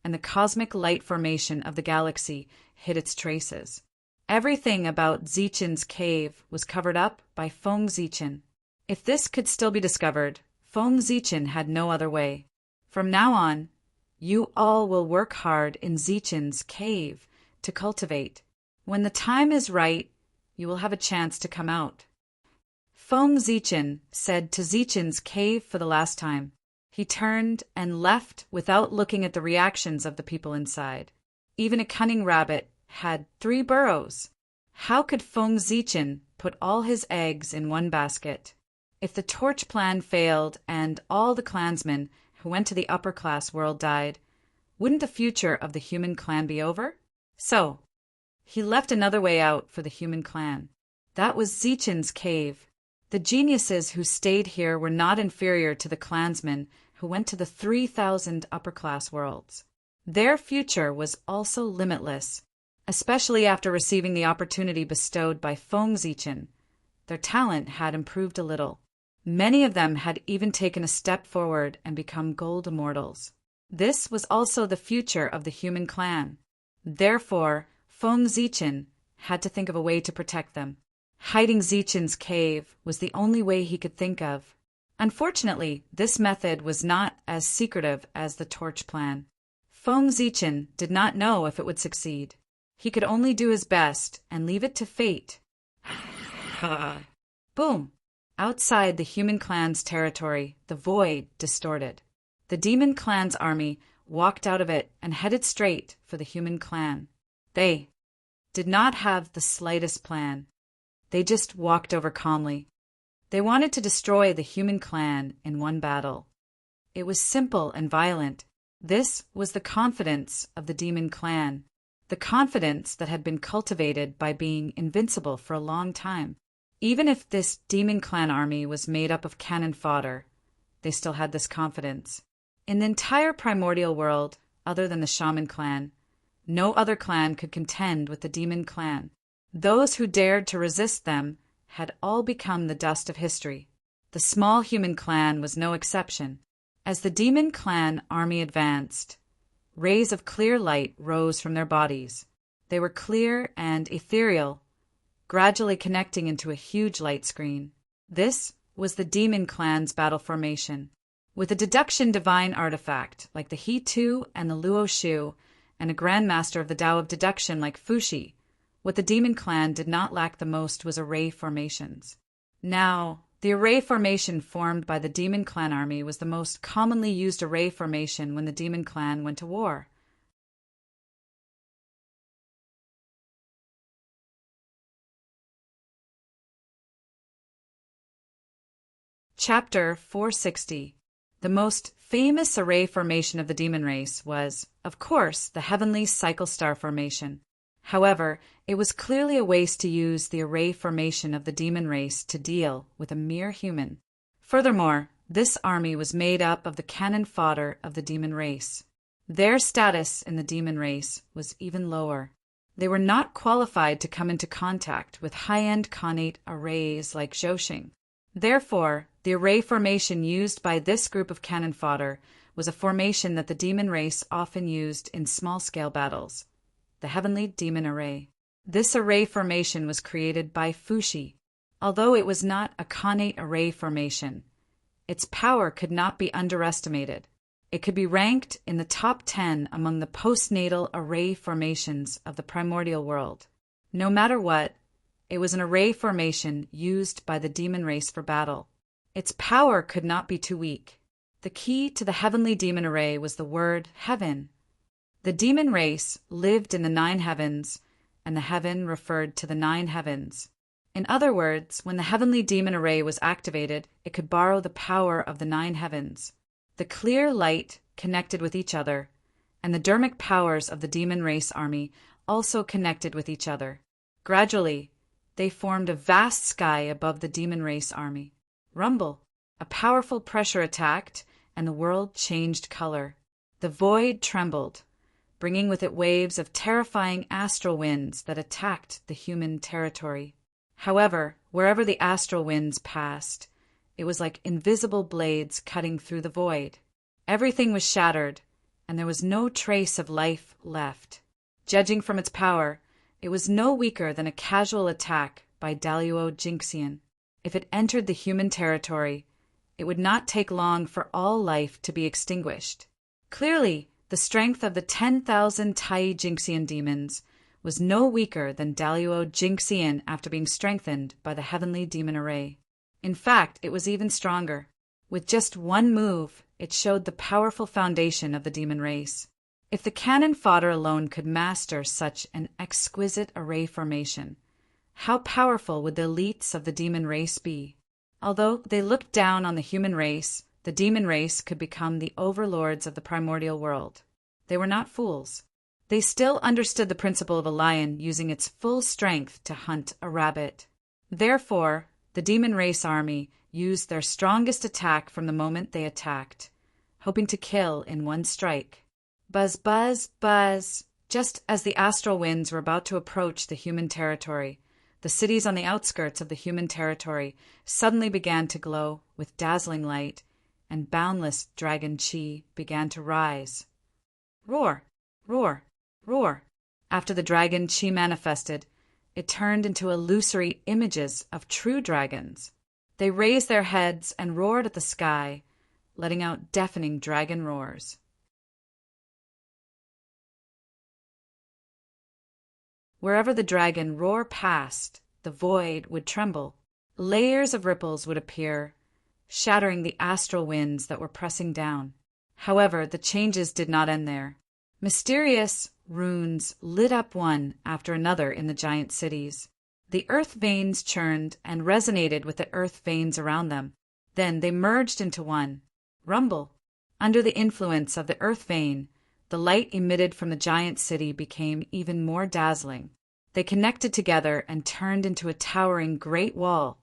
and the cosmic light formation of the galaxy hid its traces. Everything about Zichen's cave was covered up by Feng Zichen. If this could still be discovered, Feng Zichen had no other way. From now on, you all will work hard in Zichen's cave to cultivate. When the time is right, you will have a chance to come out. Feng Zichen said to Zichen's cave for the last time. He turned and left without looking at the reactions of the people inside. Even a cunning rabbit had 3 burrows. How could Feng Zichen put all his eggs in one basket? If the torch plan failed and all the clansmen who went to the upper class world died, wouldn't the future of the human clan be over? So, he left another way out for the human clan. That was Zichen's cave. The geniuses who stayed here were not inferior to the clansmen who went to the 3,000 upper-class worlds. Their future was also limitless, especially after receiving the opportunity bestowed by Feng Zichen. Their talent had improved a little. Many of them had even taken a step forward and become gold immortals. This was also the future of the human clan. Therefore, Feng Zichen had to think of a way to protect them. Hiding Zichen's cave was the only way he could think of. Unfortunately, this method was not as secretive as the torch plan. Feng Zichen did not know if it would succeed. He could only do his best and leave it to fate. Boom! Outside the human clan's territory, the void distorted. The demon clan's army walked out of it and headed straight for the human clan. They did not have the slightest plan. They just walked over calmly. They wanted to destroy the human clan in one battle. It was simple and violent. This was the confidence of the demon clan, the confidence that had been cultivated by being invincible for a long time. Even if this demon clan army was made up of cannon fodder, they still had this confidence. In the entire primordial world, other than the shaman clan, no other clan could contend with the demon clan. Those who dared to resist them had all become the dust of history. The small human clan was no exception. As the demon clan army advanced, rays of clear light rose from their bodies. They were clear and ethereal, gradually connecting into a huge light screen. This was the demon clan's battle formation. With a deduction divine artifact like the He Tu and the Luo Shu, and a grandmaster of the Tao of deduction like Fushi, what the demon clan did not lack the most was array formations. Now, the array formation formed by the demon clan army was the most commonly used array formation when the demon clan went to war. Chapter 460. The most famous array formation of the demon race was, of course, the heavenly cycle star formation. However, it was clearly a waste to use the array formation of the demon race to deal with a mere human. Furthermore, this army was made up of the cannon fodder of the demon race. Their status in the demon race was even lower. They were not qualified to come into contact with high-end Khanate arrays like Zhoshing. Therefore, the array formation used by this group of cannon fodder was a formation that the demon race often used in small-scale battles, the Heavenly Demon Array. This array formation was created by Fushi. Although it was not a Khanate array formation, its power could not be underestimated. It could be ranked in the top 10 among the postnatal array formations of the primordial world. No matter what, it was an array formation used by the demon race for battle. Its power could not be too weak. The key to the Heavenly Demon Array was the word heaven. The demon race lived in the 9 heavens, and the heaven referred to the 9 heavens. In other words, when the Heavenly Demon Array was activated, it could borrow the power of the 9 heavens. The clear light connected with each other, and the dermic powers of the demon race army also connected with each other. Gradually, they formed a vast sky above the demon race army. Rumble. A powerful pressure attacked, and the world changed color. The void trembled. bringing with it waves of terrifying astral winds that attacked the human territory. However, wherever the astral winds passed, it was like invisible blades cutting through the void. Everything was shattered, and there was no trace of life left. Judging from its power, it was no weaker than a casual attack by Daluo Jinxian. If it entered the human territory, it would not take long for all life to be extinguished. Clearly, the strength of the 10,000 Tai Jinxian demons was no weaker than Daluo Jinxian after being strengthened by the heavenly demon array. In fact, it was even stronger. With just one move, it showed the powerful foundation of the demon race. If the cannon fodder alone could master such an exquisite array formation, how powerful would the elites of the demon race be? Although they looked down on the human race, the demon race could become the overlords of the primordial world. They were not fools. They still understood the principle of a lion using its full strength to hunt a rabbit. Therefore, the demon race army used their strongest attack from the moment they attacked, hoping to kill in one strike. Buzz, buzz, buzz. Just as the astral winds were about to approach the human territory, the cities on the outskirts of the human territory suddenly began to glow with dazzling light, and boundless dragon chi began to rise. Roar, roar, roar. After the dragon chi manifested, it turned into illusory images of true dragons. They raised their heads and roared at the sky, letting out deafening dragon roars. Wherever the dragon roar passed, the void would tremble. Layers of ripples would appear, shattering the astral winds that were pressing down. However, the changes did not end there. Mysterious runes lit up one after another in the giant cities. The earth veins churned and resonated with the earth veins around them. Then they merged into one. Rumble. Under the influence of the earth vein, the light emitted from the giant city became even more dazzling. They connected together and turned into a towering great wall,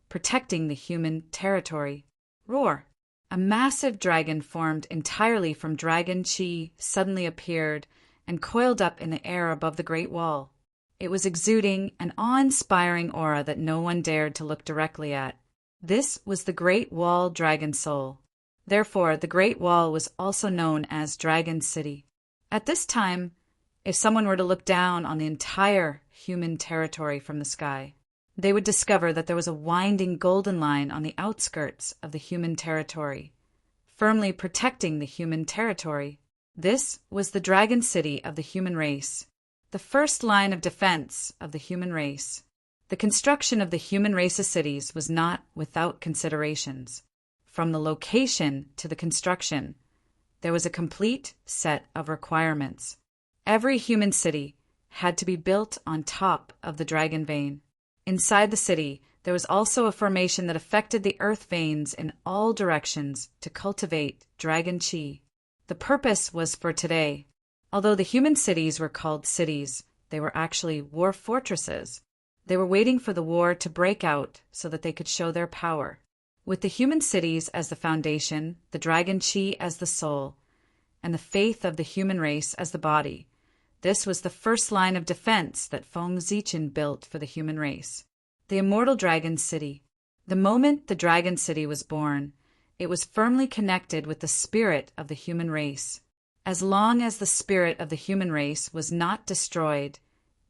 protecting the human territory. Roar! A massive dragon formed entirely from dragon chi suddenly appeared and coiled up in the air above the great wall. It was exuding an awe-inspiring aura that no one dared to look directly at. This was the Great Wall Dragon Soul. Therefore, the Great Wall was also known as Dragon City. At this time, if someone were to look down on the entire human territory from the sky, they would discover that there was a winding golden line on the outskirts of the human territory, firmly protecting the human territory. This was the Dragon City of the human race, the first line of defense of the human race. The construction of the human race's cities was not without considerations. From the location to the construction, there was a complete set of requirements. Every human city had to be built on top of the dragon vein. Inside the city, there was also a formation that affected the earth veins in all directions to cultivate dragon chi. The purpose was for today. Although the human cities were called cities, they were actually war fortresses. They were waiting for the war to break out so that they could show their power. With the human cities as the foundation, the dragon chi as the soul, and the faith of the human race as the body, this was the first line of defense that Feng Zichen built for the human race. The immortal Dragon City. The moment the Dragon City was born, it was firmly connected with the spirit of the human race. As long as the spirit of the human race was not destroyed,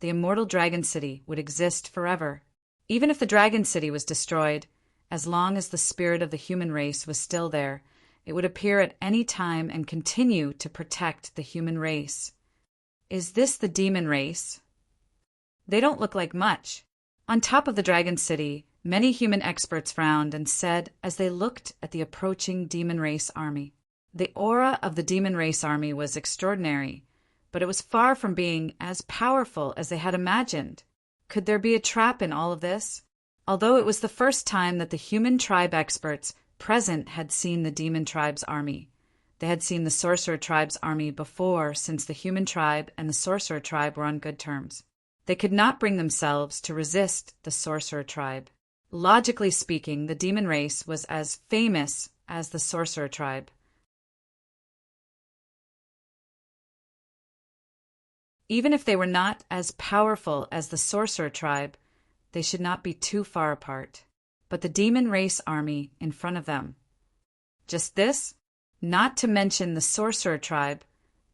the immortal Dragon City would exist forever. Even if the Dragon City was destroyed, as long as the spirit of the human race was still there, it would appear at any time and continue to protect the human race. Is this the demon race? They don't look like much. On top of the Dragon City, many human experts frowned and said as they looked at the approaching demon race army. The aura of the demon race army was extraordinary, but it was far from being as powerful as they had imagined. Could there be a trap in all of this? Although it was the first time that the human tribe experts present had seen the demon tribe's army. They had seen the sorcerer tribe's army before, since the human tribe and the sorcerer tribe were on good terms. They could not bring themselves to resist the sorcerer tribe. Logically speaking, the demon race was as famous as the sorcerer tribe. Even if they were not as powerful as the sorcerer tribe, they should not be too far apart. But the demon race army in front of them. Just this, not to mention the sorcerer tribe,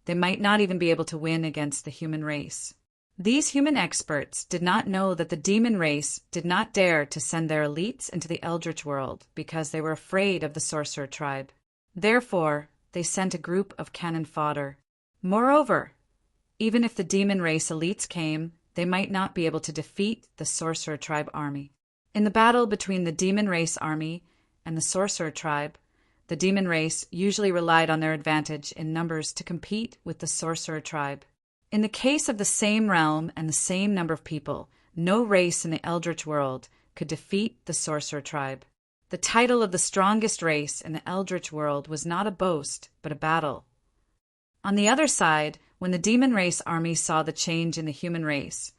they might not even be able to win against the human race. These human experts did not know that the demon race did not dare to send their elites into the Eldritch world because they were afraid of the sorcerer tribe. Therefore, they sent a group of cannon fodder. Moreover, even if the demon race elites came, they might not be able to defeat the sorcerer tribe army. In the battle between the demon race army and the sorcerer tribe, the demon race usually relied on their advantage in numbers to compete with the sorcerer tribe. In the case of the same realm and the same number of people, no race in the Eldritch world could defeat the sorcerer tribe. The title of the strongest race in the Eldritch world was not a boast, but a battle. On the other side, when the demon race army saw the change in the human race,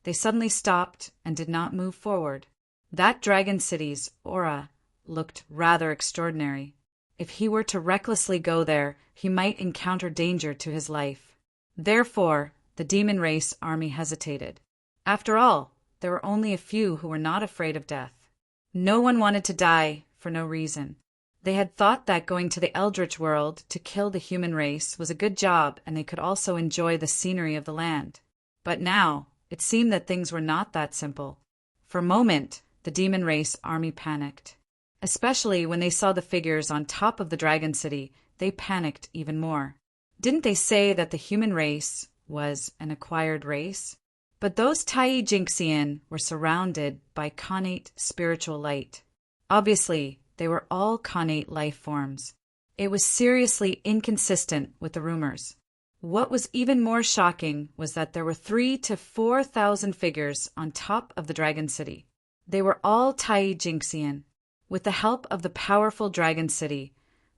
they suddenly stopped and did not move forward. That dragon city's aura looked rather extraordinary. If he were to recklessly go there, he might encounter danger to his life. Therefore, the demon race army hesitated. After all, there were only a few who were not afraid of death. No one wanted to die for no reason. They had thought that going to the Eldritch world to kill the human race was a good job, and they could also enjoy the scenery of the land. But now, it seemed that things were not that simple. For a moment, the demon race army panicked. Especially when they saw the figures on top of the dragon city, they panicked even more. Didn't they say that the human race was an acquired race? But those Tai Jinxian were surrounded by connate spiritual light. Obviously, they were all connate life forms. It was seriously inconsistent with the rumors. What was even more shocking was that there were 3,000 to 4,000 figures on top of the dragon city. They were all Tai Jinxian. With the help of the powerful dragon city,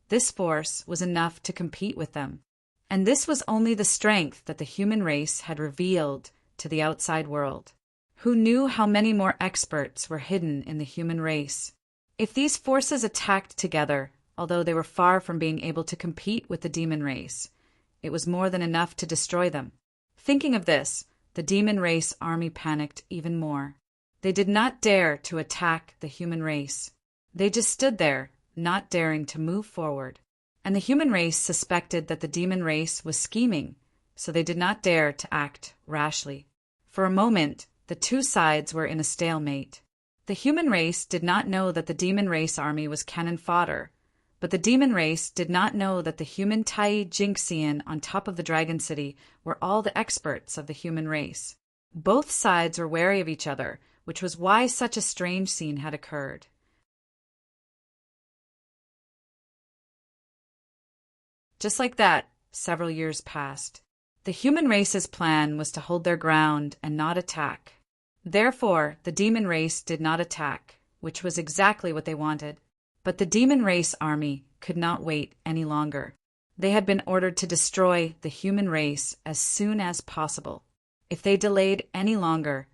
this force was enough to compete with them. And this was only the strength that the human race had revealed to the outside world. Who knew how many more experts were hidden in the human race? If these forces attacked together, although they were far from being able to compete with the demon race, it was more than enough to destroy them. Thinking of this, the demon race army panicked even more. They did not dare to attack the human race. They just stood there, not daring to move forward. And the human race suspected that the demon race was scheming, so they did not dare to act rashly. For a moment, the two sides were in a stalemate. The human race did not know that the demon race army was cannon fodder, but the demon race did not know that the human Tai Jinxian on top of the dragon city were all the experts of the human race. Both sides were wary of each other, which was why such a strange scene had occurred. Just like that, several years passed. The human race's plan was to hold their ground and not attack. Therefore, the demon race did not attack, which was exactly what they wanted. But the demon race army could not wait any longer. They had been ordered to destroy the human race as soon as possible. If they delayed any longer,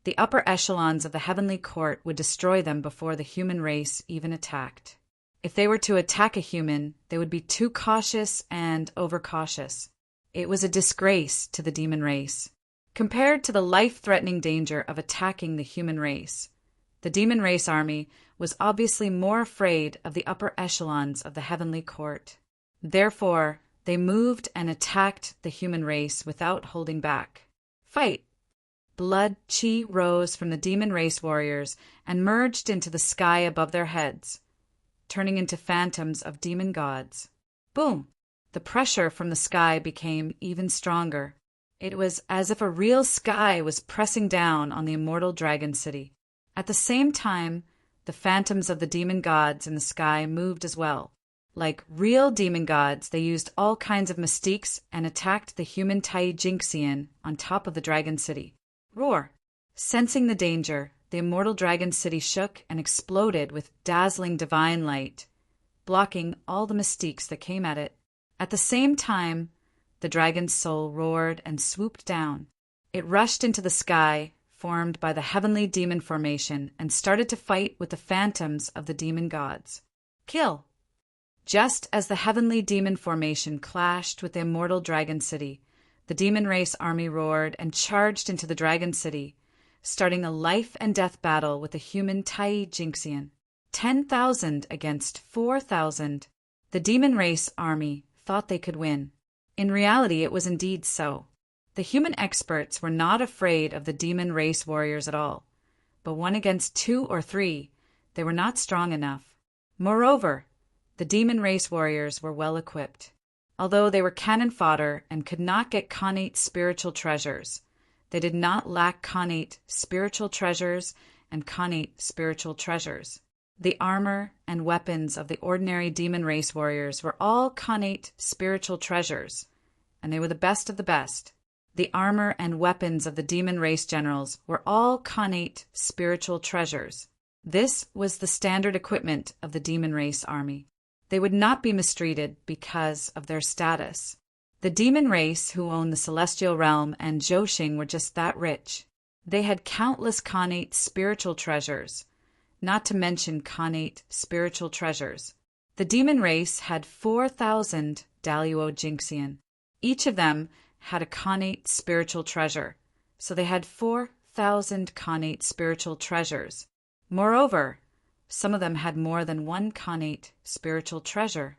the upper echelons of the heavenly court would destroy them before the human race even attacked. If they were to attack a human, they would be too cautious and overcautious. It was a disgrace to the demon race. Compared to the life-threatening danger of attacking the human race, the demon race army was obviously more afraid of the upper echelons of the heavenly court. Therefore, they moved and attacked the human race without holding back. Fight! Blood chi rose from the demon race warriors and merged into the sky above their heads, turning into phantoms of demon gods. Boom! The pressure from the sky became even stronger. It was as if a real sky was pressing down on the immortal dragon city. At the same time, the phantoms of the demon gods in the sky moved as well. Like real demon gods, they used all kinds of mystiques and attacked the human Tai Jinxian on top of the dragon city. Roar! Sensing the danger, the immortal dragon city shook and exploded with dazzling divine light, blocking all the mystiques that came at it. At the same time, the dragon's soul roared and swooped down. It rushed into the sky, formed by the heavenly demon formation, and started to fight with the phantoms of the demon gods. Kill! Just as the heavenly demon formation clashed with the immortal dragon city, the demon race army roared and charged into the Dragon City, starting a life-and-death battle with the human Tai Jinxian. 10,000 against 4,000. The demon race army thought they could win. In reality, it was indeed so. The human experts were not afraid of the demon race warriors at all, but 1 against 2 or 3, they were not strong enough. Moreover, the demon race warriors were well equipped. Although they were cannon fodder and could not get connate spiritual treasures, they did not lack connate spiritual treasures and connate spiritual treasures. The armor and weapons of the ordinary demon race warriors were all connate spiritual treasures, and they were the best of the best. The armor and weapons of the demon race generals were all connate spiritual treasures. This was the standard equipment of the demon race army. They would not be mistreated because of their status. The demon race who owned the celestial realm and Zhouxing were just that rich. They had countless connate spiritual treasures, not to mention connate spiritual treasures. The demon race had 4,000 Daluo Jinxian. Each of them had a connate spiritual treasure, so they had 4,000 connate spiritual treasures. Moreover, some of them had more than 1 connate spiritual treasure.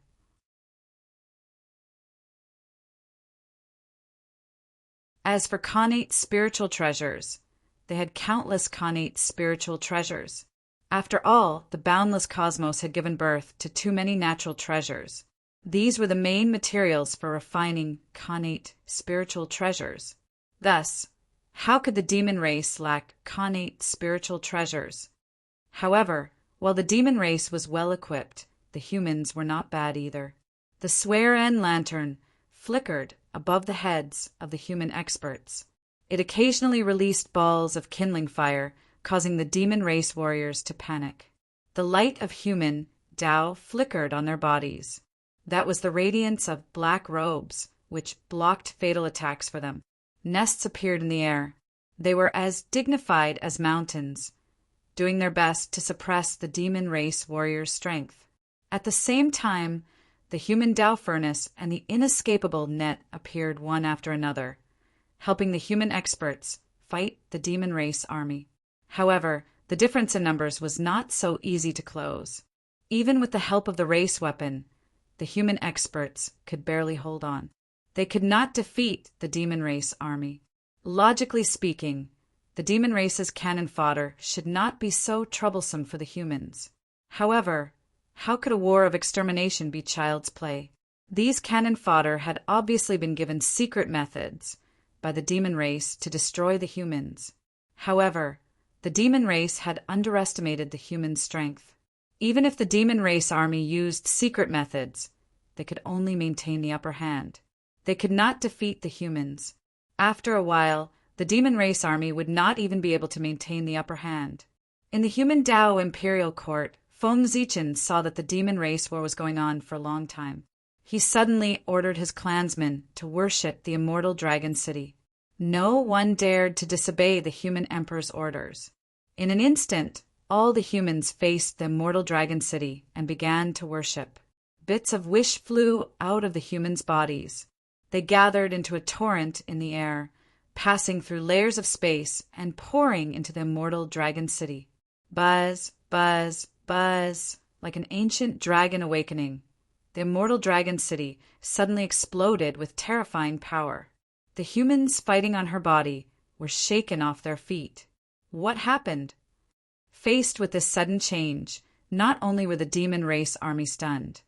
As for connate spiritual treasures, they had countless connate spiritual treasures. After all, the boundless cosmos had given birth to too many natural treasures. These were the main materials for refining connate spiritual treasures. Thus, how could the demon race lack connate spiritual treasures? However, while the demon race was well equipped, the humans were not bad either. The Swear-En lantern flickered above the heads of the human experts. It occasionally released balls of kindling fire, causing the demon race warriors to panic. The light of human Tao flickered on their bodies. That was the radiance of black robes, which blocked fatal attacks for them. Nests appeared in the air. They were as dignified as mountains, doing their best to suppress the demon race warriors' strength. At the same time, the human Tao furnace and the inescapable net appeared one after another, helping the human experts fight the demon race army. However, the difference in numbers was not so easy to close. Even with the help of the race weapon, the human experts could barely hold on. They could not defeat the demon race army. Logically speaking, the demon race's cannon fodder should not be so troublesome for the humans. However, how could a war of extermination be child's play? These cannon fodder had obviously been given secret methods by the demon race to destroy the humans. However, the demon race had underestimated the human strength. Even if the demon race army used secret methods, they could only maintain the upper hand. They could not defeat the humans. After a while, the demon race army would not even be able to maintain the upper hand. In the human Tao imperial court, Feng Zichen saw that the demon race war was going on for a long time. He suddenly ordered his clansmen to worship the immortal Dragon City. No one dared to disobey the human emperor's orders. In an instant, all the humans faced the immortal Dragon City and began to worship. Bits of wish flew out of the humans' bodies. They gathered into a torrent in the air, passing through layers of space and pouring into the immortal Dragon City. Buzz, buzz, buzz, like an ancient dragon awakening. The immortal Dragon City suddenly exploded with terrifying power. The humans fighting on her body were shaken off their feet. What happened? Faced with this sudden change, not only were the demon race army stunned,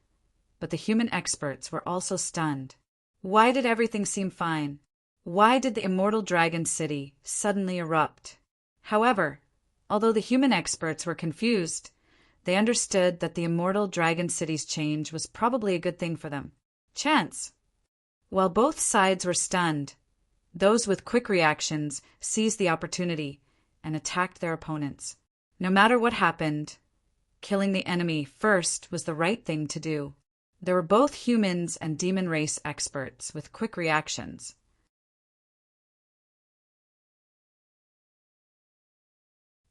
but the human experts were also stunned. Why did everything seem fine? Why did the immortal Dragon City suddenly erupt? However, although the human experts were confused, they understood that the immortal Dragon City's change was probably a good thing for them. Chance. While both sides were stunned, those with quick reactions seized the opportunity and attacked their opponents. No matter what happened, killing the enemy first was the right thing to do. There were both humans and demon race experts with quick reactions.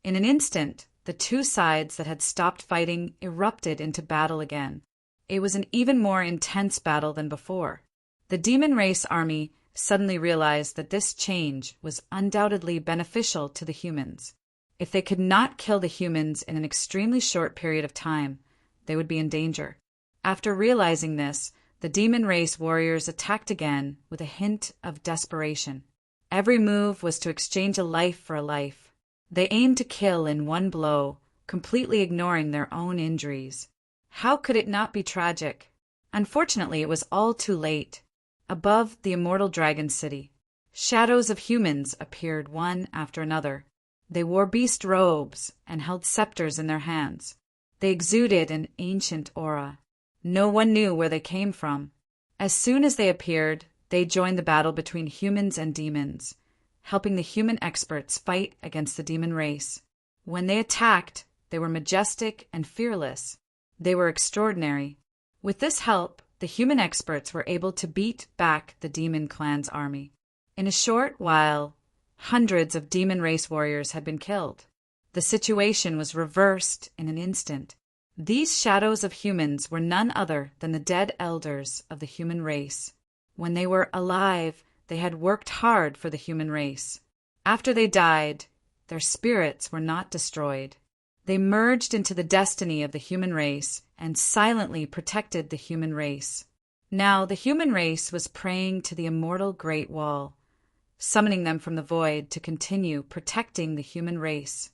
In an instant, the two sides that had stopped fighting erupted into battle again. It was an even more intense battle than before. The demon race army suddenly realized that this change was undoubtedly beneficial to the humans. If they could not kill the humans in an extremely short period of time, they would be in danger. After realizing this, the demon race warriors attacked again with a hint of desperation. Every move was to exchange a life for a life. They aimed to kill in one blow, completely ignoring their own injuries. How could it not be tragic? Unfortunately, it was all too late. Above the immortal dragon city, shadows of humans appeared one after another. They wore beast robes and held scepters in their hands. They exuded an ancient aura. No one knew where they came from. As soon as they appeared, they joined the battle between humans and demons, helping the human experts fight against the demon race. When they attacked, they were majestic and fearless. They were extraordinary. With this help, the human experts were able to beat back the demon clan's army. In a short while, hundreds of demon race warriors had been killed. The situation was reversed in an instant. These shadows of humans were none other than the dead elders of the human race. When they were alive, they had worked hard for the human race. After they died, their spirits were not destroyed. They merged into the destiny of the human race and silently protected the human race. Now the human race was praying to the immortal Great Wall, summoning them from the void to continue protecting the human race.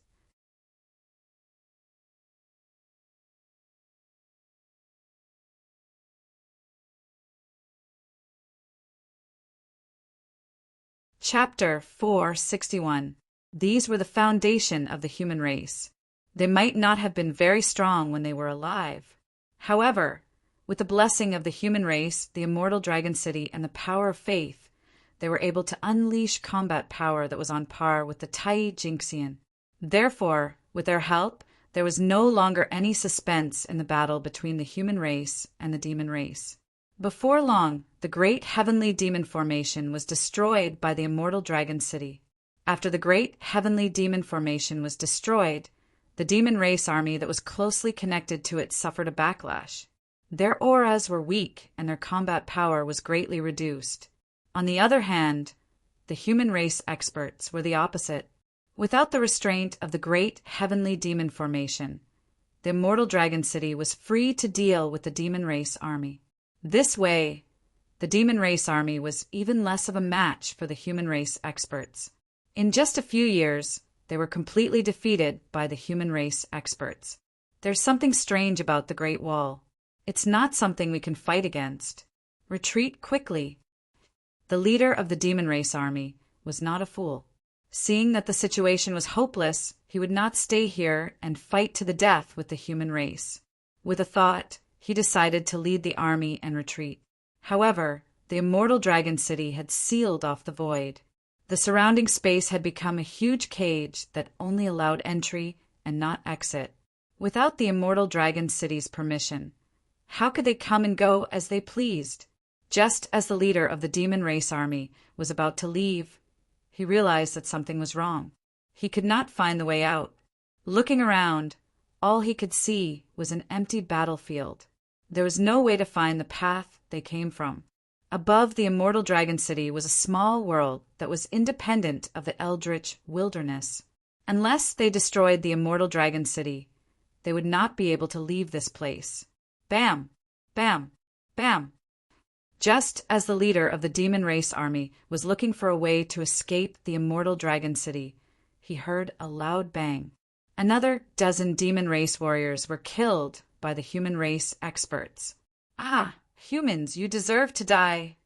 Chapter 461. These were the foundation of the human race. They might not have been very strong when they were alive. However, with the blessing of the human race, the immortal dragon city, and the power of faith, they were able to unleash combat power that was on par with the Tai Jinxian. Therefore, with their help, there was no longer any suspense in the battle between the human race and the demon race. Before long, the great heavenly demon formation was destroyed by the immortal dragon city. After the great heavenly demon formation was destroyed, the demon race army that was closely connected to it suffered a backlash. Their auras were weak and their combat power was greatly reduced. On the other hand, the human race experts were the opposite. Without the restraint of the great heavenly demon formation, the immortal dragon city was free to deal with the demon race army. This way, the demon race army was even less of a match for the human race experts. In just a few years, they were completely defeated by the human race experts. There's something strange about the Great Wall. It's not something we can fight against. Retreat quickly. The leader of the demon race army was not a fool. Seeing that the situation was hopeless, he would not stay here and fight to the death with the human race. With a thought, he decided to lead the army and retreat. However, the immortal dragon city had sealed off the void. The surrounding space had become a huge cage that only allowed entry and not exit. Without the immortal dragon city's permission, how could they come and go as they pleased? Just as the leader of the demon race army was about to leave, he realized that something was wrong. He could not find the way out. Looking around, all he could see was an empty battlefield. There was no way to find the path they came from. Above the immortal dragon city was a small world that was independent of the eldritch wilderness. Unless they destroyed the immortal dragon city, they would not be able to leave this place. Bam! Bam! Bam! Just as the leader of the demon race army was looking for a way to escape the immortal dragon city, he heard a loud bang. Another dozen demon race warriors were killed by the human race experts. Ah! Humans, you deserve to die.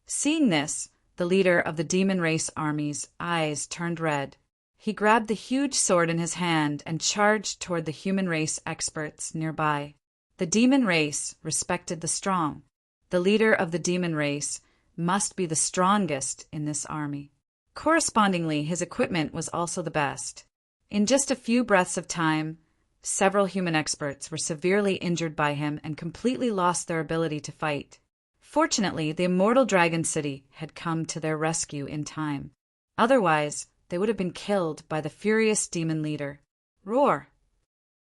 Seeing this, the leader of the demon race army's eyes turned red. He grabbed the huge sword in his hand and charged toward the human race experts nearby. The demon race respected the strong. The leader of the demon race must be the strongest in this army. Correspondingly, his equipment was also the best. In just a few breaths of time, several human experts were severely injured by him and completely lost their ability to fight. Fortunately, the immortal dragon city had come to their rescue in time. Otherwise, they would have been killed by the furious demon leader. Roar!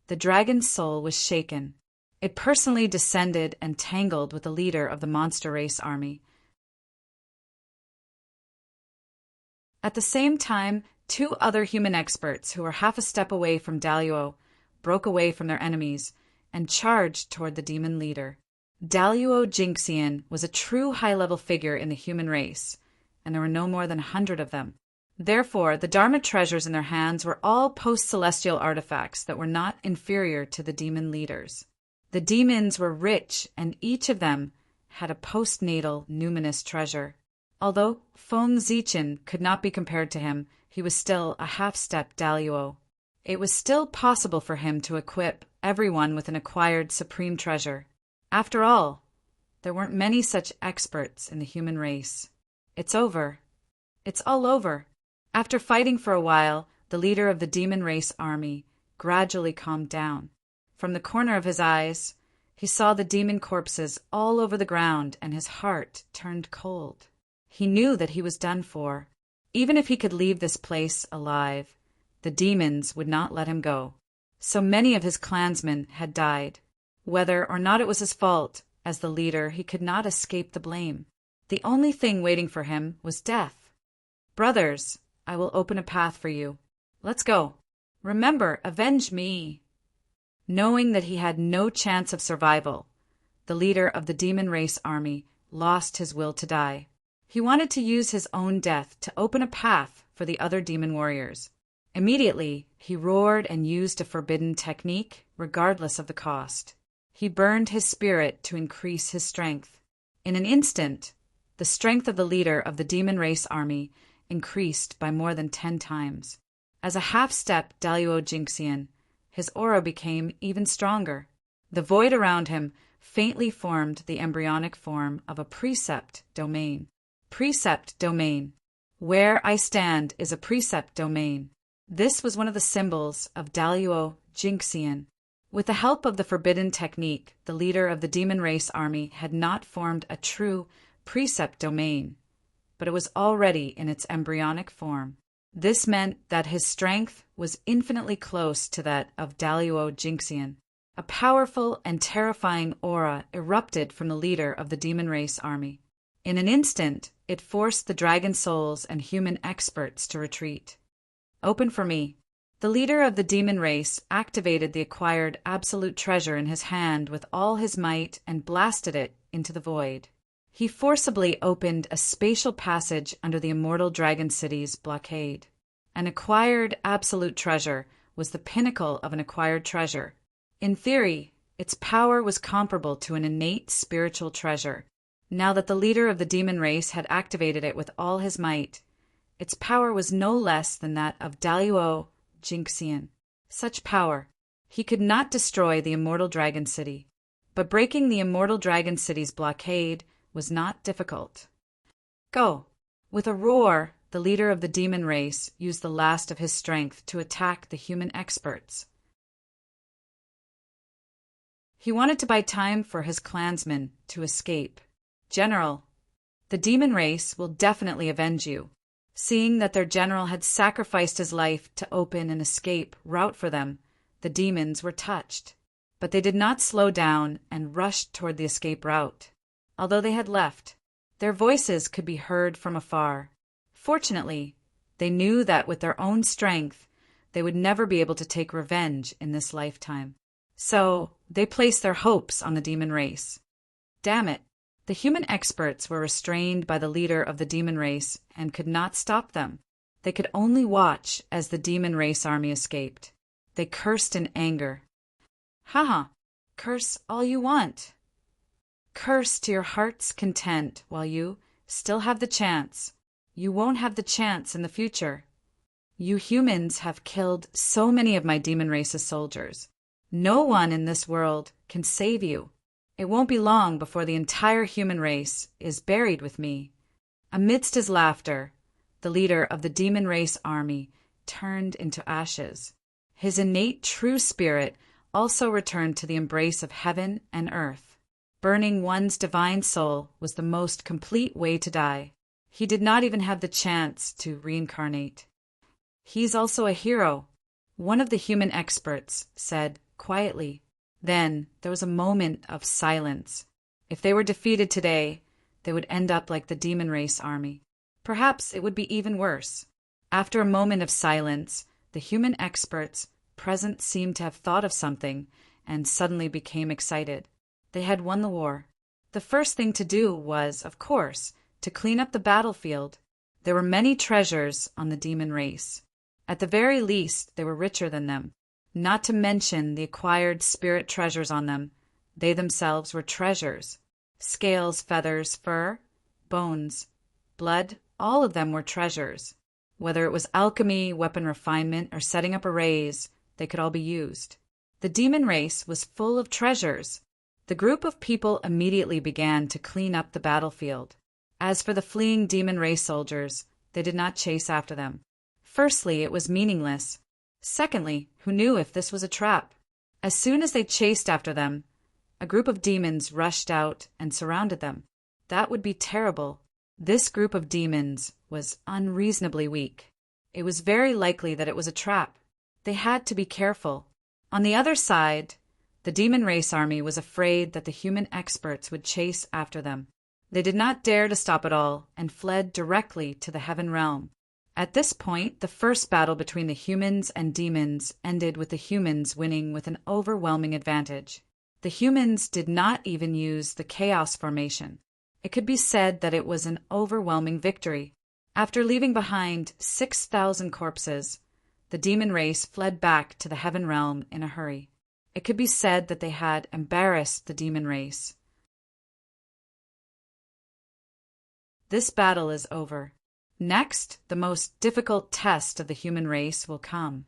The dragon's soul was shaken. It personally descended and tangled with the leader of the monster race army. At the same time, two other human experts who were half a step away from Daluo broke away from their enemies and charged toward the demon leader. Daluo Jinxian was a true high-level figure in the human race, and there were no more than 100 of them. Therefore, the Dharma treasures in their hands were all post-celestial artifacts that were not inferior to the demon leaders. The demons were rich, and each of them had a postnatal numinous treasure. Although Feng Zichen could not be compared to him, he was still a half-step Daluo. It was still possible for him to equip everyone with an acquired supreme treasure. After all, there weren't many such experts in the human race. It's over. It's all over. After fighting for a while, the leader of the demon race army gradually calmed down. From the corner of his eyes, he saw the demon corpses all over the ground, and his heart turned cold. He knew that he was done for. Even if he could leave this place alive, the demons would not let him go. So many of his clansmen had died. Whether or not it was his fault, as the leader, he could not escape the blame. The only thing waiting for him was death. Brothers, I will open a path for you. Let's go. Remember, avenge me. Knowing that he had no chance of survival, the leader of the demon race army lost his will to die. He wanted to use his own death to open a path for the other demon warriors. Immediately, he roared and used a forbidden technique, regardless of the cost. He burned his spirit to increase his strength. In an instant, the strength of the leader of the demon race army increased by more than 10 times. As a half-step Daluo Jinxian, his aura became even stronger. The void around him faintly formed the embryonic form of a precept domain. Precept domain. Where I stand is a precept domain. This was one of the symbols of Daluo Jinxian. With the help of the forbidden technique, the leader of the demon race army had not formed a true precept domain, but it was already in its embryonic form. This meant that his strength was infinitely close to that of Daluo Jinxian. A powerful and terrifying aura erupted from the leader of the demon race army. In an instant, it forced the dragon souls and human experts to retreat. Open for me. The leader of the demon race activated the acquired absolute treasure in his hand with all his might and blasted it into the void. He forcibly opened a spatial passage under the immortal dragon city's blockade. An acquired absolute treasure was the pinnacle of an acquired treasure. In theory, its power was comparable to an innate spiritual treasure. Now that the leader of the demon race had activated it with all his might, its power was no less than that of Daluo Jinxian. Such power. He could not destroy the immortal dragon city, but breaking the immortal dragon city's blockade was not difficult. Go! With a roar, the leader of the demon race used the last of his strength to attack the human experts. He wanted to buy time for his clansmen to escape. General, the demon race will definitely avenge you. Seeing that their general had sacrificed his life to open an escape route for them, the demons were touched. But they did not slow down and rushed toward the escape route. Although they had left, their voices could be heard from afar. Fortunately, they knew that with their own strength, they would never be able to take revenge in this lifetime. So, they placed their hopes on the demon race. Damn it, the human experts were restrained by the leader of the demon race and could not stop them. They could only watch as the demon race army escaped. They cursed in anger. Haha, curse all you want. Curse to your heart's content while you still have the chance. You won't have the chance in the future. You humans have killed so many of my demon race's soldiers. No one in this world can save you. It won't be long before the entire human race is buried with me. Amidst his laughter, the leader of the demon race army turned into ashes. His innate true spirit also returned to the embrace of heaven and earth. Burning one's divine soul was the most complete way to die. He did not even have the chance to reincarnate. He's also a hero, one of the human experts said quietly. Then there was a moment of silence. If they were defeated today, they would end up like the demon race army. Perhaps it would be even worse. After a moment of silence, the human experts present seemed to have thought of something and suddenly became excited. They had won the war. The first thing to do was, of course, to clean up the battlefield. There were many treasures on the demon race. At the very least, they were richer than them. Not to mention the acquired spirit treasures on them. They themselves were treasures. Scales, feathers, fur, bones, blood, all of them were treasures. Whether it was alchemy, weapon refinement, or setting up arrays, they could all be used. The demon race was full of treasures. The group of people immediately began to clean up the battlefield. As for the fleeing demon race soldiers, they did not chase after them. Firstly, it was meaningless. Secondly, who knew if this was a trap? As soon as they chased after them, a group of demons rushed out and surrounded them. That would be terrible. This group of demons was unreasonably weak. It was very likely that it was a trap. They had to be careful. On the other side, the demon race army was afraid that the human experts would chase after them. They did not dare to stop at all and fled directly to the heaven realm. At this point, the first battle between the humans and demons ended with the humans winning with an overwhelming advantage. The humans did not even use the chaos formation. It could be said that it was an overwhelming victory. After leaving behind 6,000 corpses, the demon race fled back to the heaven realm in a hurry. It could be said that they had embarrassed the demon race. This battle is over. Next, the most difficult test of the human race will come.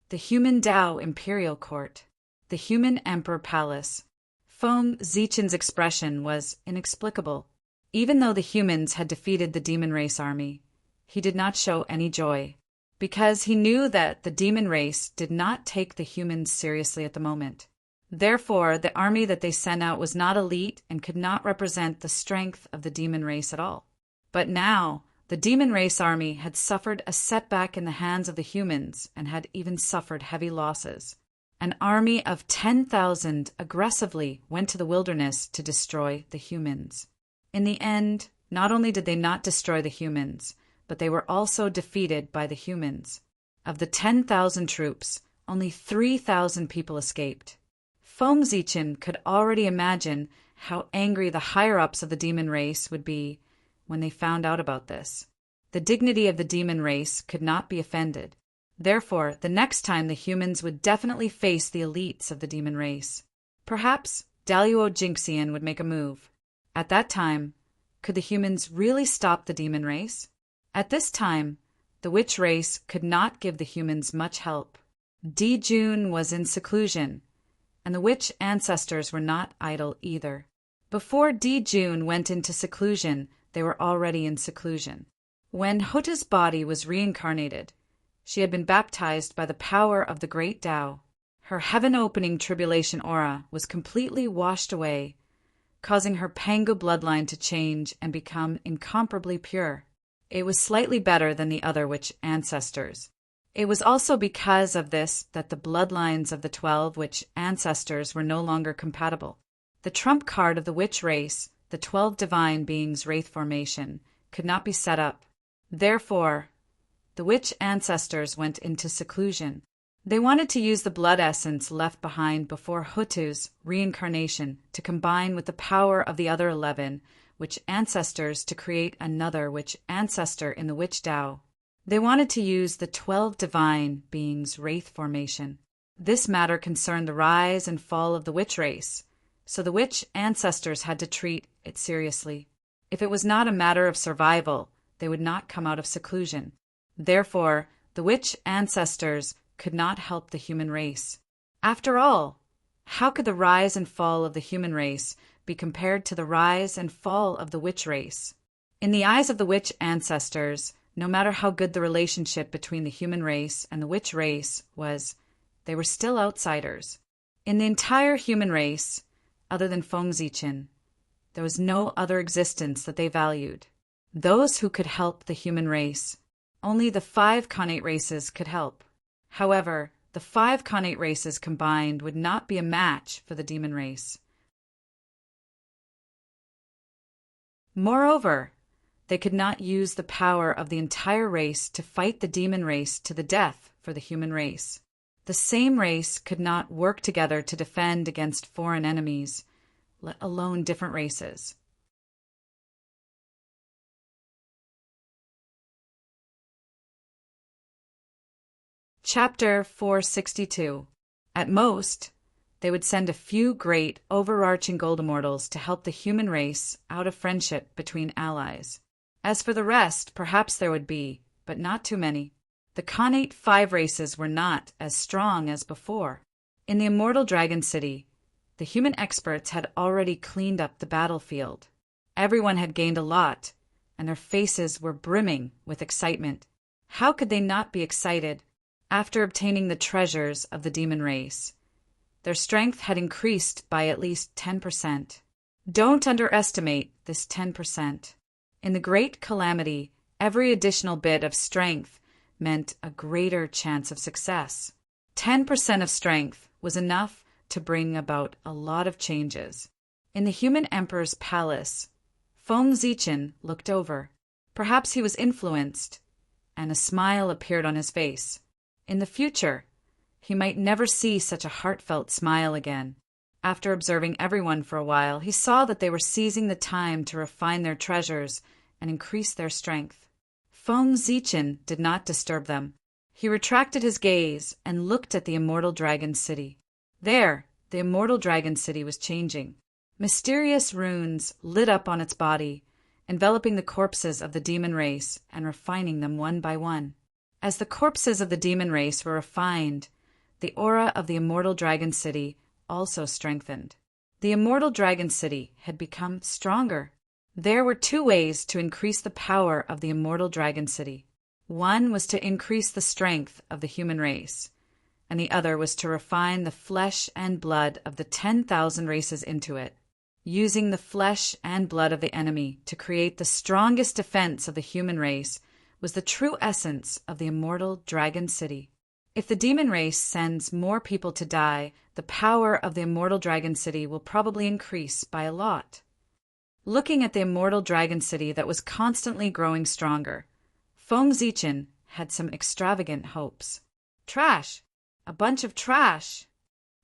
The human Tao Imperial Court. The human Emperor Palace. Feng Zichen's expression was inexplicable. Even though the humans had defeated the demon race army, he did not show any joy, because he knew that the demon race did not take the humans seriously at the moment. Therefore, the army that they sent out was not elite and could not represent the strength of the demon race at all. But now, the demon race army had suffered a setback in the hands of the humans and had even suffered heavy losses. An army of 10,000 aggressively went to the wilderness to destroy the humans. In the end, not only did they not destroy the humans, but they were also defeated by the humans. Of the 10,000 troops, only 3,000 people escaped. Feng Zichen could already imagine how angry the higher-ups of the demon race would be when they found out about this. The dignity of the demon race could not be offended. Therefore, the next time the humans would definitely face the elites of the demon race. Perhaps Daluo Jinxian would make a move. At that time, could the humans really stop the demon race? At this time, the witch race could not give the humans much help. Di Jun was in seclusion, and the witch ancestors were not idle either. Before Di Jun went into seclusion, they were already in seclusion. When Hota's body was reincarnated, she had been baptized by the power of the great Tao. Her heaven-opening tribulation aura was completely washed away, causing her Pangu bloodline to change and become incomparably pure. It was slightly better than the other witch ancestors. It was also because of this that the bloodlines of the 12 witch ancestors were no longer compatible. The trump card of the witch race, the 12 divine beings' wraith formation, could not be set up. Therefore, the witch ancestors went into seclusion. They wanted to use the blood essence left behind before Hutu's reincarnation to combine with the power of the other 11 witch ancestors to create another witch ancestor in the witch Tao. They wanted to use the 12 divine beings' wraith formation. This matter concerned the rise and fall of the witch race, so the witch ancestors had to treat it seriously. If it was not a matter of survival, they would not come out of seclusion. Therefore, the witch ancestors could not help the human race. After all, how could the rise and fall of the human race be compared to the rise and fall of the witch race? In the eyes of the witch ancestors, no matter how good the relationship between the human race and the witch race was, they were still outsiders. In the entire human race, other than Feng Zichen, there was no other existence that they valued. Those who could help the human race. Only the 5 connate races could help. However, the 5 connate races combined would not be a match for the demon race. Moreover, They could not use the power of the entire race to fight the demon race to the death for the human race. The same race could not work together to defend against foreign enemies, let alone different races. Chapter 462. At most, they would send a few great, overarching gold immortals to help the human race out of friendship between allies. As for the rest, perhaps there would be, but not too many. The Khanate 5 races were not as strong as before. In the Immortal Dragon City, the human experts had already cleaned up the battlefield. Everyone had gained a lot, and their faces were brimming with excitement. How could they not be excited after obtaining the treasures of the demon race? Their strength had increased by at least 10%. Don't underestimate this 10%. In the Great Calamity, every additional bit of strength meant a greater chance of success. 10% of strength was enough to bring about a lot of changes. In the human emperor's palace, Feng Zichen looked over. Perhaps he was influenced, and a smile appeared on his face. In the future, he might never see such a heartfelt smile again. After observing everyone for a while, he saw that they were seizing the time to refine their treasures and increase their strength. Feng Zichen did not disturb them. He retracted his gaze and looked at the Immortal Dragon City. There, the Immortal Dragon City was changing. Mysterious runes lit up on its body, enveloping the corpses of the demon race and refining them one by one. As the corpses of the demon race were refined, the aura of the Immortal Dragon City also strengthened. The Immortal Dragon City had become stronger. There were 2 ways to increase the power of the Immortal Dragon City. One was to increase the strength of the human race, and the other was to refine the flesh and blood of the 10,000 races into it. Using the flesh and blood of the enemy to create the strongest defense of the human race was the true essence of the Immortal Dragon City. If the demon race sends more people to die, the power of the Immortal Dragon City will probably increase by a lot. Looking at the Immortal Dragon City that was constantly growing stronger, Feng Zichen had some extravagant hopes. Trash! A bunch of trash!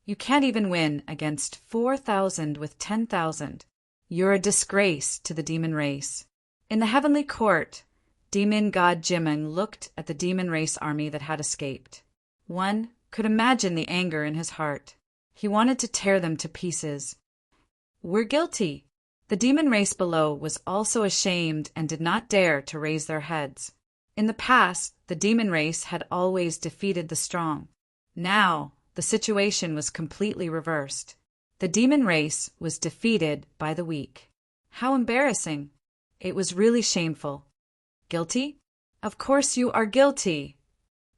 You can't even win against 4,000 with 10,000. You're a disgrace to the demon race. In the heavenly court, demon god Jimeng looked at the demon race army that had escaped. One could imagine the anger in his heart. He wanted to tear them to pieces. We're guilty. The demon race below was also ashamed and did not dare to raise their heads. In the past, the demon race had always defeated the strong. Now, the situation was completely reversed. The demon race was defeated by the weak. How embarrassing. It was really shameful. Guilty? Of course you are guilty.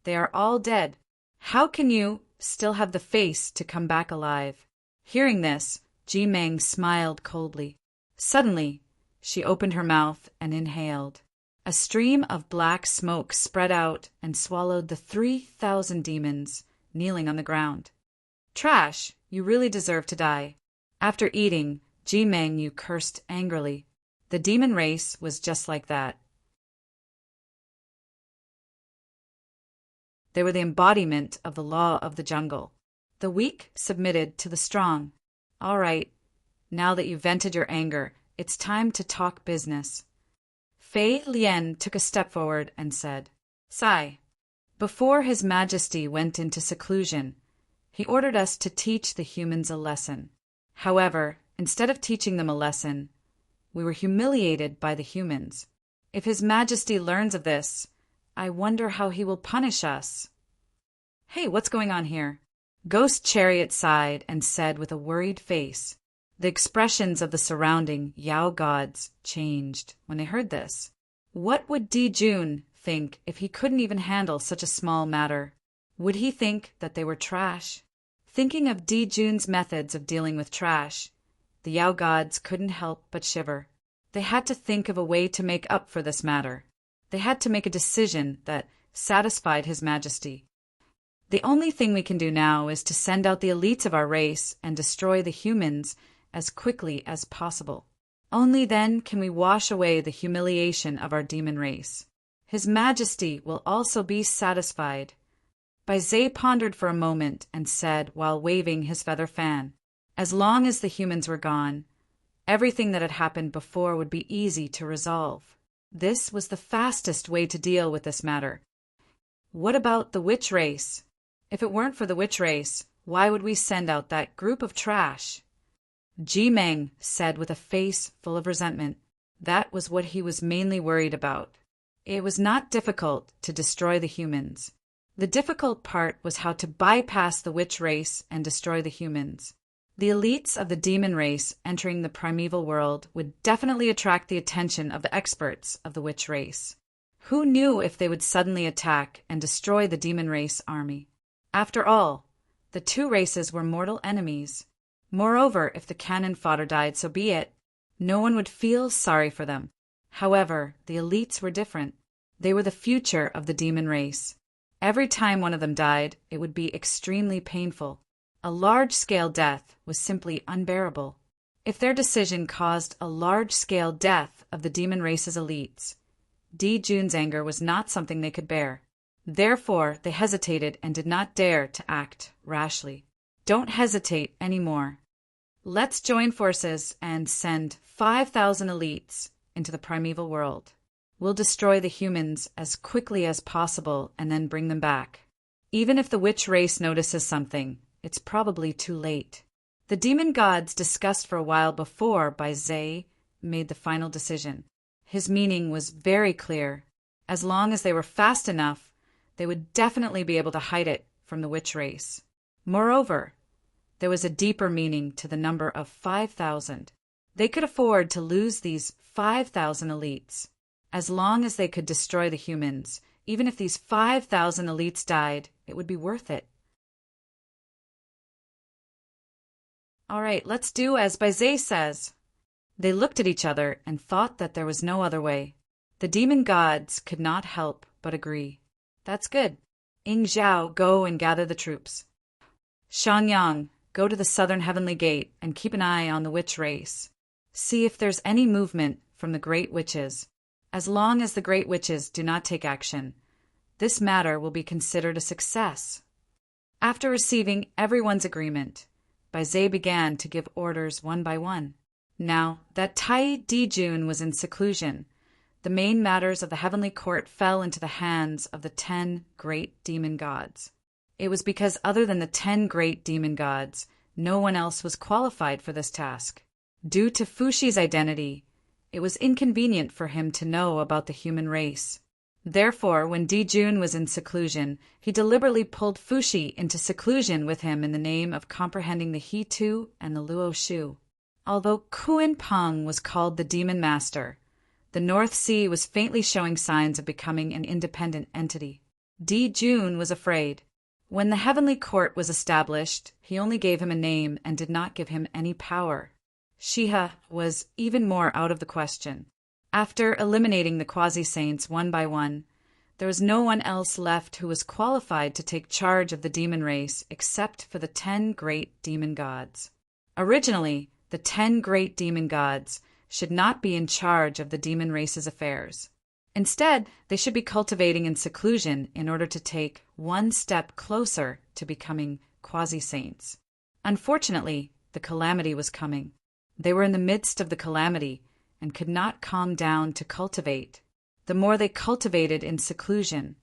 They are all dead. How can you still have the face to come back alive? Hearing this, Jimeng smiled coldly. Suddenly, she opened her mouth and inhaled. A stream of black smoke spread out and swallowed the 3,000 demons kneeling on the ground. Trash, you really deserve to die. After eating, Jimeng cursed angrily. The demon race was just like that. They were the embodiment of the law of the jungle. The weak submitted to the strong. All right, now that you've vented your anger, it's time to talk business. Fei Lian took a step forward and said, Sai. Before His Majesty went into seclusion, he ordered us to teach the humans a lesson. However, instead of teaching them a lesson, we were humiliated by the humans. If His Majesty learns of this, I wonder how he will punish us. Hey, what's going on here? Ghost Chariot sighed and said with a worried face. The expressions of the surrounding Yao gods changed when they heard this. What would Di Jun think if he couldn't even handle such a small matter? Would he think that they were trash? Thinking of Di Jun's methods of dealing with trash, the Yao gods couldn't help but shiver. They had to think of a way to make up for this matter. They had to make a decision that satisfied His Majesty. The only thing we can do now is to send out the elites of our race and destroy the humans as quickly as possible. Only then can we wash away the humiliation of our demon race. His Majesty will also be satisfied. Baizé pondered for a moment and said while waving his feather fan, as long as the humans were gone, everything that had happened before would be easy to resolve. This was the fastest way to deal with this matter. What about the witch race? If it weren't for the witch race, why would we send out that group of trash? Ji-Meng said with a face full of resentment. That was what he was mainly worried about. It was not difficult to destroy the humans. The difficult part was how to bypass the witch race and destroy the humans. The elites of the demon race entering the primeval world would definitely attract the attention of the experts of the witch race. Who knew if they would suddenly attack and destroy the demon race army? After all, the two races were mortal enemies. Moreover, if the cannon fodder died, so be it. No one would feel sorry for them. However, the elites were different. They were the future of the demon race. Every time one of them died, it would be extremely painful. A large-scale death was simply unbearable. If their decision caused a large-scale death of the demon race's elites, Di Jun's anger was not something they could bear. Therefore, they hesitated and did not dare to act rashly. Don't hesitate anymore. Let's join forces and send 5,000 elites into the primeval world. We'll destroy the humans as quickly as possible and then bring them back. Even if the witch race notices something, it's probably too late. The demon gods discussed for a while before Baizé made the final decision. His meaning was very clear. As long as they were fast enough, they would definitely be able to hide it from the witch race. Moreover, there was a deeper meaning to the number of 5,000. They could afford to lose these 5,000 elites. As long as they could destroy the humans, even if these 5,000 elites died, it would be worth it. All right, let's do as Baizé says. They looked at each other and thought that there was no other way. The demon gods could not help but agree. That's good. Ing Zhao, go and gather the troops. Xiangyang, go to the southern heavenly gate and keep an eye on the witch race. See if there's any movement from the great witches. As long as the great witches do not take action, this matter will be considered a success. After receiving everyone's agreement, Baizé began to give orders one by one. Now that Tai Dijun was in seclusion, the main matters of the heavenly court fell into the hands of the 10 great demon gods. It was because other than the 10 great demon gods, no one else was qualified for this task. Due to Fushi's identity, it was inconvenient for him to know about the human race. Therefore, when Dijun was in seclusion, he deliberately pulled Fushi into seclusion with him in the name of comprehending the He-Tu and the Luo Shu. Although Kuan Peng was called the Demon Master, the North Sea was faintly showing signs of becoming an independent entity. Dijun was afraid. When the heavenly court was established, he only gave him a name and did not give him any power. Shiha was even more out of the question. After eliminating the quasi-saints one by one, there was no one else left who was qualified to take charge of the demon race except for the 10 great demon gods. Originally, the 10 great demon gods should not be in charge of the demon race's affairs. Instead, they should be cultivating in seclusion in order to take one step closer to becoming quasi-saints. Unfortunately, the calamity was coming. They were in the midst of the calamity and could not calm down to cultivate. The more they cultivated in seclusion,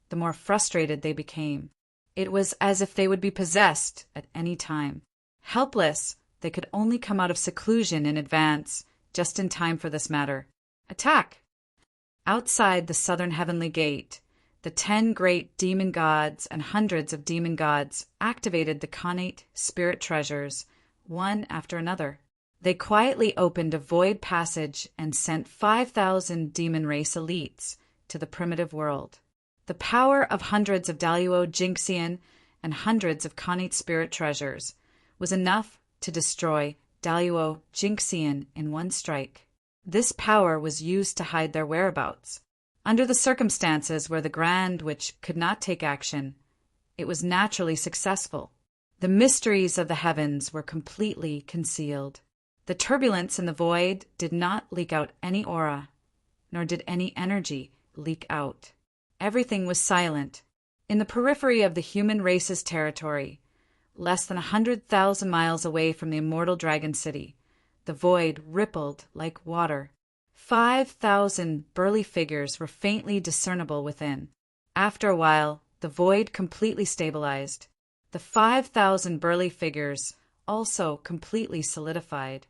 the more frustrated they became. It was as if they would be possessed at any time. Helpless, they could only come out of seclusion in advance, just in time for this matter. Attack! Outside the southern heavenly gate, the 10 great demon gods and hundreds of demon gods activated the connate spirit treasures, one after another. They quietly opened a void passage and sent 5,000 demon race elites to the primitive world. The power of hundreds of Daluo Jinxian and hundreds of connate spirit treasures was enough to destroy Daluo Jinxian in one strike. This power was used to hide their whereabouts. Under the circumstances where the Grand Witch could not take action, it was naturally successful. The mysteries of the heavens were completely concealed. The turbulence in the void did not leak out any aura, nor did any energy leak out. Everything was silent. In the periphery of the human race's territory, less than 100,000 miles away from the immortal Dragon City, the void rippled like water. 5,000 burly figures were faintly discernible within. After a while, the void completely stabilized. The 5,000 burly figures also completely solidified.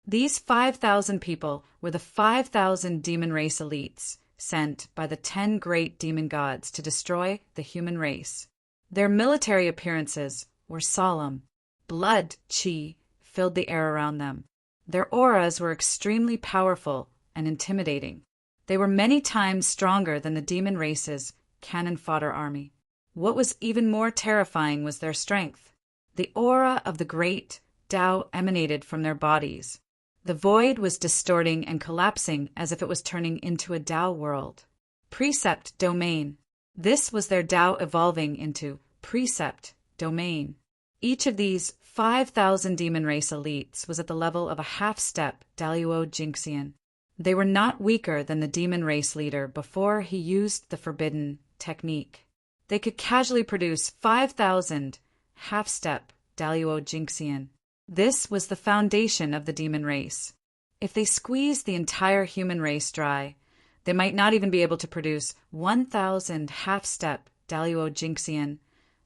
These 5,000 people were the 5,000 demon race elites sent by the 10 great demon gods to destroy the human race. Their military appearances were solemn. Blood chi filled the air around them. Their auras were extremely powerful and intimidating. They were many times stronger than the demon race's cannon fodder army. What was even more terrifying was their strength. The aura of the great Tao emanated from their bodies. The void was distorting and collapsing as if it was turning into a Tao world. Precept domain. This was their Tao evolving into precept domain. Each of these 5,000 demon race elites was at the level of a half-step Daluo Jinxian. They were not weaker than the demon race leader before he used the forbidden technique. They could casually produce 5,000 half-step Daluo Jinxian. This was the foundation of the demon race. If they squeezed the entire human race dry, they might not even be able to produce 1,000 half-step Daluo Jinxian,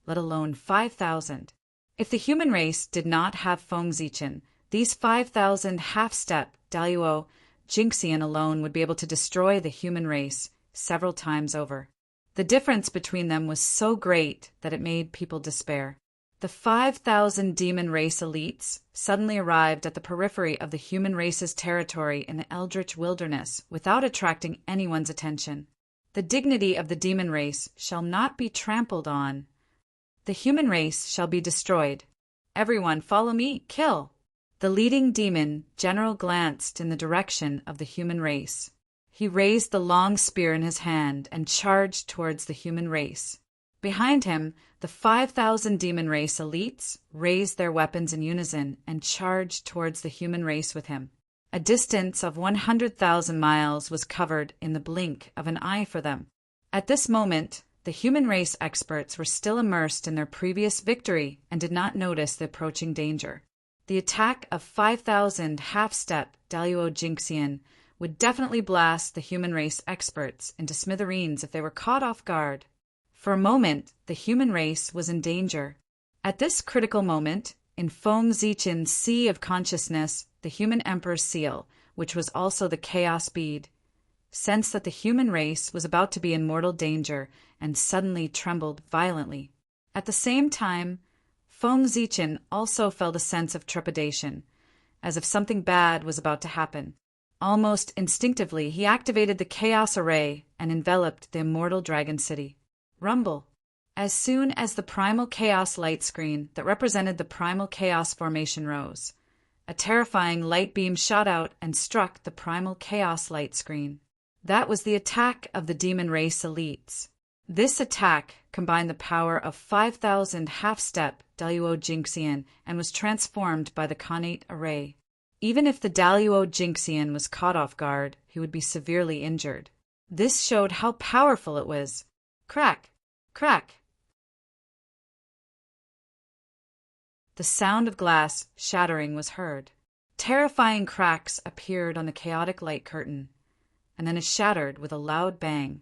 let alone 5,000. If the human race did not have Feng Zichen, these 5,000 half-step Daluo Jinxian alone would be able to destroy the human race several times over. The difference between them was so great that it made people despair. The 5,000 demon race elites suddenly arrived at the periphery of the human race's territory in the Eldritch Wilderness without attracting anyone's attention. The dignity of the demon race shall not be trampled on. The human race shall be destroyed. Everyone follow me, kill! The leading demon general glanced in the direction of the human race. He raised the long spear in his hand and charged towards the human race. Behind him, the 5,000 demon race elites raised their weapons in unison and charged towards the human race with him. A distance of 100,000 miles was covered in the blink of an eye for them. At this moment, the human race experts were still immersed in their previous victory and did not notice the approaching danger. The attack of 5,000 half-step Daluo Jinxian would definitely blast the human race experts into smithereens if they were caught off guard. For a moment, the human race was in danger. At this critical moment, in Feng Zichen's sea of consciousness, the human emperor's seal, which was also the chaos bead, sensed that the human race was about to be in mortal danger and suddenly trembled violently. At the same time, Feng Zichen also felt a sense of trepidation, as if something bad was about to happen. Almost instinctively, he activated the chaos array and enveloped the immortal Dragon City. Rumble. As soon as the primal chaos light screen that represented the primal chaos formation rose, a terrifying light beam shot out and struck the primal chaos light screen. That was the attack of the demon race elites. This attack combined the power of 5,000 half-step Daluo Jinxian and was transformed by the Khanate array. Even if the Daluo Jinxian was caught off guard, he would be severely injured. This showed how powerful it was. Crack! Crack! The sound of glass shattering was heard. Terrifying cracks appeared on the chaotic light curtain, and then it shattered with a loud bang.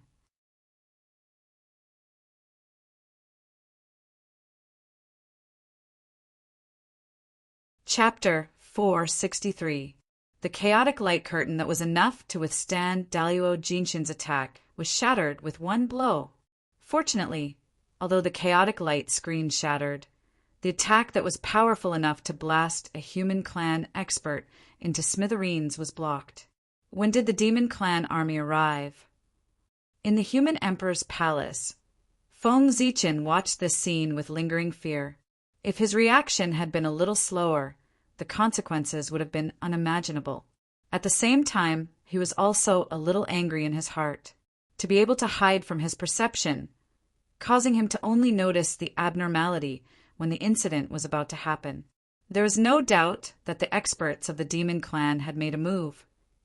Chapter 463. The chaotic light curtain that was enough to withstand Daluo Jinxian's attack was shattered with one blow. Fortunately, although the chaotic light screen shattered, the attack that was powerful enough to blast a human clan expert into smithereens was blocked. When did the demon clan army arrive? In the human emperor's palace, Feng Zichen watched this scene with lingering fear. If his reaction had been a little slower, the consequences would have been unimaginable. At the same time, he was also a little angry in his heart. To be able to hide from his perception, causing him to only notice the abnormality when the incident was about to happen. There was no doubt that the experts of the demon clan had made a move,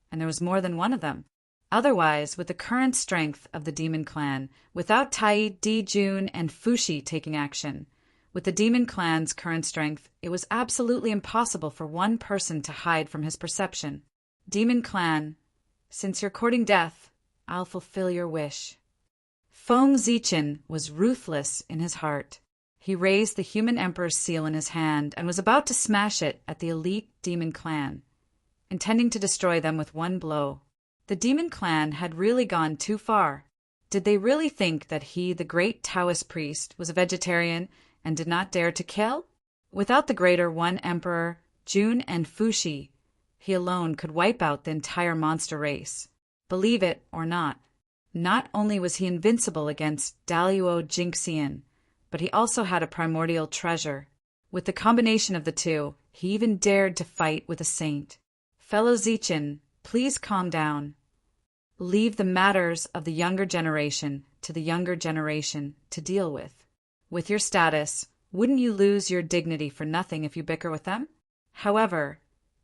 and there was more than one of them. Otherwise, with the current strength of the demon clan, without Tai, Di Jun, and Fushi taking action, with the demon clan's current strength, it was absolutely impossible for one person to hide from his perception. Demon clan, since you're courting death, I'll fulfill your wish. Feng Zichen was ruthless in his heart. He raised the human emperor's seal in his hand and was about to smash it at the elite demon clan, intending to destroy them with one blow. The demon clan had really gone too far. Did they really think that he, the great Taoist priest, was a vegetarian and did not dare to kill? Without the greater one emperor, Jun and Fushi, he alone could wipe out the entire monster race. Believe it or not. Not only was he invincible against Daluo Jinxian, but he also had a primordial treasure. With the combination of the two, he even dared to fight with a saint. Fellow Zichen, please calm down. Leave the matters of the younger generation to the younger generation to deal with. With your status, wouldn't you lose your dignity for nothing if you bicker with them? However,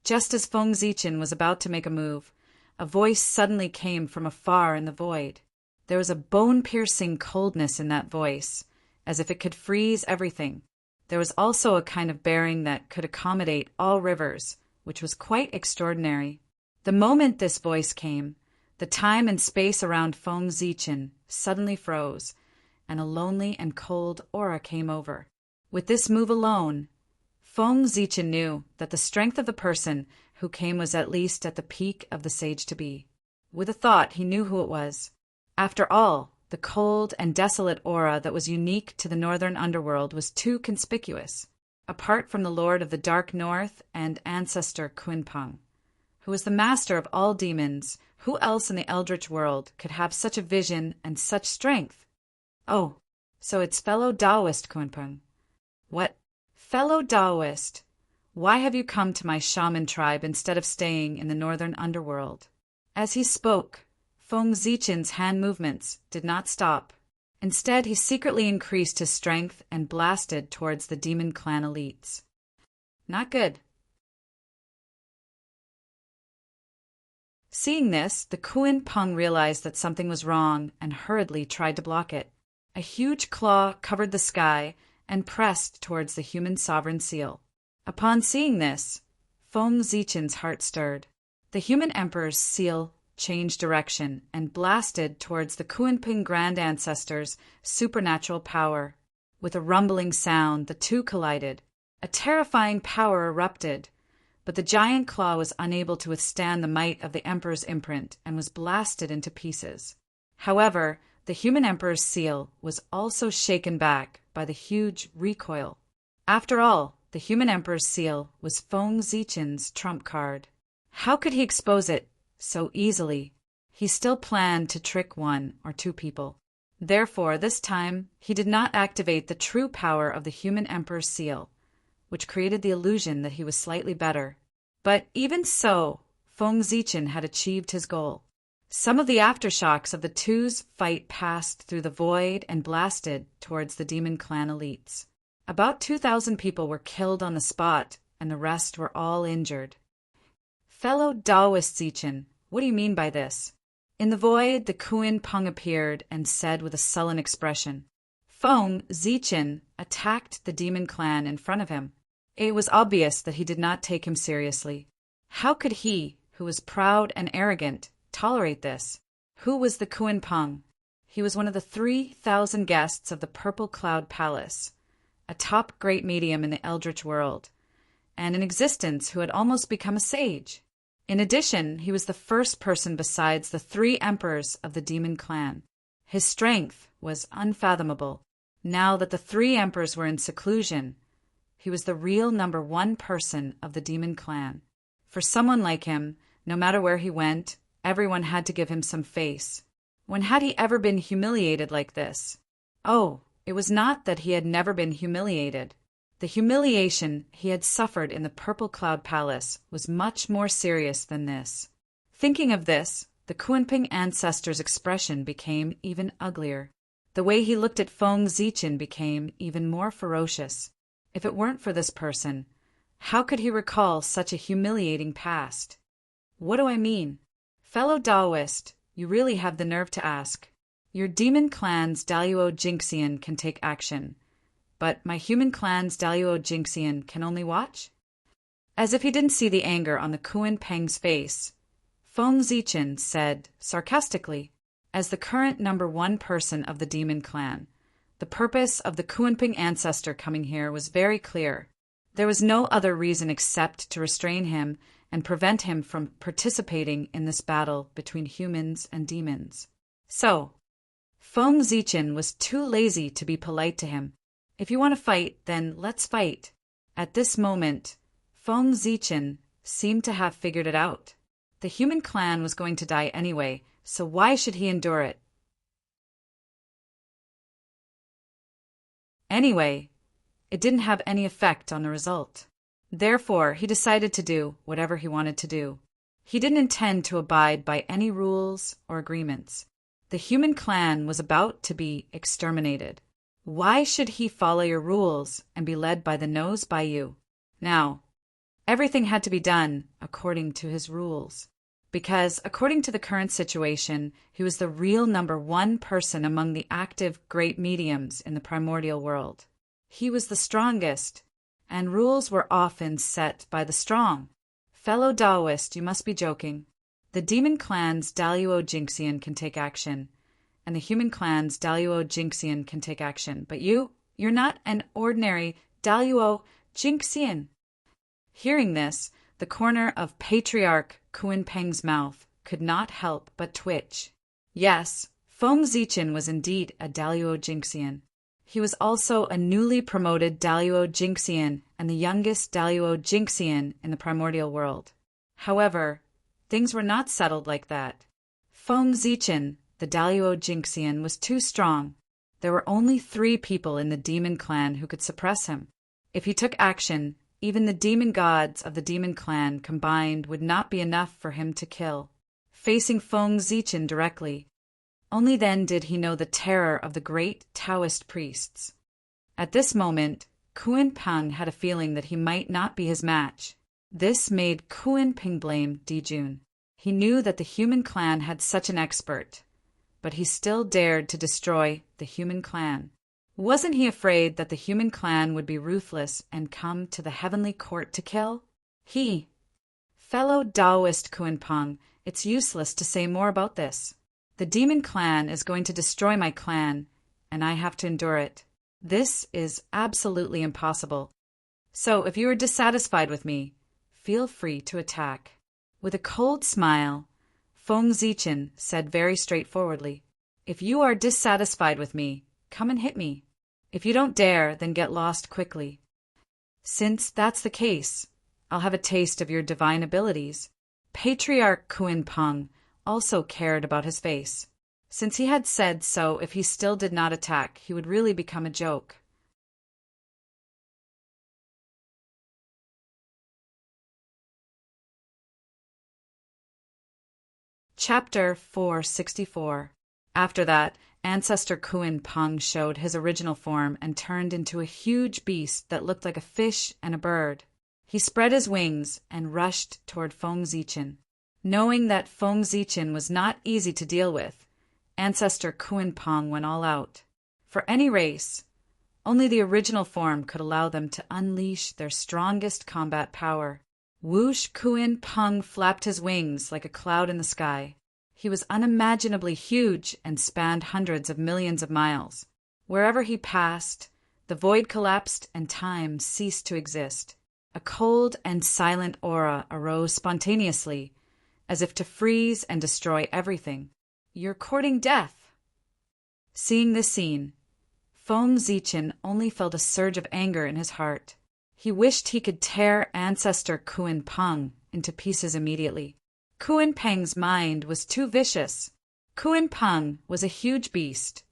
just as Feng Zichen was about to make a move, a voice suddenly came from afar in the void. There was a bone-piercing coldness in that voice, as if it could freeze everything. There was also a kind of bearing that could accommodate all rivers, which was quite extraordinary. The moment this voice came, the time and space around Feng Zichen suddenly froze, and a lonely and cold aura came over. With this move alone, Feng Zichen knew that the strength of the person who came was at least at the peak of the sage-to-be. With a thought, he knew who it was. After all, the cold and desolate aura that was unique to the northern underworld was too conspicuous. Apart from the Lord of the Dark North and ancestor Kunpeng, who was the master of all demons, who else in the eldritch world could have such a vision and such strength? Oh, so it's fellow Taoist Kunpeng. What? Fellow Taoist, why have you come to my shaman tribe instead of staying in the northern underworld? As he spoke, Feng Zichen's hand movements did not stop. Instead, he secretly increased his strength and blasted towards the demon clan elites. Not good. Seeing this, the Kunpeng realized that something was wrong and hurriedly tried to block it. A huge claw covered the sky and pressed towards the human sovereign seal. Upon seeing this, Feng Zichen's heart stirred. The human emperor's seal changed direction and blasted towards the Kunpeng grand ancestor's supernatural power. With a rumbling sound, the two collided. A terrifying power erupted, but the giant claw was unable to withstand the might of the emperor's imprint and was blasted into pieces. However, the human emperor's seal was also shaken back by the huge recoil. After all, the human emperor's seal was Feng Zichen's trump card. How could he expose it so easily? He still planned to trick one or two people. Therefore, this time, he did not activate the true power of the human emperor's seal, which created the illusion that he was slightly better. But even so, Feng Zichen had achieved his goal. Some of the aftershocks of the two's fight passed through the void and blasted towards the demon clan elites. About 2,000 people were killed on the spot, and the rest were all injured. Fellow Taoist Zichen, what do you mean by this? In the void, the Kunpeng appeared and said with a sullen expression. Feng Zichen attacked the demon clan in front of him. It was obvious that he did not take him seriously. How could he, who was proud and arrogant, tolerate this? Who was the Kunpeng? He was one of the 3,000 guests of the Purple Cloud Palace, a top great medium in the eldritch world, and in existence who had almost become a sage. In addition, he was the first person besides the 3 emperors of the demon clan. His strength was unfathomable. Now that the 3 emperors were in seclusion, he was the real number 1 person of the demon clan. For someone like him, no matter where he went, everyone had to give him some face. When had he ever been humiliated like this? Oh, it was not that he had never been humiliated. The humiliation he had suffered in the Purple Cloud Palace was much more serious than this. Thinking of this, the Kunpeng ancestor's expression became even uglier. The way he looked at Feng Zichen became even more ferocious. If it weren't for this person, how could he recall such a humiliating past? What do I mean? Fellow Daoist, you really have the nerve to ask. Your demon clan's Daluo Jinxian can take action, but my human clan's Daluo Jinxian can only watch? As if he didn't see the anger on the Kuan Peng's face, Feng Zichen said sarcastically, as the current number one person of the demon clan, the purpose of the Kuan-Ping ancestor coming here was very clear. There was no other reason except to restrain him and prevent him from participating in this battle between humans and demons. So, Feng Zichen was too lazy to be polite to him. If you want to fight, then let's fight. At this moment, Feng Zichen seemed to have figured it out. The human clan was going to die anyway, so why should he endure it? Anyway, it didn't have any effect on the result. Therefore, he decided to do whatever he wanted to do. He didn't intend to abide by any rules or agreements. The human clan was about to be exterminated. Why should he follow your rules and be led by the nose by you? Now, everything had to be done according to his rules. Because, according to the current situation, he was the real number one person among the active great mediums in the primordial world. He was the strongest, and rules were often set by the strong. Fellow Daoist, you must be joking. The demon clan's Daluo Jinxian can take action, and the human clan's Daluo Jinxian can take action. But you're not an ordinary Daluo Jinxian. Hearing this, the corner of Patriarch Kuan Peng's mouth could not help but twitch. Yes, Feng Zichen was indeed a Daluo Jinxian. He was also a newly promoted Daluo Jinxian and the youngest Daluo Jinxian in the primordial world. However, things were not settled like that. Feng Zichen, the Daluo Jinxian, was too strong. There were only 3 people in the demon clan who could suppress him. If he took action, even the demon gods of the demon clan combined would not be enough for him to kill. Facing Feng Zichen directly, only then did he know the terror of the great Taoist priests. At this moment, Kuan Peng had a feeling that he might not be his match. This made Kuan Peng blame Dijun. He knew that the human clan had such an expert, but he still dared to destroy the human clan. Wasn't he afraid that the human clan would be ruthless and come to the heavenly court to kill? Fellow Daoist Kuan Peng, it's useless to say more about this. The demon clan is going to destroy my clan, and I have to endure it. This is absolutely impossible. So if you are dissatisfied with me, feel free to attack. With a cold smile, Feng Zichen said very straightforwardly, if you are dissatisfied with me, come and hit me. If you don't dare, then get lost quickly. Since that's the case, I'll have a taste of your divine abilities. Patriarch Kuan Peng also cared about his face. Since he had said so, if he still did not attack, he would really become a joke. Chapter 464. After that, Ancestor Kuan Peng showed his original form and turned into a huge beast that looked like a fish and a bird. He spread his wings and rushed toward Feng Zichen. Knowing that Feng Zichen was not easy to deal with, Ancestor Kuan Peng went all out. For any race, only the original form could allow them to unleash their strongest combat power. Whoosh! Kuan Peng flapped his wings like a cloud in the sky. He was unimaginably huge and spanned hundreds of millions of miles. Wherever he passed, the void collapsed and time ceased to exist. A cold and silent aura arose spontaneously, as if to freeze and destroy everything. You're courting death. Seeing this scene, Feng Zichen only felt a surge of anger in his heart. He wished he could tear Ancestor Kuan Peng into pieces immediately. Kuan Peng's mind was too vicious. Kuan Peng was a huge beast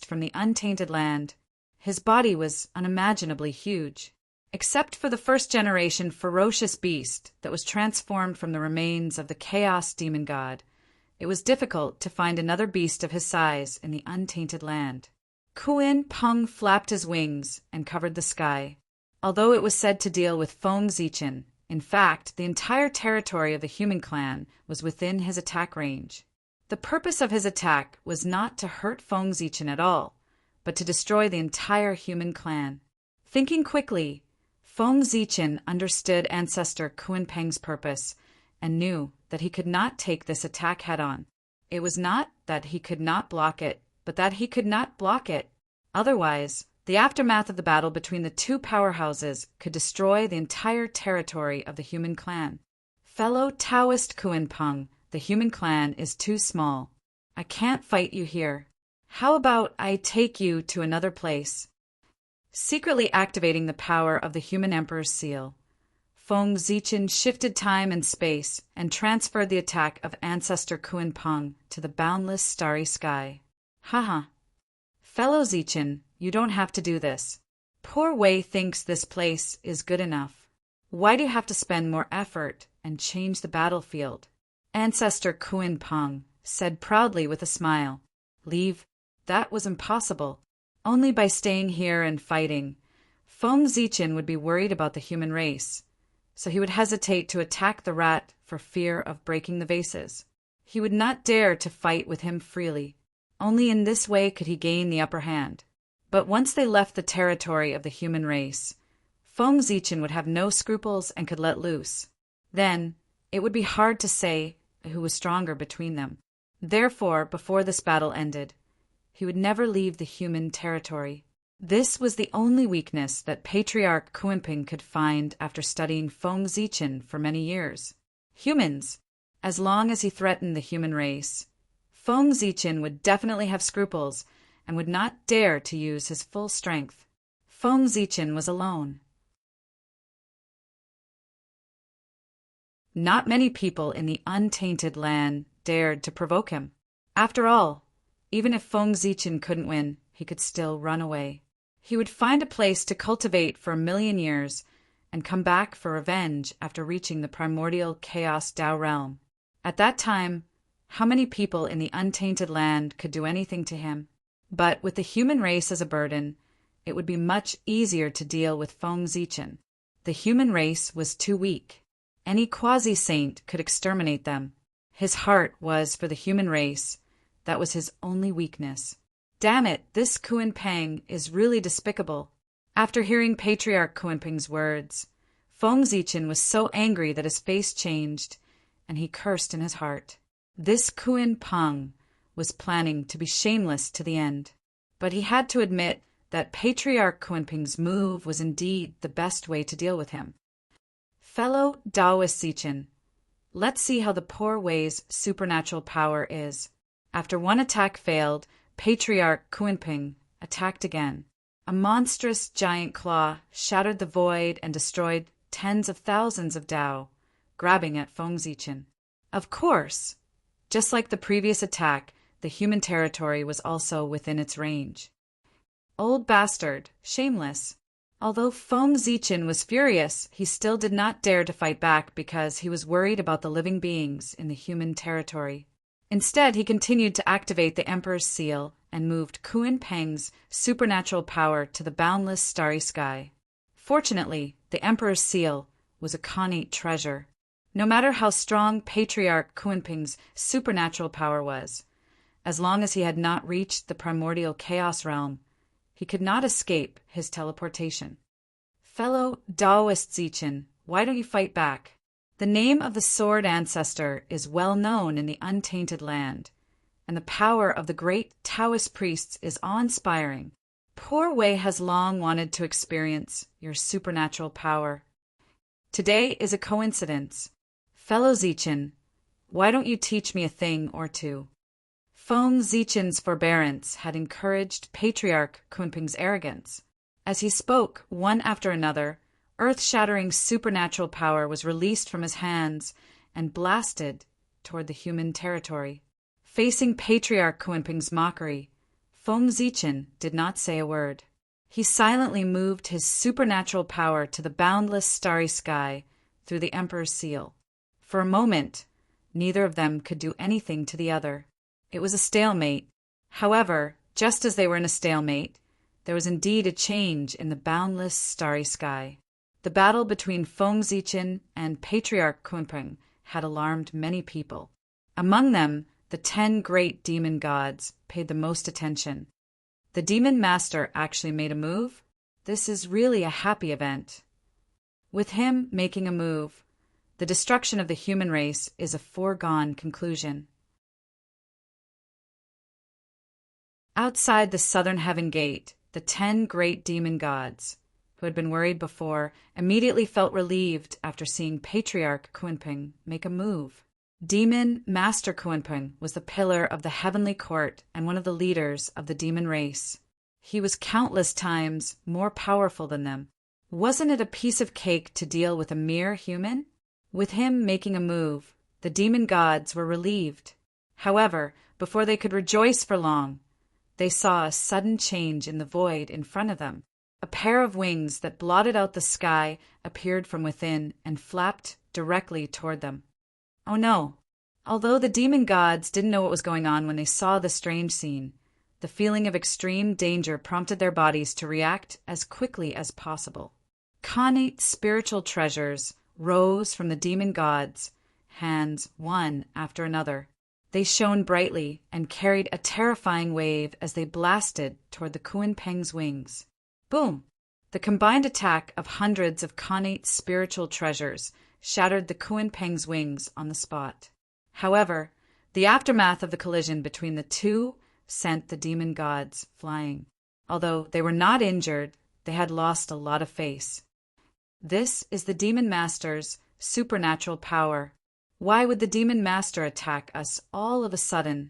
from the untainted land. His body was unimaginably huge. Except for the first-generation ferocious beast that was transformed from the remains of the Chaos Demon God, it was difficult to find another beast of his size in the untainted land. Kuin-Peng flapped his wings and covered the sky. Although it was said to deal with Feng Zichen, in fact, the entire territory of the human clan was within his attack range. The purpose of his attack was not to hurt Feng Zichen at all, but to destroy the entire human clan. Thinking quickly, Feng Zichen understood Ancestor Kuin-Peng's purpose and knew that he could not take this attack head-on. It was not that he could not block it, but that he could not block it. Otherwise, the aftermath of the battle between the two powerhouses could destroy the entire territory of the human clan. Fellow Taoist Kuin-Peng, the human clan is too small. I can't fight you here. How about I take you to another place? Secretly activating the power of the human emperor's seal, Feng Zichen shifted time and space and transferred the attack of Ancestor Kuin-Peng to the boundless starry sky. Haha. Fellow Zichen, you don't have to do this. Poor Wei thinks this place is good enough. Why do you have to spend more effort and change the battlefield? Ancestor Kuin-Peng said proudly with a smile. Leave? That was impossible. Only by staying here and fighting. Feng Zichen would be worried about the human race, so he would hesitate to attack the rat for fear of breaking the vases. He would not dare to fight with him freely. Only in this way could he gain the upper hand. But once they left the territory of the human race, Feng Zichen would have no scruples and could let loose. Then, it would be hard to say who was stronger between them. Therefore, before this battle ended, he would never leave the human territory. This was the only weakness that Patriarch Kuin-Peng could find after studying Feng Zichen for many years. Humans. As long as he threatened the human race, Feng Zichen would definitely have scruples and would not dare to use his full strength. Feng Zichen was alone. Not many people in the untainted land dared to provoke him. After all, even if Feng Zichen couldn't win, he could still run away. He would find a place to cultivate for 1,000,000 years and come back for revenge after reaching the primordial chaos Tao realm. At that time, how many people in the untainted land could do anything to him? But with the human race as a burden, it would be much easier to deal with Feng Zichen. The human race was too weak. Any quasi-saint could exterminate them. His heart was for the human race. That was his only weakness. Damn it, this Kuin-Peng is really despicable. After hearing Patriarch Kuin-Peng's words, Feng Zichen was so angry that his face changed, and he cursed in his heart. This Kuin-Peng was planning to be shameless to the end. But he had to admit that Patriarch Kuin-Peng's move was indeed the best way to deal with him. Fellow Taoist Zichen, let's see how the poor Wei's supernatural power is. After one attack failed, Patriarch Kuin-Peng attacked again. A monstrous giant claw shattered the void and destroyed tens of thousands of Tao, grabbing at Feng Zichen. Of course, just like the previous attack, the human territory was also within its range. Old bastard, shameless. Although Feng Zichen was furious, he still did not dare to fight back because he was worried about the living beings in the human territory. Instead, he continued to activate the Emperor's seal and moved Kuin-Peng's supernatural power to the boundless starry sky. Fortunately, the Emperor's seal was a connate treasure. No matter how strong Patriarch Kuin-Peng's supernatural power was, as long as he had not reached the primordial chaos realm, he could not escape his teleportation. Fellow Taoist Zichen, why don't you fight back? The name of the sword ancestor is well known in the untainted land, and the power of the great Taoist priests is awe-inspiring. Poor Wei has long wanted to experience your supernatural power. Today is a coincidence. Fellow Zichen, why don't you teach me a thing or two? Feng Zichen's forbearance had encouraged Patriarch Kuin-Peng's arrogance. As he spoke, one after another, earth-shattering supernatural power was released from his hands and blasted toward the human territory. Facing Patriarch Kuin-Peng's mockery, Feng Zichen did not say a word. He silently moved his supernatural power to the boundless starry sky through the Emperor's seal. For a moment, neither of them could do anything to the other. It was a stalemate. However, Just as they were in a stalemate, there was indeed a change in the boundless starry sky. The battle between Feng Zichen and Patriarch Kunpeng had alarmed many people. Among them, the 10 great demon gods paid the most attention. The demon master actually made a move. This is really a happy event. With him making a move, the destruction of the human race is a foregone conclusion. Outside the southern heaven gate, the 10 great demon gods, who had been worried before, immediately felt relieved after seeing Patriarch Kunpeng make a move. Demon Master Kunpeng was the pillar of the heavenly court and one of the leaders of the demon race. He was countless times more powerful than them. Wasn't it a piece of cake to deal with a mere human? With him making a move, the demon gods were relieved. However, before they could rejoice for long, they saw a sudden change in the void in front of them. A pair of wings that blotted out the sky appeared from within and flapped directly toward them. Oh no! Although the demon gods didn't know what was going on when they saw the strange scene, the feeling of extreme danger prompted their bodies to react as quickly as possible. Connate spiritual treasures rose from the demon gods' hands one after another. They shone brightly and carried a terrifying wave as they blasted toward the Kunpeng's wings. Boom! The combined attack of hundreds of connate spiritual treasures shattered the Kunpeng's wings on the spot. However, the aftermath of the collision between the two sent the demon gods flying. Although they were not injured, they had lost a lot of face. This is the demon master's supernatural power. Why would the demon master attack us all of a sudden?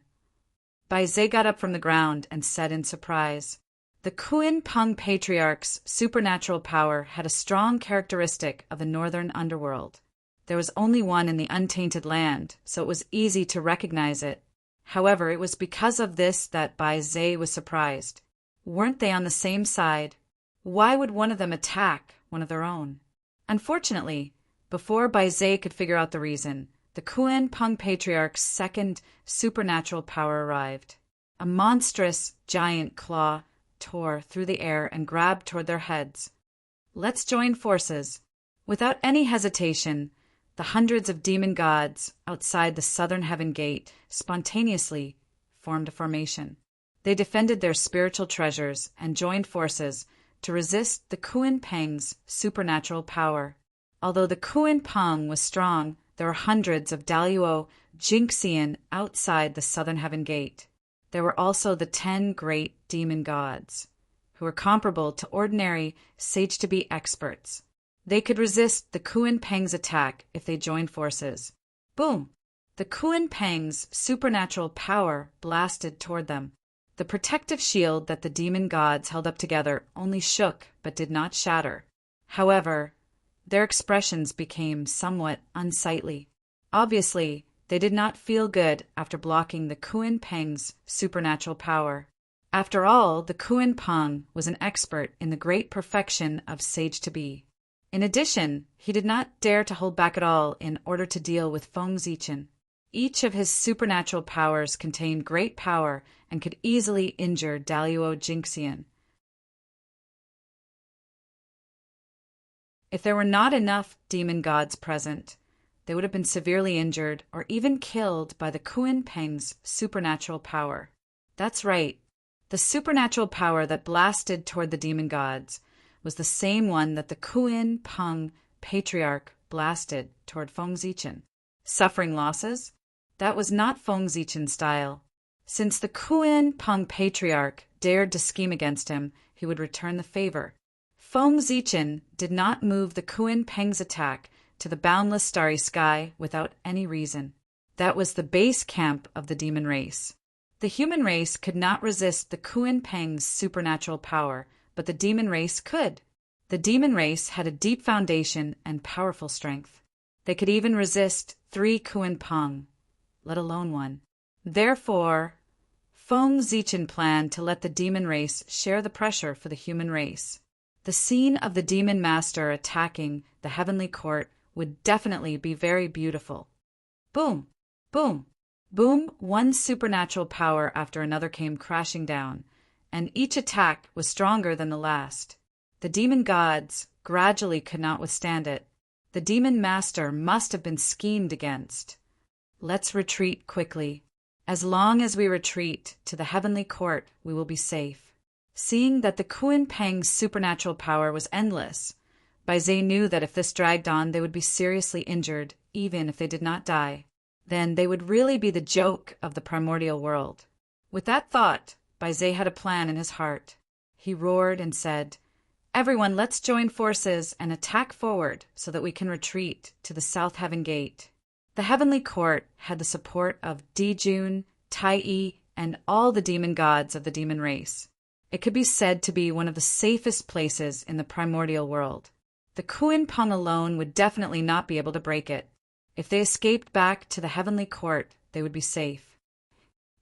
Bai Zhe got up from the ground and said in surprise, "The Kunpeng Patriarch's supernatural power had a strong characteristic of the northern underworld. There was only one in the untainted land, so it was easy to recognize it. However, it was because of this that Bai Zhe was surprised. Weren't they on the same side? Why would one of them attack one of their own?" Unfortunately, before Bai Zhe could figure out the reason, the Kunpeng Patriarch's second supernatural power arrived. A monstrous giant claw tore through the air and grabbed toward their heads. "Let's join forces." Without any hesitation, the hundreds of demon gods outside the southern heaven gate spontaneously formed a formation. They defended their spiritual treasures and joined forces to resist the Kunpeng's supernatural power. Although the Kunpeng was strong, there were hundreds of Daluo Jinxian outside the southern heaven gate. There were also the 10 great demon gods, who were comparable to ordinary sage-to-be experts. They could resist the Kunpeng's attack if they joined forces. Boom! The Kunpeng's supernatural power blasted toward them. The protective shield that the demon gods held up together only shook but did not shatter. However, their expressions became somewhat unsightly. Obviously, they did not feel good after blocking the Kunpeng's supernatural power. After all, the Kunpeng was an expert in the great perfection of sage-to-be. In addition, he did not dare to hold back at all in order to deal with Feng Zichen. Each of his supernatural powers contained great power and could easily injure Daluo Jinxian. If there were not enough demon gods present, they would have been severely injured or even killed by the Kunpeng's supernatural power. That's right. The supernatural power that blasted toward the demon gods was the same one that the Kunpeng Patriarch blasted toward Feng Zichen. Suffering losses? That was not Feng Zichen's style. Since the Kunpeng Patriarch dared to scheme against him, he would return the favor. Feng Zichen did not move the Kunpeng's attack to the boundless starry sky without any reason. That was the base camp of the demon race. The human race could not resist the Kunpeng's supernatural power, but the demon race could. The demon race had a deep foundation and powerful strength. They could even resist 3 Kunpeng, let alone one. Therefore, Feng Zichen planned to let the demon race share the pressure for the human race. The scene of the demon master attacking the heavenly court would definitely be very beautiful. Boom! Boom! Boom! One supernatural power after another came crashing down. and each attack was stronger than the last. The demon gods gradually could not withstand it. The demon master must have been schemed against. Let's retreat quickly. As long as we retreat to the heavenly court, we will be safe. Seeing that the Kuan Peng's supernatural power was endless, Bai Zhe knew that if this dragged on, they would be seriously injured, even if they did not die. Then they would really be the joke of the primordial world. With that thought, Bai Zhe had a plan in his heart. He roared and said, "Everyone, let's join forces and attack forward so that we can retreat to the South Heaven Gate." The heavenly court had the support of Dijun, Tai, and all the demon gods of the demon race. It could be said to be one of the safest places in the primordial world. The Kuan Peng alone would definitely not be able to break it. If they escaped back to the heavenly court, they would be safe.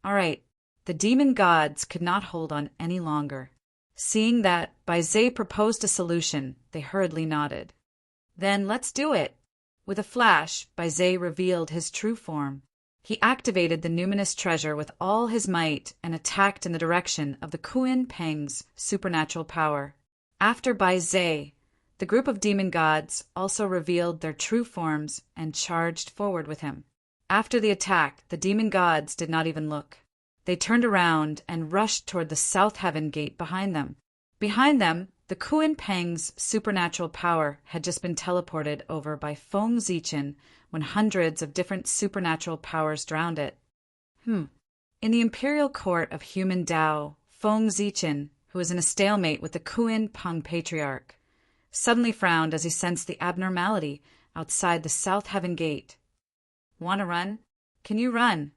All right, the demon gods could not hold on any longer. Seeing that Bai Zhe proposed a solution, they hurriedly nodded. Then let's do it. With a flash, Bai Zhe revealed his true form. He activated the numinous treasure with all his might and attacked in the direction of the Kuan Peng's supernatural power. After Bai Zhe, the group of demon gods also revealed their true forms and charged forward with him. After the attack, the demon gods did not even look. They turned around and rushed toward the South Heaven Gate behind them. Behind them, the Kuan Peng's supernatural power had just been teleported over by Feng Zichen when hundreds of different supernatural powers drowned it. In the imperial court of human Tao, Feng Zichen, who was in a stalemate with the Kuan Peng patriarch, suddenly frowned as he sensed the abnormality outside the South Heaven Gate. "Want to run? Can you run?"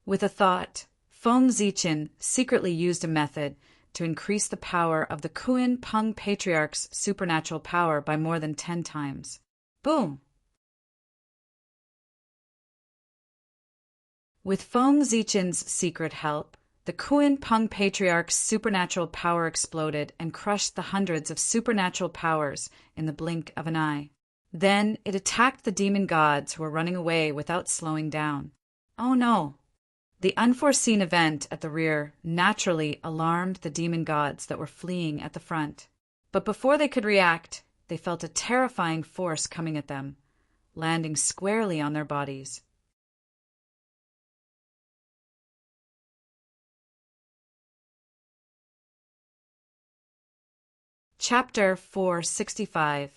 With a thought, Feng Zichen secretly used a method to increase the power of the Kuan Peng patriarch's supernatural power by more than 10 times. Boom! With Feng Zichen's secret help, the Kuan Peng patriarch's supernatural power exploded and crushed the hundreds of supernatural powers in the blink of an eye. Then it attacked the demon gods who were running away without slowing down. Oh no! The unforeseen event at the rear naturally alarmed the demon gods that were fleeing at the front. But before they could react, they felt a terrifying force coming at them, landing squarely on their bodies. Chapter 465.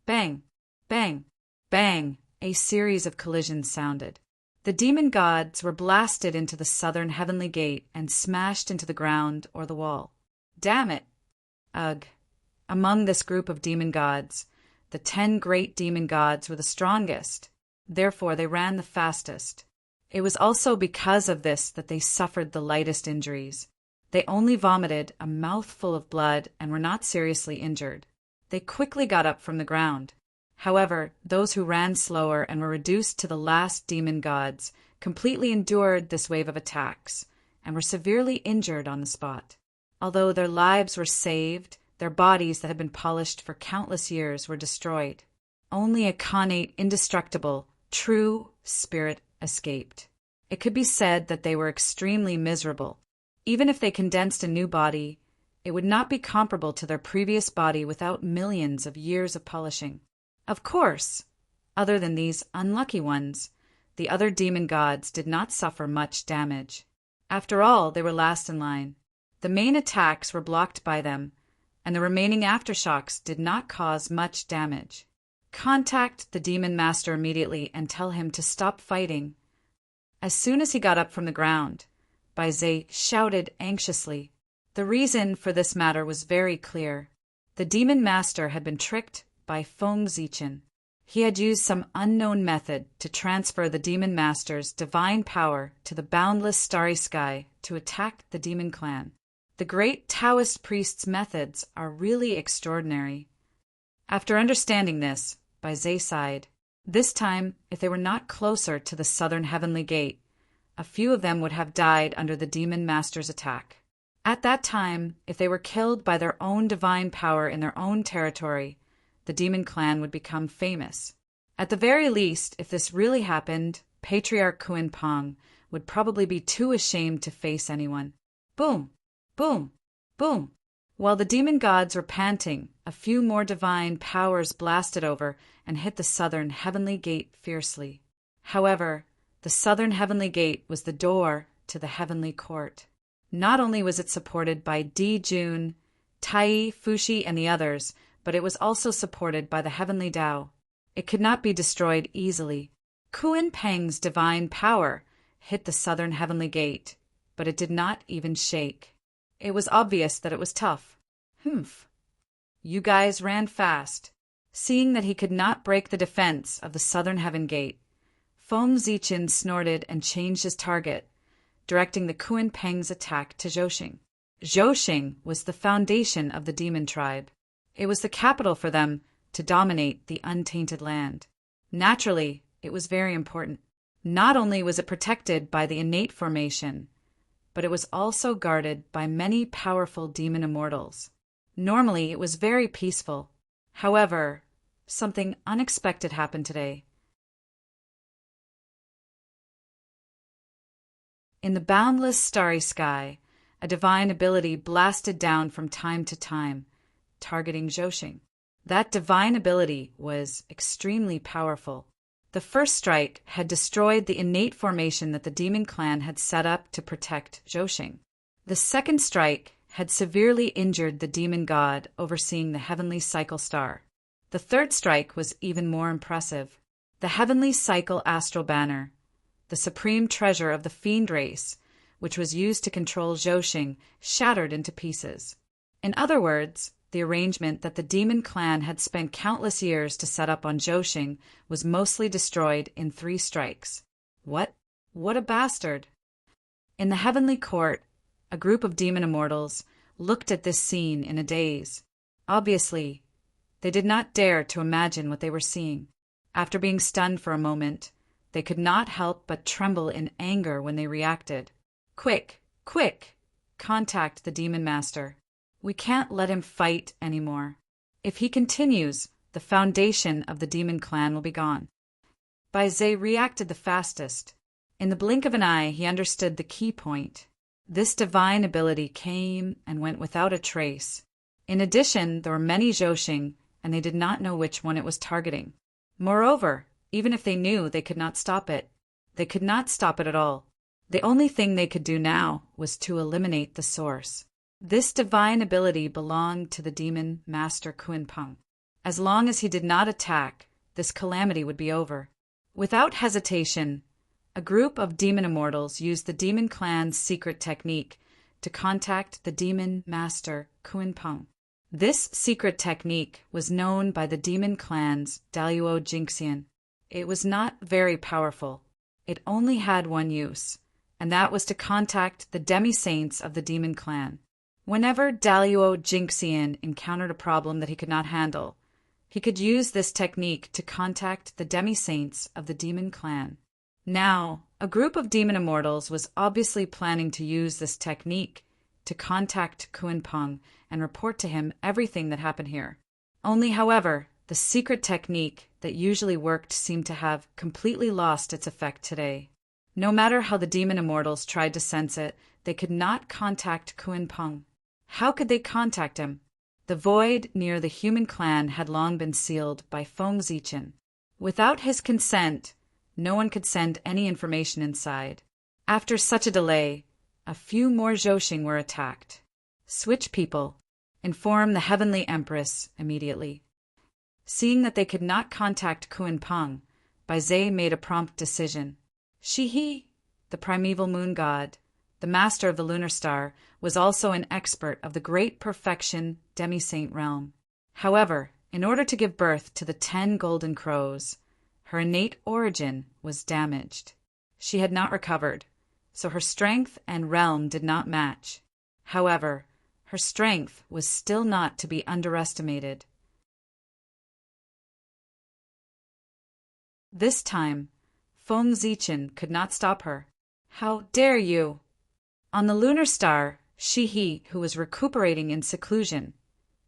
Bang! Bang! Bang! A series of collisions sounded. The demon gods were blasted into the southern heavenly gate and smashed into the ground or the wall. Damn it! Ugh. Among this group of demon gods, the 10 great demon gods were the strongest. Therefore, they ran the fastest. It was also because of this that they suffered the lightest injuries. They only vomited a mouthful of blood and were not seriously injured. They quickly got up from the ground. However, those who ran slower and were reduced to the last demon gods completely endured this wave of attacks and were severely injured on the spot. Although their lives were saved, their bodies that had been polished for countless years were destroyed. Only a connate, indestructible, true spirit escaped. It could be said that they were extremely miserable. Even if they condensed a new body, it would not be comparable to their previous body without millions of years of polishing. Of course, other than these unlucky ones, the other demon gods did not suffer much damage. After all, they were last in line. The main attacks were blocked by them, and the remaining aftershocks did not cause much damage. Contact the demon master immediately and tell him to stop fighting. As soon as he got up from the ground, Bai Zhe shouted anxiously. The reason for this matter was very clear. The demon master had been tricked by Feng Zichen. He had used some unknown method to transfer the demon master's divine power to the boundless starry sky to attack the demon clan. The great Taoist priest's methods are really extraordinary. After understanding this, Bai Zhe sighed. This time, if they were not closer to the southern heavenly gate, a few of them would have died under the demon master's attack. At that time, if they were killed by their own divine power in their own territory, the demon clan would become famous. At the very least, if this really happened, Patriarch Kuan Peng would probably be too ashamed to face anyone. Boom! Boom! Boom! While the demon gods were panting, a few more divine powers blasted over and hit the southern heavenly gate fiercely. However, the southern heavenly gate was the door to the heavenly court. Not only was it supported by Di Jun, Tai, Fushi, and the others, but it was also supported by the heavenly Tao. It could not be destroyed easily. Kuan Peng's divine power hit the southern heavenly gate, but it did not even shake. It was obvious that it was tough. Humph. You guys ran fast. Seeing that he could not break the defense of the southern heaven gate, Feng Zichen snorted and changed his target, directing the Kuan Peng's attack to Zhousing. Zhousing was the foundation of the demon tribe. It was the capital for them to dominate the untainted land. Naturally, it was very important. Not only was it protected by the innate formation, but it was also guarded by many powerful demon immortals. Normally, it was very peaceful. However, something unexpected happened today. In the boundless starry sky, a divine ability blasted down from time to time, targeting Zhousing. That divine ability was extremely powerful. The first strike had destroyed the innate formation that the demon clan had set up to protect Zhousing. The second strike had severely injured the demon god overseeing the heavenly cycle star. The third strike was even more impressive. The heavenly cycle astral banner, the supreme treasure of the fiend race, which was used to control Zhousing, shattered into pieces. In other words, the arrangement that the demon clan had spent countless years to set up on Zhousing was mostly destroyed in 3 strikes. What? What a bastard! In the heavenly court, a group of demon immortals looked at this scene in a daze. Obviously, they did not dare to imagine what they were seeing. After being stunned for a moment, they could not help but tremble in anger when they reacted. Quick! Quick! Contact the demon master. We can't let him fight anymore. If he continues, the foundation of the demon clan will be gone. Bai Zhe reacted the fastest. In the blink of an eye, he understood the key point. This divine ability came and went without a trace. In addition, there were many Zhousing, and they did not know which one it was targeting. Moreover, even if they knew, they could not stop it. They could not stop it at all. The only thing they could do now was to eliminate the source. This divine ability belonged to the demon master Kuan Peng. As long as he did not attack, this calamity would be over. Without hesitation, a group of demon immortals used the demon clan's secret technique to contact the demon master Kuan Peng. This secret technique was known by the demon clan's Daluo Jingxian. It was not very powerful. It only had one use, and that was to contact the demi-saints of the demon clan. Whenever Daluo Jingxian encountered a problem that he could not handle, he could use this technique to contact the demi-saints of the demon clan. Now, a group of demon immortals was obviously planning to use this technique to contact Kuan Peng and report to him everything that happened here. Only, however, the secret technique that usually worked seemed to have completely lost its effect today. No matter how the demon immortals tried to sense it, they could not contact Kuan Peng. How could they contact him? The void near the human clan had long been sealed by Feng Zichen. Without his consent, no one could send any information inside. After such a delay, a few more Zhousing were attacked. Switch people. Inform the Heavenly Empress immediately. Seeing that they could not contact Kuan Peng, Bai Zhe made a prompt decision. Shihi, the primeval moon god, the master of the lunar star, was also an expert of the great perfection demi-saint realm. However, in order to give birth to the 10 golden crows, her innate origin was damaged. She had not recovered, so her strength and realm did not match. However, her strength was still not to be underestimated. This time, Feng Zichen could not stop her. How dare you! On the lunar star, Shihi, who was recuperating in seclusion,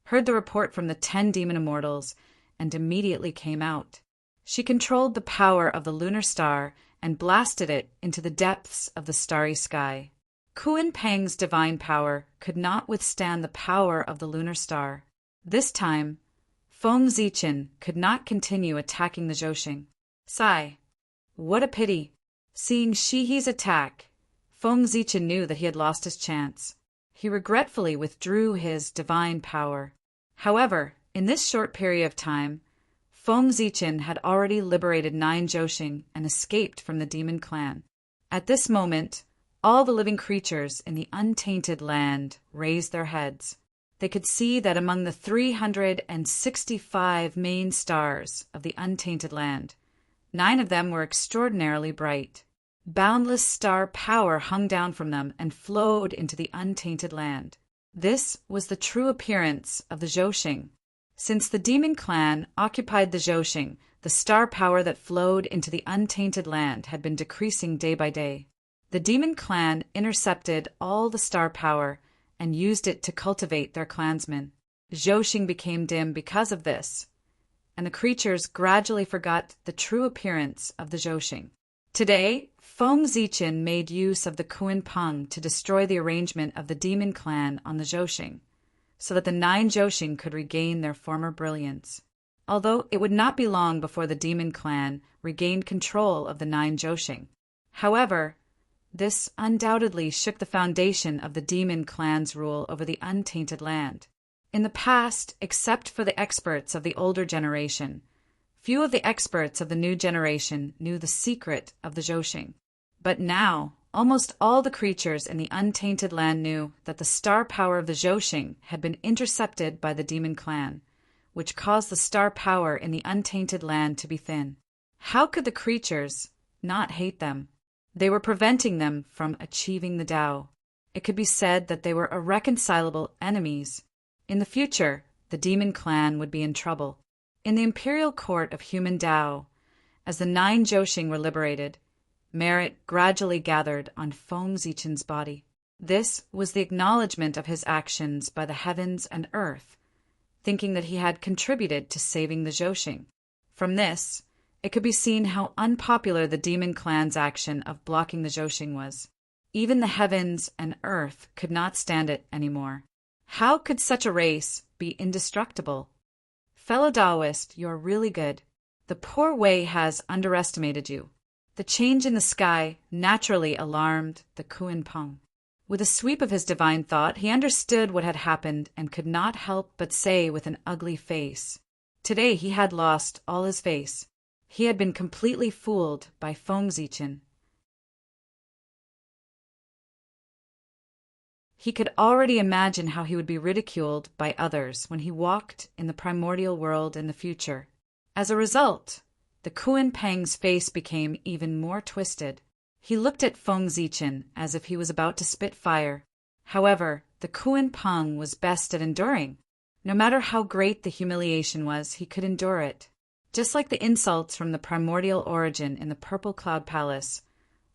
heard the report from the 10 demon immortals and immediately came out. She controlled the power of the lunar star and blasted it into the depths of the starry sky. Kuan Pang's divine power could not withstand the power of the lunar star. This time, Feng Zichen could not continue attacking the Zhousing. Sigh. What a pity. Seeing Shihi's attack, Feng Zichen knew that he had lost his chance. He regretfully withdrew his divine power. However, in this short period of time, Feng Zichen had already liberated 9 Zhousing and escaped from the demon clan. At this moment, all the living creatures in the untainted land raised their heads. They could see that among the 365 main stars of the untainted land, 9 of them were extraordinarily bright. Boundless star power hung down from them and flowed into the untainted land. This was the true appearance of the Zhousing. Since the demon clan occupied the Zhousing, the star power that flowed into the untainted land had been decreasing day by day. The demon clan intercepted all the star power and used it to cultivate their clansmen. Zhousing became dim because of this, and the creatures gradually forgot the true appearance of the Zhousing. Today, Feng Zichen made use of the Kuan Pang to destroy the arrangement of the demon clan on the Zhousing, so that the 9 Zhousing could regain their former brilliance. Although it would not be long before the demon clan regained control of the 9 Zhousing. However, this undoubtedly shook the foundation of the demon clan's rule over the untainted land. In the past, except for the experts of the older generation, few of the experts of the new generation knew the secret of the Zhousing. But now, almost all the creatures in the untainted land knew that the star power of the Zhousing had been intercepted by the demon clan, which caused the star power in the untainted land to be thin. How could the creatures not hate them? They were preventing them from achieving the Tao. It could be said that they were irreconcilable enemies. In the future, the demon clan would be in trouble. In the imperial court of human Tao, as the 9 Zhousing were liberated, merit gradually gathered on Feng Zichen's body. This was the acknowledgement of his actions by the heavens and earth, thinking that he had contributed to saving the Zhousing. From this, it could be seen how unpopular the demon clan's action of blocking the Zhousing was. Even the heavens and earth could not stand it anymore. How could such a race be indestructible? Fellow Taoist, you are really good. The poor Wei has underestimated you. The change in the sky naturally alarmed the Kuan Pang. With a sweep of his divine thought, he understood what had happened and could not help but say with an ugly face. Today he had lost all his face. He had been completely fooled by Feng Zichen. He could already imagine how he would be ridiculed by others when he walked in the primordial world in the future. As a result, the Kuan Pang's face became even more twisted. He looked at Feng Zichen as if he was about to spit fire. However, the Kuan Pang was best at enduring. No matter how great the humiliation was, he could endure it. Just like the insults from the primordial origin in the Purple Cloud Palace,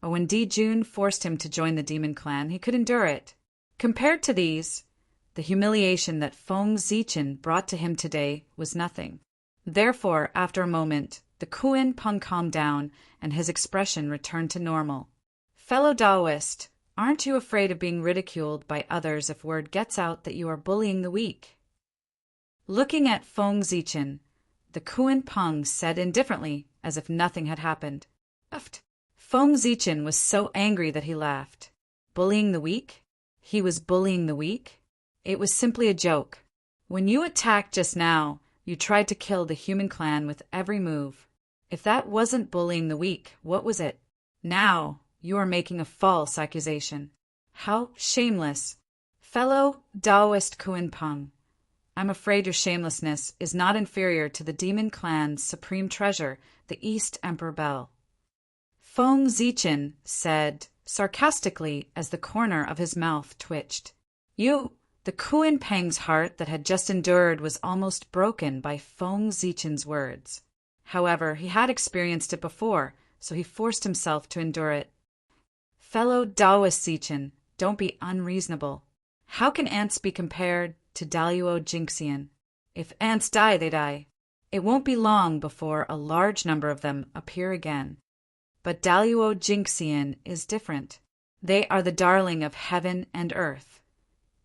or when Di Jun forced him to join the demon clan, he could endure it. Compared to these, the humiliation that Feng Zichen brought to him today was nothing. Therefore, after a moment, the Kuan Pang calmed down and his expression returned to normal. Fellow Taoist, aren't you afraid of being ridiculed by others if word gets out that you are bullying the weak? Looking at Feng Zichen, the Kuan Pang said indifferently, as if nothing had happened. Feng Zichen was so angry that he laughed. Bullying the weak? He was bullying the weak? It was simply a joke. When you attacked just now, you tried to kill the human clan with every move. If that wasn't bullying the weak, what was it? Now, you are making a false accusation. How shameless. Fellow Taoist Kuan Pang, I'm afraid your shamelessness is not inferior to the demon clan's supreme treasure, the East Emperor Bell. Feng Zichen said sarcastically as the corner of his mouth twitched. The Kuan Pang's heart that had just endured was almost broken by Feng Zichen's words. However, he had experienced it before, so he forced himself to endure it. Fellow Taoist Zichen, don't be unreasonable. How can ants be compared to Daluo Jinxian? If ants die, they die. It won't be long before a large number of them appear again. But Daluo Jinxian is different. They are the darling of heaven and earth,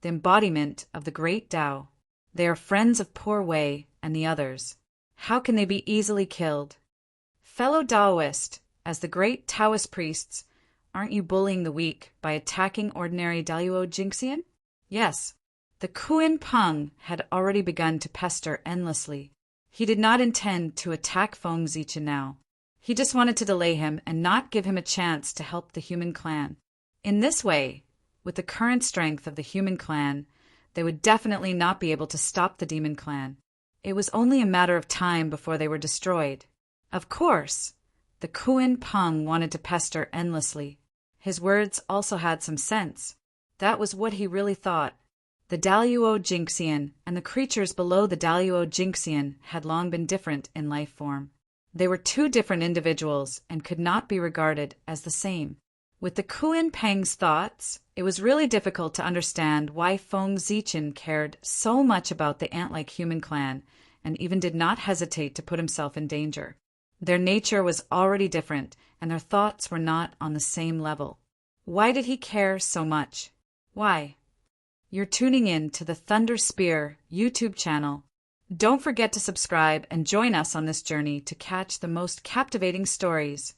the embodiment of the great Tao. They are friends of poor Wei and the others. How can they be easily killed? Fellow Taoist, as the great Taoist priests, aren't you bullying the weak by attacking ordinary Daluo Jingxian? Yes. The Kuan Peng had already begun to pester endlessly. He did not intend to attack Feng Zichen now. He just wanted to delay him and not give him a chance to help the human clan. In this way, with the current strength of the human clan, they would definitely not be able to stop the demon clan. It was only a matter of time before they were destroyed. Of course, the Kuan Peng wanted to pester endlessly. His words also had some sense. That was what he really thought. The Daluo Jingxian and the creatures below the Daluo Jingxian had long been different in life form. They were two different individuals and could not be regarded as the same. With the Kuan Peng's thoughts, it was really difficult to understand why Feng Zichen cared so much about the ant-like human clan and even did not hesitate to put himself in danger. Their nature was already different, and their thoughts were not on the same level. Why did he care so much? Why? You're tuning in to the Thunder Spear YouTube channel. Don't forget to subscribe and join us on this journey to catch the most captivating stories.